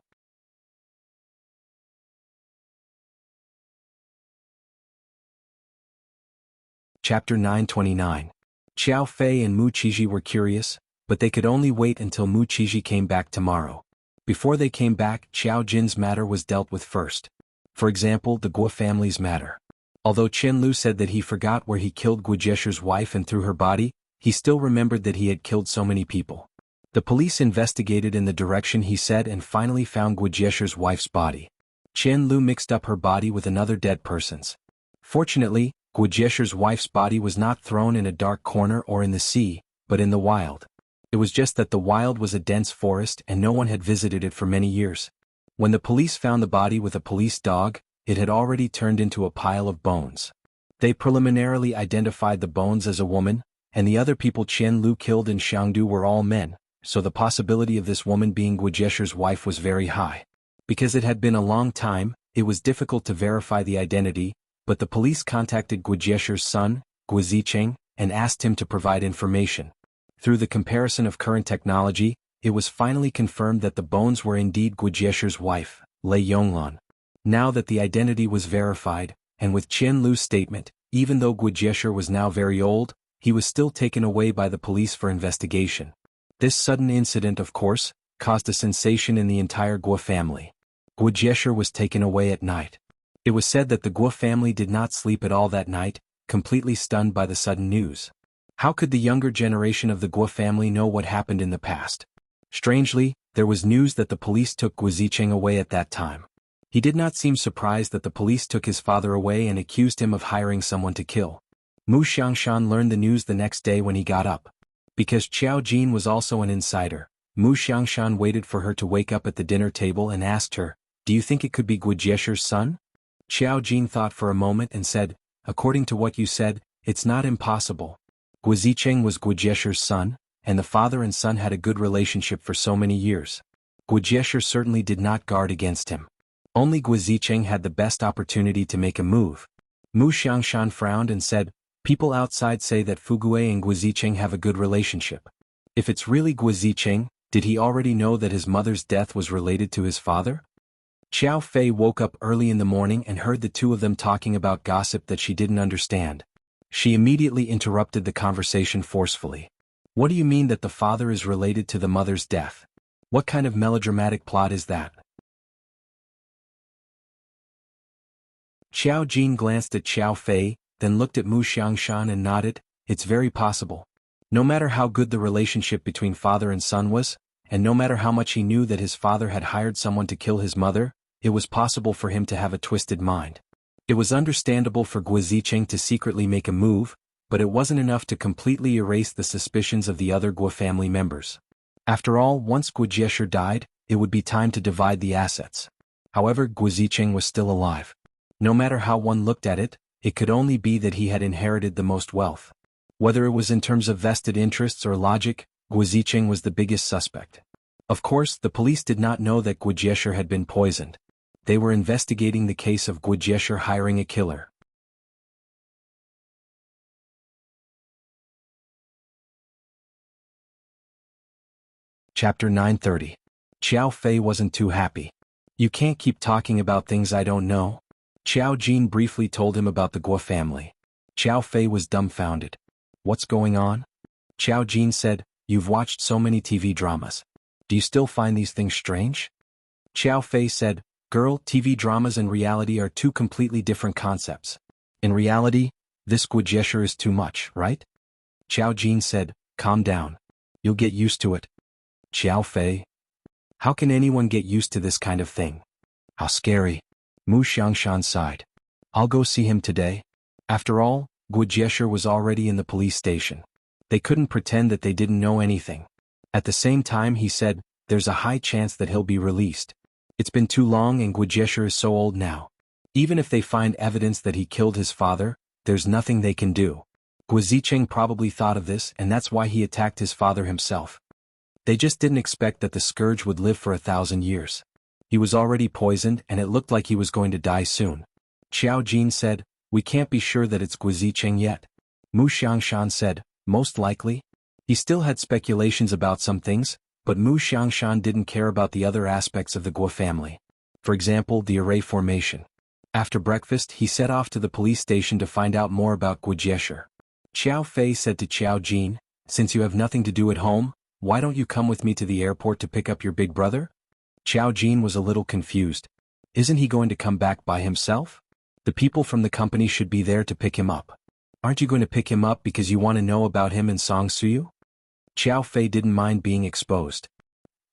Chapter 929. Xiao Fei and Mu Qiji were curious, but they could only wait until Mu Qiji came back tomorrow. Before they came back, Xiao Jin's matter was dealt with first. For example, the Guo family's matter. Although Chen Lu said that he forgot where he killed Guo Jieshi's wife and threw her body, he still remembered that he had killed so many people. The police investigated in the direction he said and finally found Guo Jieshi's wife's body. Chen Lu mixed up her body with another dead person's. Fortunately, Guo Jieshi's wife's body was not thrown in a dark corner or in the sea, but in the wild. It was just that the wild was a dense forest and no one had visited it for many years. When the police found the body with a police dog, it had already turned into a pile of bones. They preliminarily identified the bones as a woman, and the other people Chen Lu killed in Shangdu were all men, so the possibility of this woman being Guo Jieshi's wife was very high. Because it had been a long time, it was difficult to verify the identity, but the police contacted Guo Jieshi's son, Guo Zicheng, and asked him to provide information. Through the comparison of current technology, it was finally confirmed that the bones were indeed Guo Jieshi's wife, Lei Yonglan. Now that the identity was verified, and with Chen Lu's statement, even though Guo Jieshi was now very old, he was still taken away by the police for investigation. This sudden incident, of course, caused a sensation in the entire Guo family. Guo Jieshi was taken away at night. It was said that the Guo family did not sleep at all that night, completely stunned by the sudden news. How could the younger generation of the Guo family know what happened in the past? Strangely, there was news that the police took Guo Zicheng away at that time. He did not seem surprised that the police took his father away and accused him of hiring someone to kill. Mu Xiangshan learned the news the next day when he got up. Because Xiao Jin was also an insider, Mu Xiangshan waited for her to wake up at the dinner table and asked her, "Do you think it could be Guo Jieshi's son?" Xiao Jin thought for a moment and said, "According to what you said, it's not impossible. Guo Zicheng was Guo Jieshi's son, and the father and son had a good relationship for so many years. Guo Jieshi certainly did not guard against him. Only Guo Zicheng had the best opportunity to make a move." Mu Xiangshan frowned and said, "People outside say that Fugue and Guo Zicheng have a good relationship. If it's really Guo Zicheng, did he already know that his mother's death was related to his father?" Xiao Fei woke up early in the morning and heard the two of them talking about gossip that she didn't understand. She immediately interrupted the conversation forcefully. "What do you mean that the father is related to the mother's death? What kind of melodramatic plot is that?" Xiao Jin glanced at Xiao Fei, then looked at Mu Xiangshan and nodded. "It's very possible. No matter how good the relationship between father and son was, and no matter how much he knew that his father had hired someone to kill his mother, it was possible for him to have a twisted mind. It was understandable for Guo Zicheng to secretly make a move, but it wasn't enough to completely erase the suspicions of the other Guo family members. After all, once Guo Jieshi died, it would be time to divide the assets. However, Guo Zicheng was still alive. No matter how one looked at it, it could only be that he had inherited the most wealth. Whether it was in terms of vested interests or logic, Guo Zicheng was the biggest suspect. Of course, the police did not know that Guo Jieshi had been poisoned. They were investigating the case of Guo Jieshi hiring a killer. Chapter 930. Xiao Fei wasn't too happy. "You can't keep talking about things I don't know." Xiao Jin briefly told him about the Guo family. Xiao Fei was dumbfounded. "What's going on?" Xiao Jin said, "You've watched so many TV dramas. Do you still find these things strange?" Xiao Fei said, "Girl, TV dramas and reality are two completely different concepts. In reality, this Guo Jieshi is too much, right?" Xiao Jin said, "Calm down. You'll get used to it." Xiao Fei, "How can anyone get used to this kind of thing? How scary." Mu Xiangshan sighed. "I'll go see him today." After all, Guo Jieshi was already in the police station. They couldn't pretend that they didn't know anything. At the same time, he said, "There's a high chance that he'll be released. It's been too long and Guo Jieshi is so old now. Even if they find evidence that he killed his father, there's nothing they can do." Guo Zicheng probably thought of this and that's why he attacked his father himself. They just didn't expect that the scourge would live for 1,000 years. He was already poisoned and it looked like he was going to die soon. Xiao Jin said, "We can't be sure that it's Guo Zicheng yet. Mu Xiangshan said, most likely. He still had speculations about some things, but Mu Xiangshan didn't care about the other aspects of the Guo family. For example, the array formation. After breakfast, he set off to the police station to find out more about Guo Jieshe. Qiao Fei said to Qiao Jin, since you have nothing to do at home, why don't you come with me to the airport to pick up your big brother? Qiao Jin was a little confused. Isn't he going to come back by himself? The people from the company should be there to pick him up. Aren't you going to pick him up because you want to know about him and Song Suyu? Qiao Fei didn't mind being exposed.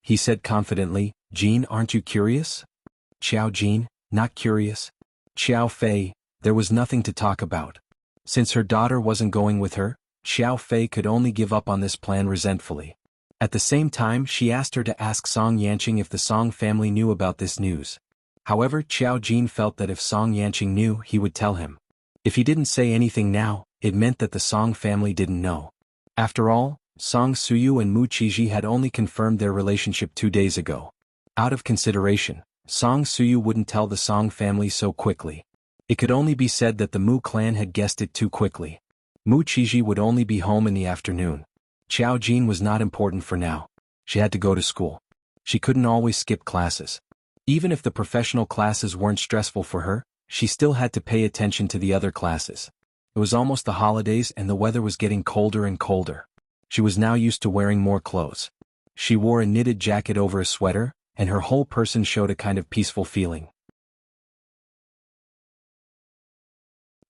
He said confidently, Jin, aren't you curious? Qiao Jin, not curious. Qiao Fei, there was nothing to talk about. Since her daughter wasn't going with her, Qiao Fei could only give up on this plan resentfully. At the same time, she asked her to ask Song Yanqing if the Song family knew about this news. However, Qiao Jin felt that if Song Yanqing knew, he would tell him. If he didn't say anything now, it meant that the Song family didn't know. After all, Song Suyu and Mu Qiji had only confirmed their relationship 2 days ago. Out of consideration, Song Suyu wouldn't tell the Song family so quickly. It could only be said that the Mu clan had guessed it too quickly. Mu Qiji would only be home in the afternoon. Qiao Jin was not important for now. She had to go to school. She couldn't always skip classes. Even if the professional classes weren't stressful for her, she still had to pay attention to the other classes. It was almost the holidays and the weather was getting colder and colder. She was now used to wearing more clothes. She wore a knitted jacket over a sweater, and her whole person showed a kind of peaceful feeling.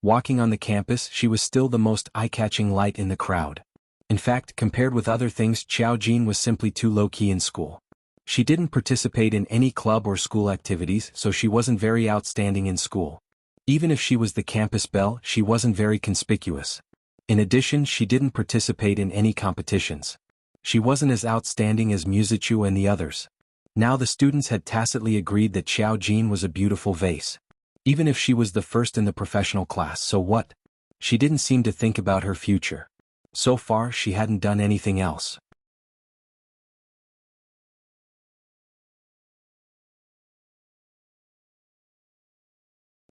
Walking on the campus, she was still the most eye-catching light in the crowd. In fact, compared with other things, Qiao Jin was simply too low-key in school. She didn't participate in any club or school activities, so she wasn't very outstanding in school. Even if she was the campus belle, she wasn't very conspicuous. In addition, she didn't participate in any competitions. She wasn't as outstanding as Musichu and the others. Now the students had tacitly agreed that Qiao Jin was a beautiful vase. Even if she was the first in the professional class, so what? She didn't seem to think about her future. So far, she hadn't done anything else.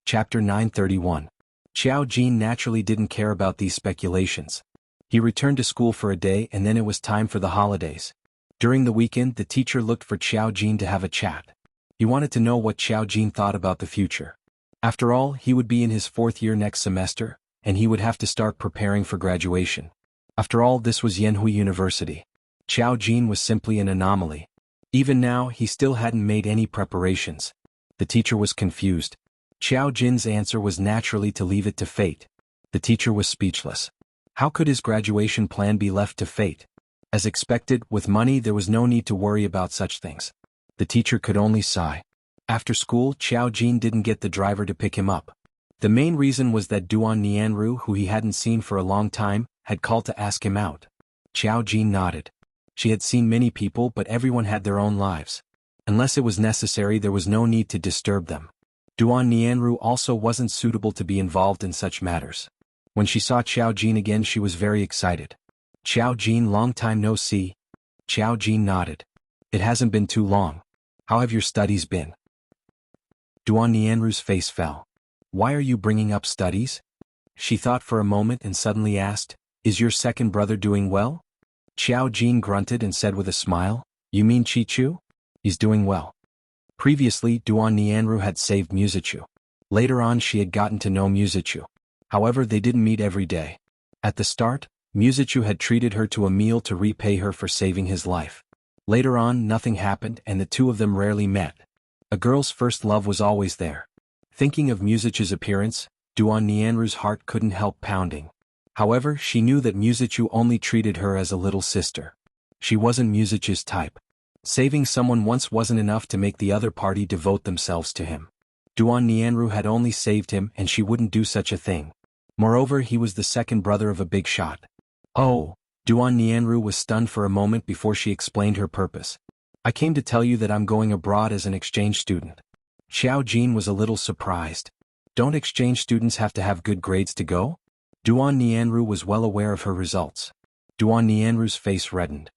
Chapter 931. Qiao Jin naturally didn't care about these speculations. He returned to school for a day and then it was time for the holidays. During the weekend, the teacher looked for Qiao Jin to have a chat. He wanted to know what Qiao Jin thought about the future. After all, he would be in his 4th year next semester, and he would have to start preparing for graduation. After all, this was Yanhui University. Qiao Jin was simply an anomaly. Even now, he still hadn't made any preparations. The teacher was confused. Qiao Jin's answer was naturally to leave it to fate. The teacher was speechless. How could his graduation plan be left to fate? As expected, with money there was no need to worry about such things. The teacher could only sigh. After school, Qiao Jin didn't get the driver to pick him up. The main reason was that Duan Nianru, who he hadn't seen for a long time, had called to ask him out. Qiao Jin nodded. She had seen many people, but everyone had their own lives. Unless it was necessary, there was no need to disturb them. Duan Nianru also wasn't suitable to be involved in such matters. When she saw Qiao Jin again, she was very excited. Qiao Jin, long time no see. Qiao Jin nodded. It hasn't been too long. How have your studies been? Duan Nianru's face fell. Why are you bringing up studies? She thought for a moment and suddenly asked, is your second brother doing well? Qiao Jin grunted and said with a smile, you mean Chichu? He's doing well. Previously, Duan Nianru had saved Musichu. Later on, she had gotten to know Musichu. However, they didn't meet every day. At the start, Musichu had treated her to a meal to repay her for saving his life. Later on, nothing happened and the two of them rarely met. A girl's first love was always there. Thinking of Musichu's appearance, Duan Nianru's heart couldn't help pounding. However, she knew that Musichu only treated her as a little sister. She wasn't Musichu's type. Saving someone once wasn't enough to make the other party devote themselves to him. Duan Nianru had only saved him and she wouldn't do such a thing. Moreover, he was the second brother of a big shot. Oh, Duan Nianru was stunned for a moment before she explained her purpose. I came to tell you that I'm going abroad as an exchange student. Qiao Jin was a little surprised. Don't exchange students have to have good grades to go? Duan Nianru was well aware of her results. Duan Nianru's face reddened.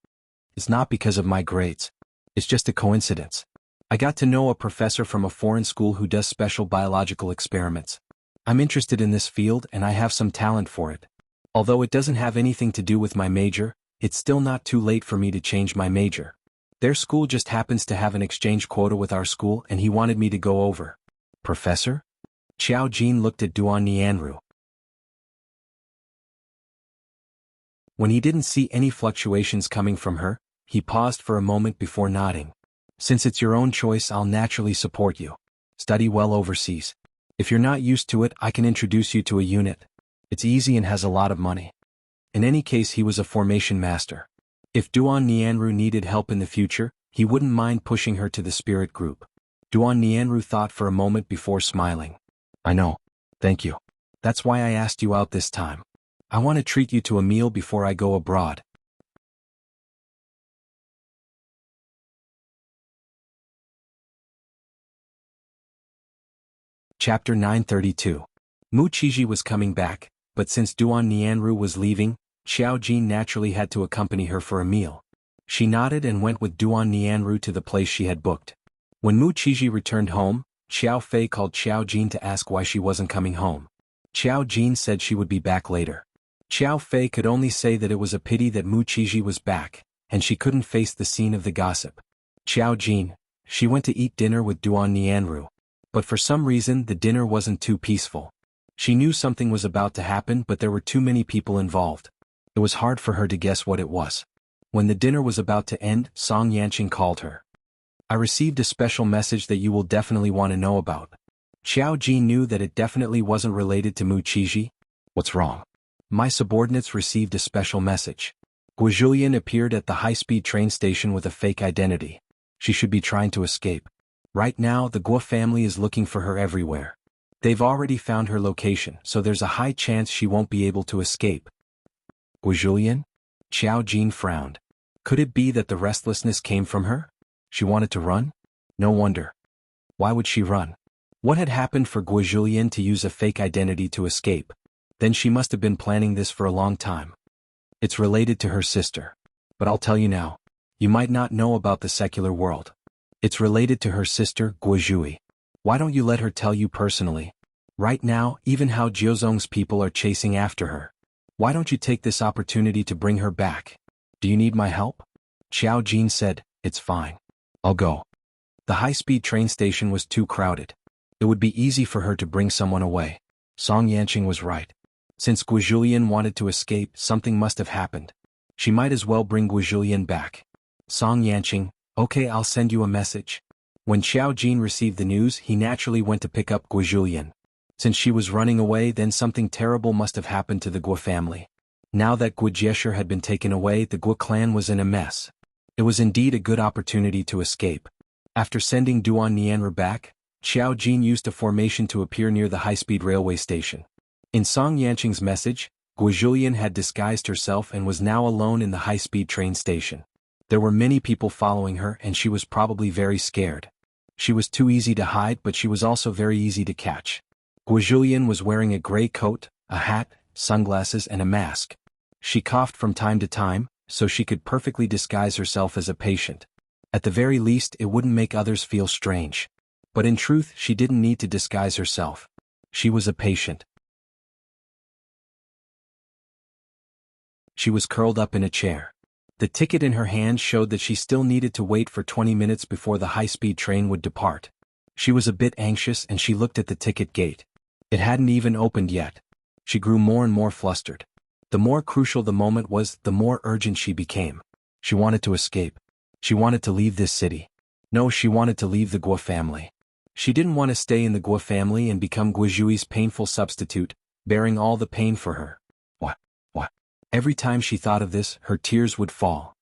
It's not because of my grades. It's just a coincidence. I got to know a professor from a foreign school who does special biological experiments. I'm interested in this field and I have some talent for it. Although it doesn't have anything to do with my major, it's still not too late for me to change my major. Their school just happens to have an exchange quota with our school and he wanted me to go over. Professor? Xiao Jin looked at Duan Nianru. When he didn't see any fluctuations coming from her, he paused for a moment before nodding. Since it's your own choice, I'll naturally support you. Study well overseas. If you're not used to it, I can introduce you to a unit. It's easy and has a lot of money. In any case, he was a formation master. If Duan Nianru needed help in the future, he wouldn't mind pushing her to the spirit group. Duan Nianru thought for a moment before smiling. I know. Thank you. That's why I asked you out this time. I want to treat you to a meal before I go abroad. Chapter 932. Mu Qiji was coming back, but since Duan Nianru was leaving, Xiao Jin naturally had to accompany her for a meal. She nodded and went with Duan Nianru to the place she had booked. When Mu Qiji returned home, Xiao Fei called Xiao Jin to ask why she wasn't coming home. Xiao Jin said she would be back later. Xiao Fei could only say that it was a pity that Mu Qiji was back, and she couldn't face the scene of the gossip. Xiao Jin, she went to eat dinner with Duan Nianru. But for some reason the dinner wasn't too peaceful. She knew something was about to happen, but there were too many people involved. It was hard for her to guess what it was. When the dinner was about to end, Song Yanqing called her. I received a special message that you will definitely want to know about. Xiao Jin knew that it definitely wasn't related to Mu Qiji. What's wrong? My subordinates received a special message. Guo appeared at the high-speed train station with a fake identity. She should be trying to escape. Right now the Guo family is looking for her everywhere. They've already found her location, so there's a high chance she won't be able to escape. Guo? Xiao Jin frowned. Could it be that the restlessness came from her? She wanted to run? No wonder. Why would she run? What had happened for Guo to use a fake identity to escape? Then she must have been planning this for a long time. It's related to her sister. But I'll tell you now. You might not know about the secular world. It's related to her sister, Guo. Why don't you let her tell you personally? Right now, even Hao Jiuzong's people are chasing after her. Why don't you take this opportunity to bring her back? Do you need my help? Xiao Jin said, it's fine. I'll go. The high-speed train station was too crowded. It would be easy for her to bring someone away. Song Yanqing was right. Since Guo wanted to escape, something must have happened. She might as well bring Guo back. Song Yanqing, okay, I'll send you a message. When Xiao Jin received the news, he naturally went to pick up Guo. Since she was running away, then something terrible must have happened to the Guo family. Now that Guo Jieshe had been taken away, the Guo clan was in a mess. It was indeed a good opportunity to escape. After sending Duan Nianru back, Xiao Jin used a formation to appear near the high-speed railway station. In Song Yanqing's message, Guo had disguised herself and was now alone in the high-speed train station. There were many people following her and she was probably very scared. She was too easy to hide, but she was also very easy to catch. Guo was wearing a gray coat, a hat, sunglasses and a mask. She coughed from time to time, so she could perfectly disguise herself as a patient. At the very least, it wouldn't make others feel strange. But in truth, she didn't need to disguise herself. She was a patient. She was curled up in a chair. The ticket in her hand showed that she still needed to wait for 20 minutes before the high-speed train would depart. She was a bit anxious and she looked at the ticket gate. It hadn't even opened yet. She grew more and more flustered. The more crucial the moment was, the more urgent she became. She wanted to escape. She wanted to leave this city. No, she wanted to leave the Guo family. She didn't want to stay in the Guo family and become Guojui's painful substitute, bearing all the pain for her. What? Every time she thought of this, her tears would fall.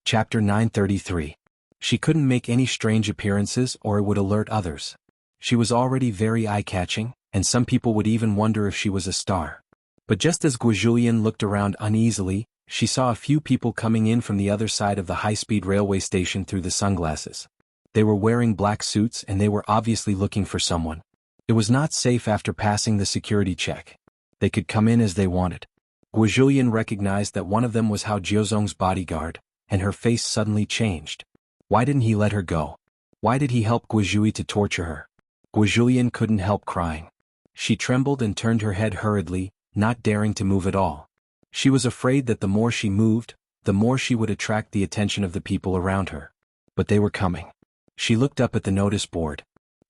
Chapter 933. She couldn't make any strange appearances or it would alert others. She was already very eye-catching, and some people would even wonder if she was a star. But just as Guo looked around uneasily, she saw a few people coming in from the other side of the high-speed railway station through the sunglasses. They were wearing black suits and they were obviously looking for someone. It was not safe after passing the security check. They could come in as they wanted. Guo recognized that one of them was Hao Jiuzong's bodyguard, and her face suddenly changed. Why didn't he let her go? Why did he help Guizhui to torture her? Guizhulian couldn't help crying. She trembled and turned her head hurriedly, not daring to move at all. She was afraid that the more she moved, the more she would attract the attention of the people around her. But they were coming. She looked up at the notice board.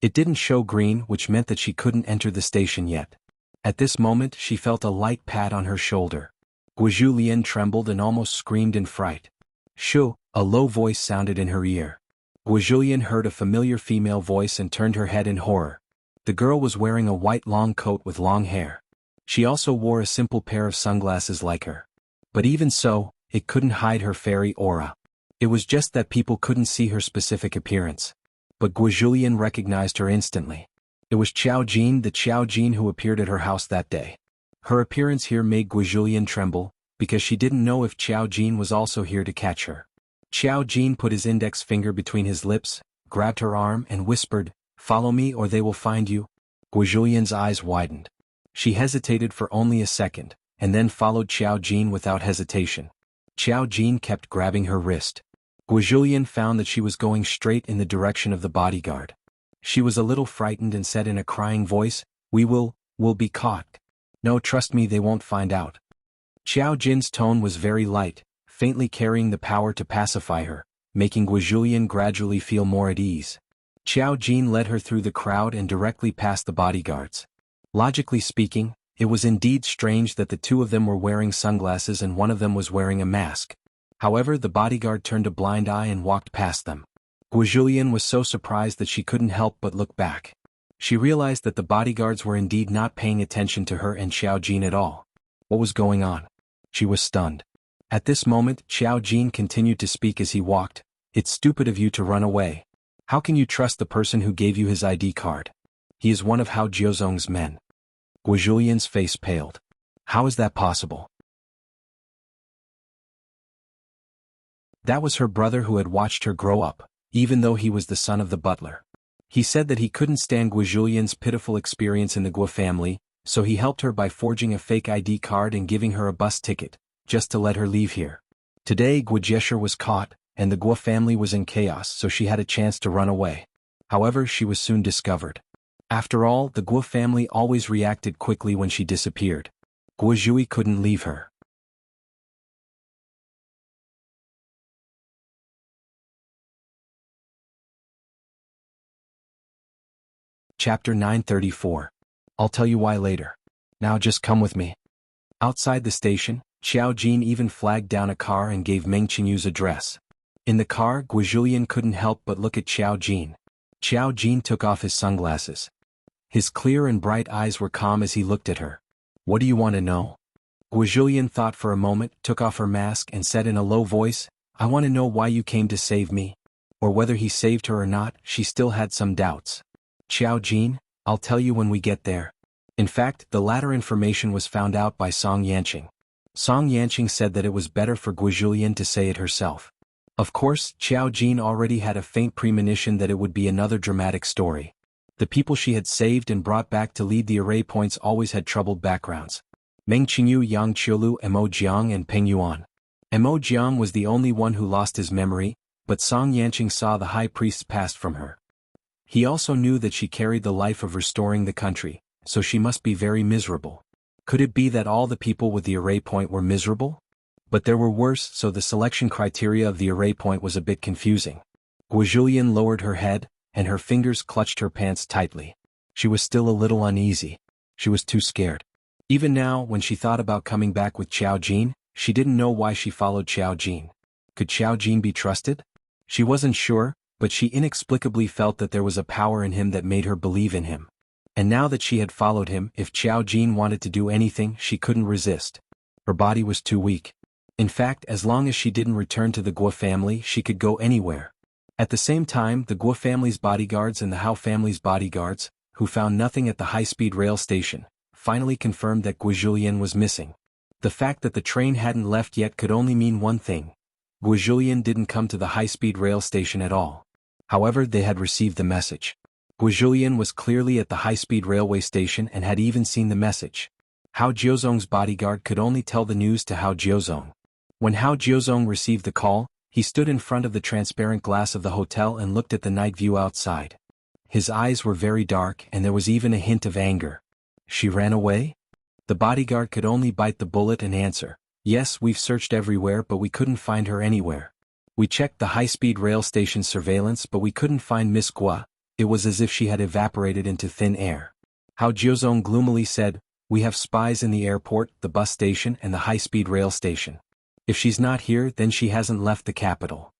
It didn't show green, which meant that she couldn't enter the station yet. At this moment she felt a light pat on her shoulder. Guizhulian trembled and almost screamed in fright. Shoo, a low voice sounded in her ear. Guizhulian heard a familiar female voice and turned her head in horror. The girl was wearing a white long coat with long hair. She also wore a simple pair of sunglasses like her. But even so, it couldn't hide her fairy aura. It was just that people couldn't see her specific appearance. But Guizhulian recognized her instantly. It was Qiao Jin, the Qiao Jin who appeared at her house that day. Her appearance here made Guizhulian tremble, because she didn't know if Qiao Jin was also here to catch her. Qiao Jin put his index finger between his lips, grabbed her arm and whispered, "Follow me or they will find you." Guizhulian's eyes widened. She hesitated for only a second, and then followed Qiao Jin without hesitation. Qiao Jin kept grabbing her wrist. Guizhulian found that she was going straight in the direction of the bodyguard. She was a little frightened and said in a crying voice, we'll be caught. No, trust me, they won't find out." Qiao Jin's tone was very light, faintly carrying the power to pacify her, making Guizhulian gradually feel more at ease. Qiao Jin led her through the crowd and directly past the bodyguards. Logically speaking, it was indeed strange that the two of them were wearing sunglasses and one of them was wearing a mask. However, the bodyguard turned a blind eye and walked past them. Guizhulian was so surprised that she couldn't help but look back. She realized that the bodyguards were indeed not paying attention to her and Qiao Jin at all. What was going on? She was stunned. At this moment, Qiao Jin continued to speak as he walked. "It's stupid of you to run away. How can you trust the person who gave you his ID card? He is one of Hao Jiuzong's men." Guizhulian's face paled. How is that possible? That was her brother who had watched her grow up, even though he was the son of the butler. He said that he couldn't stand Guizhulian's pitiful experience in the Guo family, so he helped her by forging a fake ID card and giving her a bus ticket, just to let her leave here. Today Guo Jieshe was caught, and the Guo family was in chaos, so she had a chance to run away. However, she was soon discovered. After all, the Guo family always reacted quickly when she disappeared. Guizhui couldn't leave her. Chapter 934. I'll tell you why later. Now just come with me. Outside the station, Qiao Jin even flagged down a car and gave Meng Qingyu's address. In the car, Guizhulian couldn't help but look at Qiao Jin. Qiao Jin took off his sunglasses. His clear and bright eyes were calm as he looked at her. "What do you want to know?" Guizhulian thought for a moment, took off her mask and said in a low voice, "I want to know why you came to save me." Or whether he saved her or not, she still had some doubts. "Qiao Jin, I'll tell you when we get there." In fact, the latter information was found out by Song Yanqing. Song Yanqing said that it was better for Guizhulian to say it herself. Of course, Qiao Jin already had a faint premonition that it would be another dramatic story. The people she had saved and brought back to lead the array points always had troubled backgrounds. Meng Qingyu, Yang Qiulu, Mo Jiang and Peng Yuan. Mo Jiang was the only one who lost his memory, but Song Yanqing saw the high priest's past from her. He also knew that she carried the life of restoring the country, so she must be very miserable. Could it be that all the people with the array point were miserable? But there were worse, so the selection criteria of the array point was a bit confusing. Guizhulian lowered her head, and her fingers clutched her pants tightly. She was still a little uneasy. She was too scared. Even now, when she thought about coming back with Qiao Jin, she didn't know why she followed Qiao Jin. Could Qiao Jin be trusted? She wasn't sure, but she inexplicably felt that there was a power in him that made her believe in him. And now that she had followed him, if Qiao Jin wanted to do anything, she couldn't resist. Her body was too weak. In fact, as long as she didn't return to the Guo family, she could go anywhere. At the same time, the Guo family's bodyguards and the Hao family's bodyguards, who found nothing at the high-speed rail station, finally confirmed that Guizhulian was missing. The fact that the train hadn't left yet could only mean one thing. Guizhulian didn't come to the high-speed rail station at all. However, they had received the message. Guizhulian was clearly at the high-speed railway station and had even seen the message. Hao Jiuzong's bodyguard could only tell the news to Hao Jiuzong. When Hao Jiuzong received the call, He stood in front of the transparent glass of the hotel and looked at the night view outside. His eyes were very dark and there was even a hint of anger. She ran away? The bodyguard could only bite the bullet and answer, "Yes, we've searched everywhere but we couldn't find her anywhere. We checked the high-speed rail station surveillance but we couldn't find Miss Gua." It was as if she had evaporated into thin air. Hao Jiuzong gloomily said, "We have spies in the airport, the bus station and the high-speed rail station. If she's not here then she hasn't left the capital.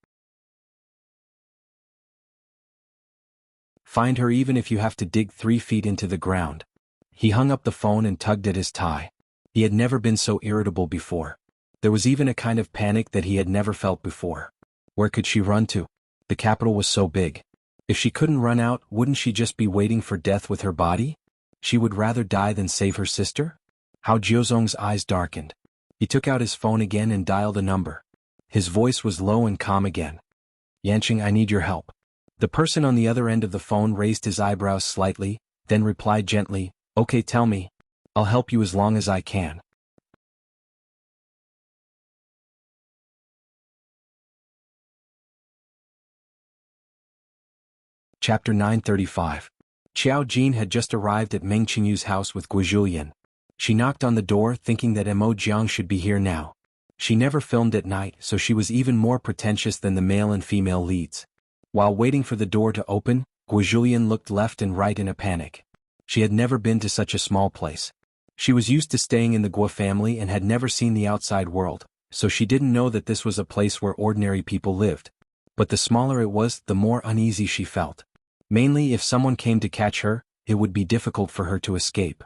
Find her even if you have to dig 3 feet into the ground." He hung up the phone and tugged at his tie. He had never been so irritable before. There was even a kind of panic that he had never felt before. Where could she run to? The capital was so big. If she couldn't run out, wouldn't she just be waiting for death with her body? She would rather die than save her sister? Hao Jiuzong's eyes darkened. He took out his phone again and dialed a number. His voice was low and calm again. "Yanqing, I need your help." The person on the other end of the phone raised his eyebrows slightly, then replied gently, "Okay, tell me. I'll help you as long as I can." Chapter 935. Qiao Jin had just arrived at Meng Qingyu's house with Guizhulian. She knocked on the door thinking that Mo Jiang should be here now. She never filmed at night so she was even more pretentious than the male and female leads. While waiting for the door to open, Guizhulian looked left and right in a panic. She had never been to such a small place. She was used to staying in the Guo family and had never seen the outside world, so she didn't know that this was a place where ordinary people lived. But the smaller it was, the more uneasy she felt. Mainly if someone came to catch her, it would be difficult for her to escape.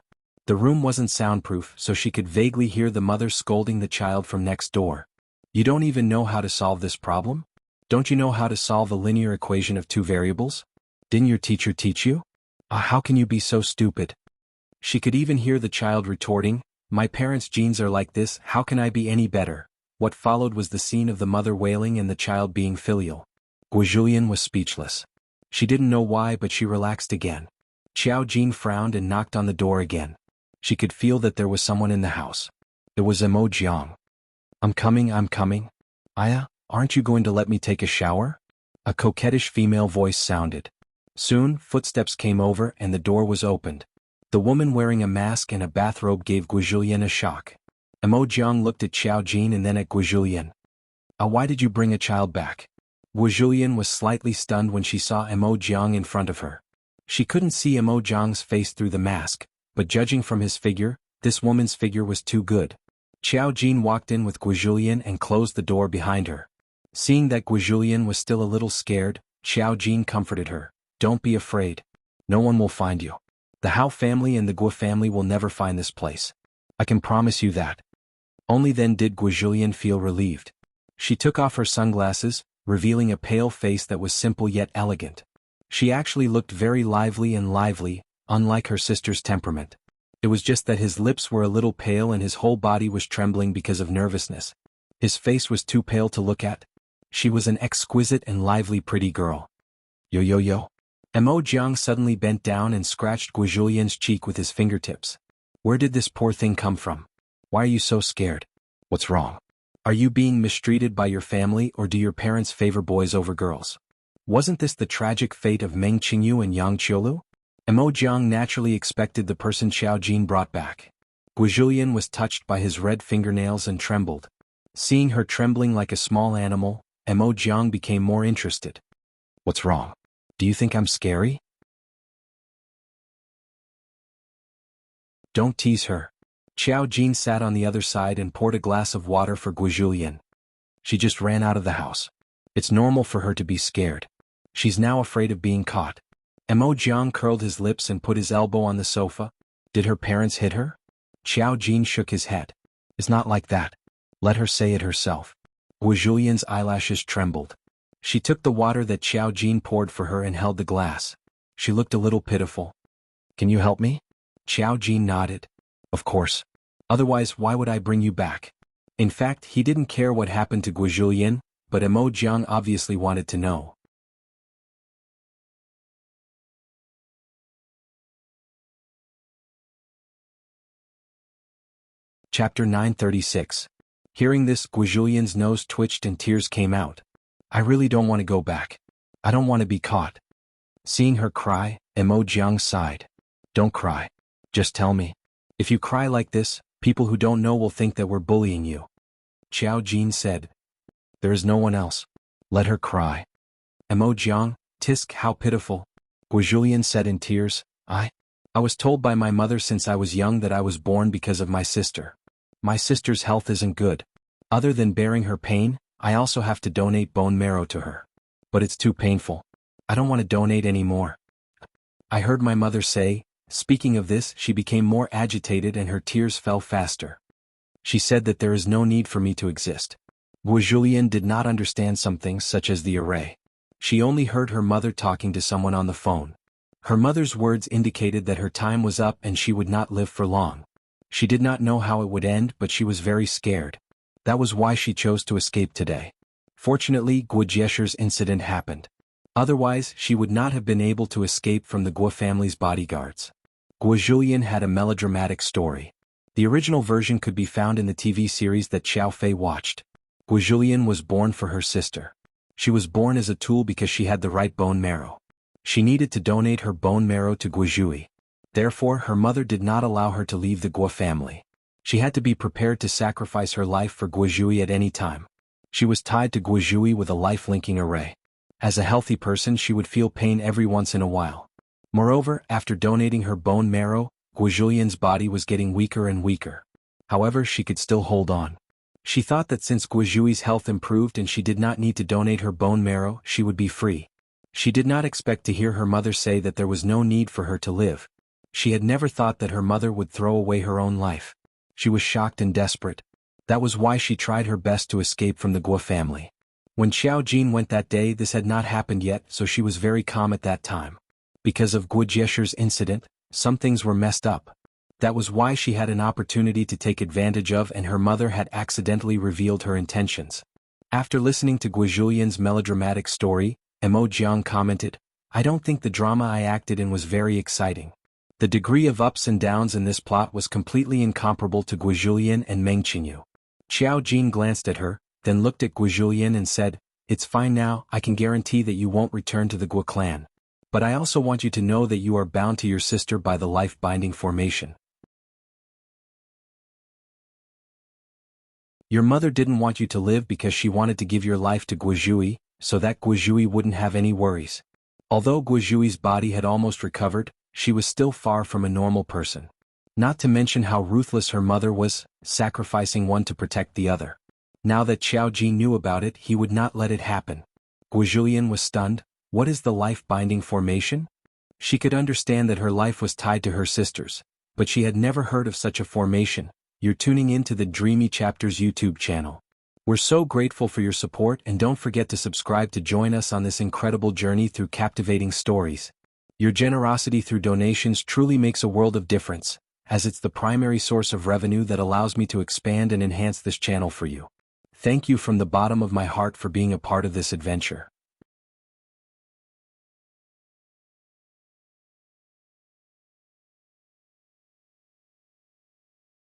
The room wasn't soundproof so she could vaguely hear the mother scolding the child from next door. "You don't even know how to solve this problem? Don't you know how to solve a linear equation of 2 variables? Didn't your teacher teach you? How can you be so stupid?" She could even hear the child retorting, "My parents' genes are like this, how can I be any better?" What followed was the scene of the mother wailing and the child being filial. Guizhulian was speechless. She didn't know why but she relaxed again. Qiao Jin frowned and knocked on the door again. She could feel that there was someone in the house. It was Mo Jiang. I'm coming. Aya, aren't you going to let me take a shower?" A coquettish female voice sounded. Soon, footsteps came over and the door was opened. The woman wearing a mask and a bathrobe gave Guizhulian a shock. Mo Jiang looked at Qiao Jin and then at Guizhulian. Why did you bring a child back?" Guizhulian was slightly stunned when she saw Mo Jiang in front of her. She couldn't see Mo Jiang's face through the mask, but judging from his figure, this woman's figure was too good. Qiao Jin walked in with Guizhulian and closed the door behind her. Seeing that Guizhulian was still a little scared, Qiao Jin comforted her. "Don't be afraid. No one will find you. The Hao family and the Guo family will never find this place. I can promise you that." Only then did Guizhulian feel relieved. She took off her sunglasses, revealing a pale face that was simple yet elegant. She actually looked very lively, unlike her sister's temperament. It was just that his lips were a little pale and his whole body was trembling because of nervousness. His face was too pale to look at. She was an exquisite and lively pretty girl. Yo. Mo Jiang suddenly bent down and scratched Guizhulian's cheek with his fingertips. "Where did this poor thing come from? Why are you so scared? What's wrong? Are you being mistreated by your family or do your parents favor boys over girls? Wasn't this the tragic fate of Meng Qingyu and Yang Qiulu?" Mo Jiang naturally expected the person Qiao Jin brought back. Guizhulian was touched by his red fingernails and trembled. Seeing her trembling like a small animal, Mo Jiang became more interested. "What's wrong? Do you think I'm scary?" "Don't tease her." Qiao Jin sat on the other side and poured a glass of water for Guizhulian. "She just ran out of the house. It's normal for her to be scared. She's now afraid of being caught." Mo Jiang curled his lips and put his elbow on the sofa. "Did her parents hit her?" Qiao Jin shook his head. "It's not like that. Let her say it herself." Guizhulian's eyelashes trembled. She took the water that Qiao Jin poured for her and held the glass. She looked a little pitiful. "Can you help me?" Qiao Jin nodded. "Of course. Otherwise why would I bring you back?" In fact, he didn't care what happened to Guizhulian, but Mo Jiang obviously wanted to know. Chapter 936. Hearing this, Guizhulian's nose twitched and tears came out. I really don't want to go back. I don't want to be caught. Seeing her cry, Jiang sighed. Don't cry. Just tell me. If you cry like this, people who don't know will think that we're bullying you. Xiao Jin said. There is no one else. Let her cry. Jiang, tisk, how pitiful. Guojulian said in tears. I was told by my mother since I was young that I was born because of my sister. My sister's health isn't good. Other than bearing her pain, I also have to donate bone marrow to her. But it's too painful. I don't want to donate anymore. I heard my mother say. Speaking of this, she became more agitated and her tears fell faster. She said that there is no need for me to exist. Guojulian did not understand some things such as the array. She only heard her mother talking to someone on the phone. Her mother's words indicated that her time was up and she would not live for long. She did not know how it would end, but she was very scared. That was why she chose to escape today. Fortunately, Guo Jieshi's incident happened. Otherwise, she would not have been able to escape from the Guo family's bodyguards. Guojulian had a melodramatic story. The original version could be found in the TV series that Xiao Fei watched. Guojulian was born for her sister. She was born as a tool because she had the right bone marrow. She needed to donate her bone marrow to Guojui. Therefore, her mother did not allow her to leave the Guo family. She had to be prepared to sacrifice her life for Guojui at any time. She was tied to Guojui with a life-linking array. As a healthy person, she would feel pain every once in a while. Moreover, after donating her bone marrow, Guojulian's body was getting weaker and weaker. However, she could still hold on. She thought that since Guojui's health improved and she did not need to donate her bone marrow, she would be free. She did not expect to hear her mother say that there was no need for her to live. She had never thought that her mother would throw away her own life. She was shocked and desperate. That was why she tried her best to escape from the Guo family. When Xiao Jin went that day, this had not happened yet, so she was very calm at that time. Because of Guo Jieshi's incident, some things were messed up. That was why she had an opportunity to take advantage of, and her mother had accidentally revealed her intentions. After listening to Guojulian's melodramatic story, Jiang commented, I don't think the drama I acted in was very exciting. The degree of ups and downs in this plot was completely incomparable to Guojulian and Meng Qingyu. Xiao Jin glanced at her, then looked at Guojulian and said, It's fine now, I can guarantee that you won't return to the Guo clan. But I also want you to know that you are bound to your sister by the life-binding formation. Your mother didn't want you to live because she wanted to give your life to Guojui, so that Guojui wouldn't have any worries. Although Guojui's body had almost recovered, she was still far from a normal person. Not to mention how ruthless her mother was, sacrificing one to protect the other. Now that Xiao Jin knew about it, he would not let it happen. Guojulian was stunned. What is the life-binding formation? She could understand that her life was tied to her sister's, but she had never heard of such a formation. You're tuning in to the Dreamy Chapters YouTube channel. We're so grateful for your support, and don't forget to subscribe to join us on this incredible journey through captivating stories. Your generosity through donations truly makes a world of difference, as it's the primary source of revenue that allows me to expand and enhance this channel for you. Thank you from the bottom of my heart for being a part of this adventure.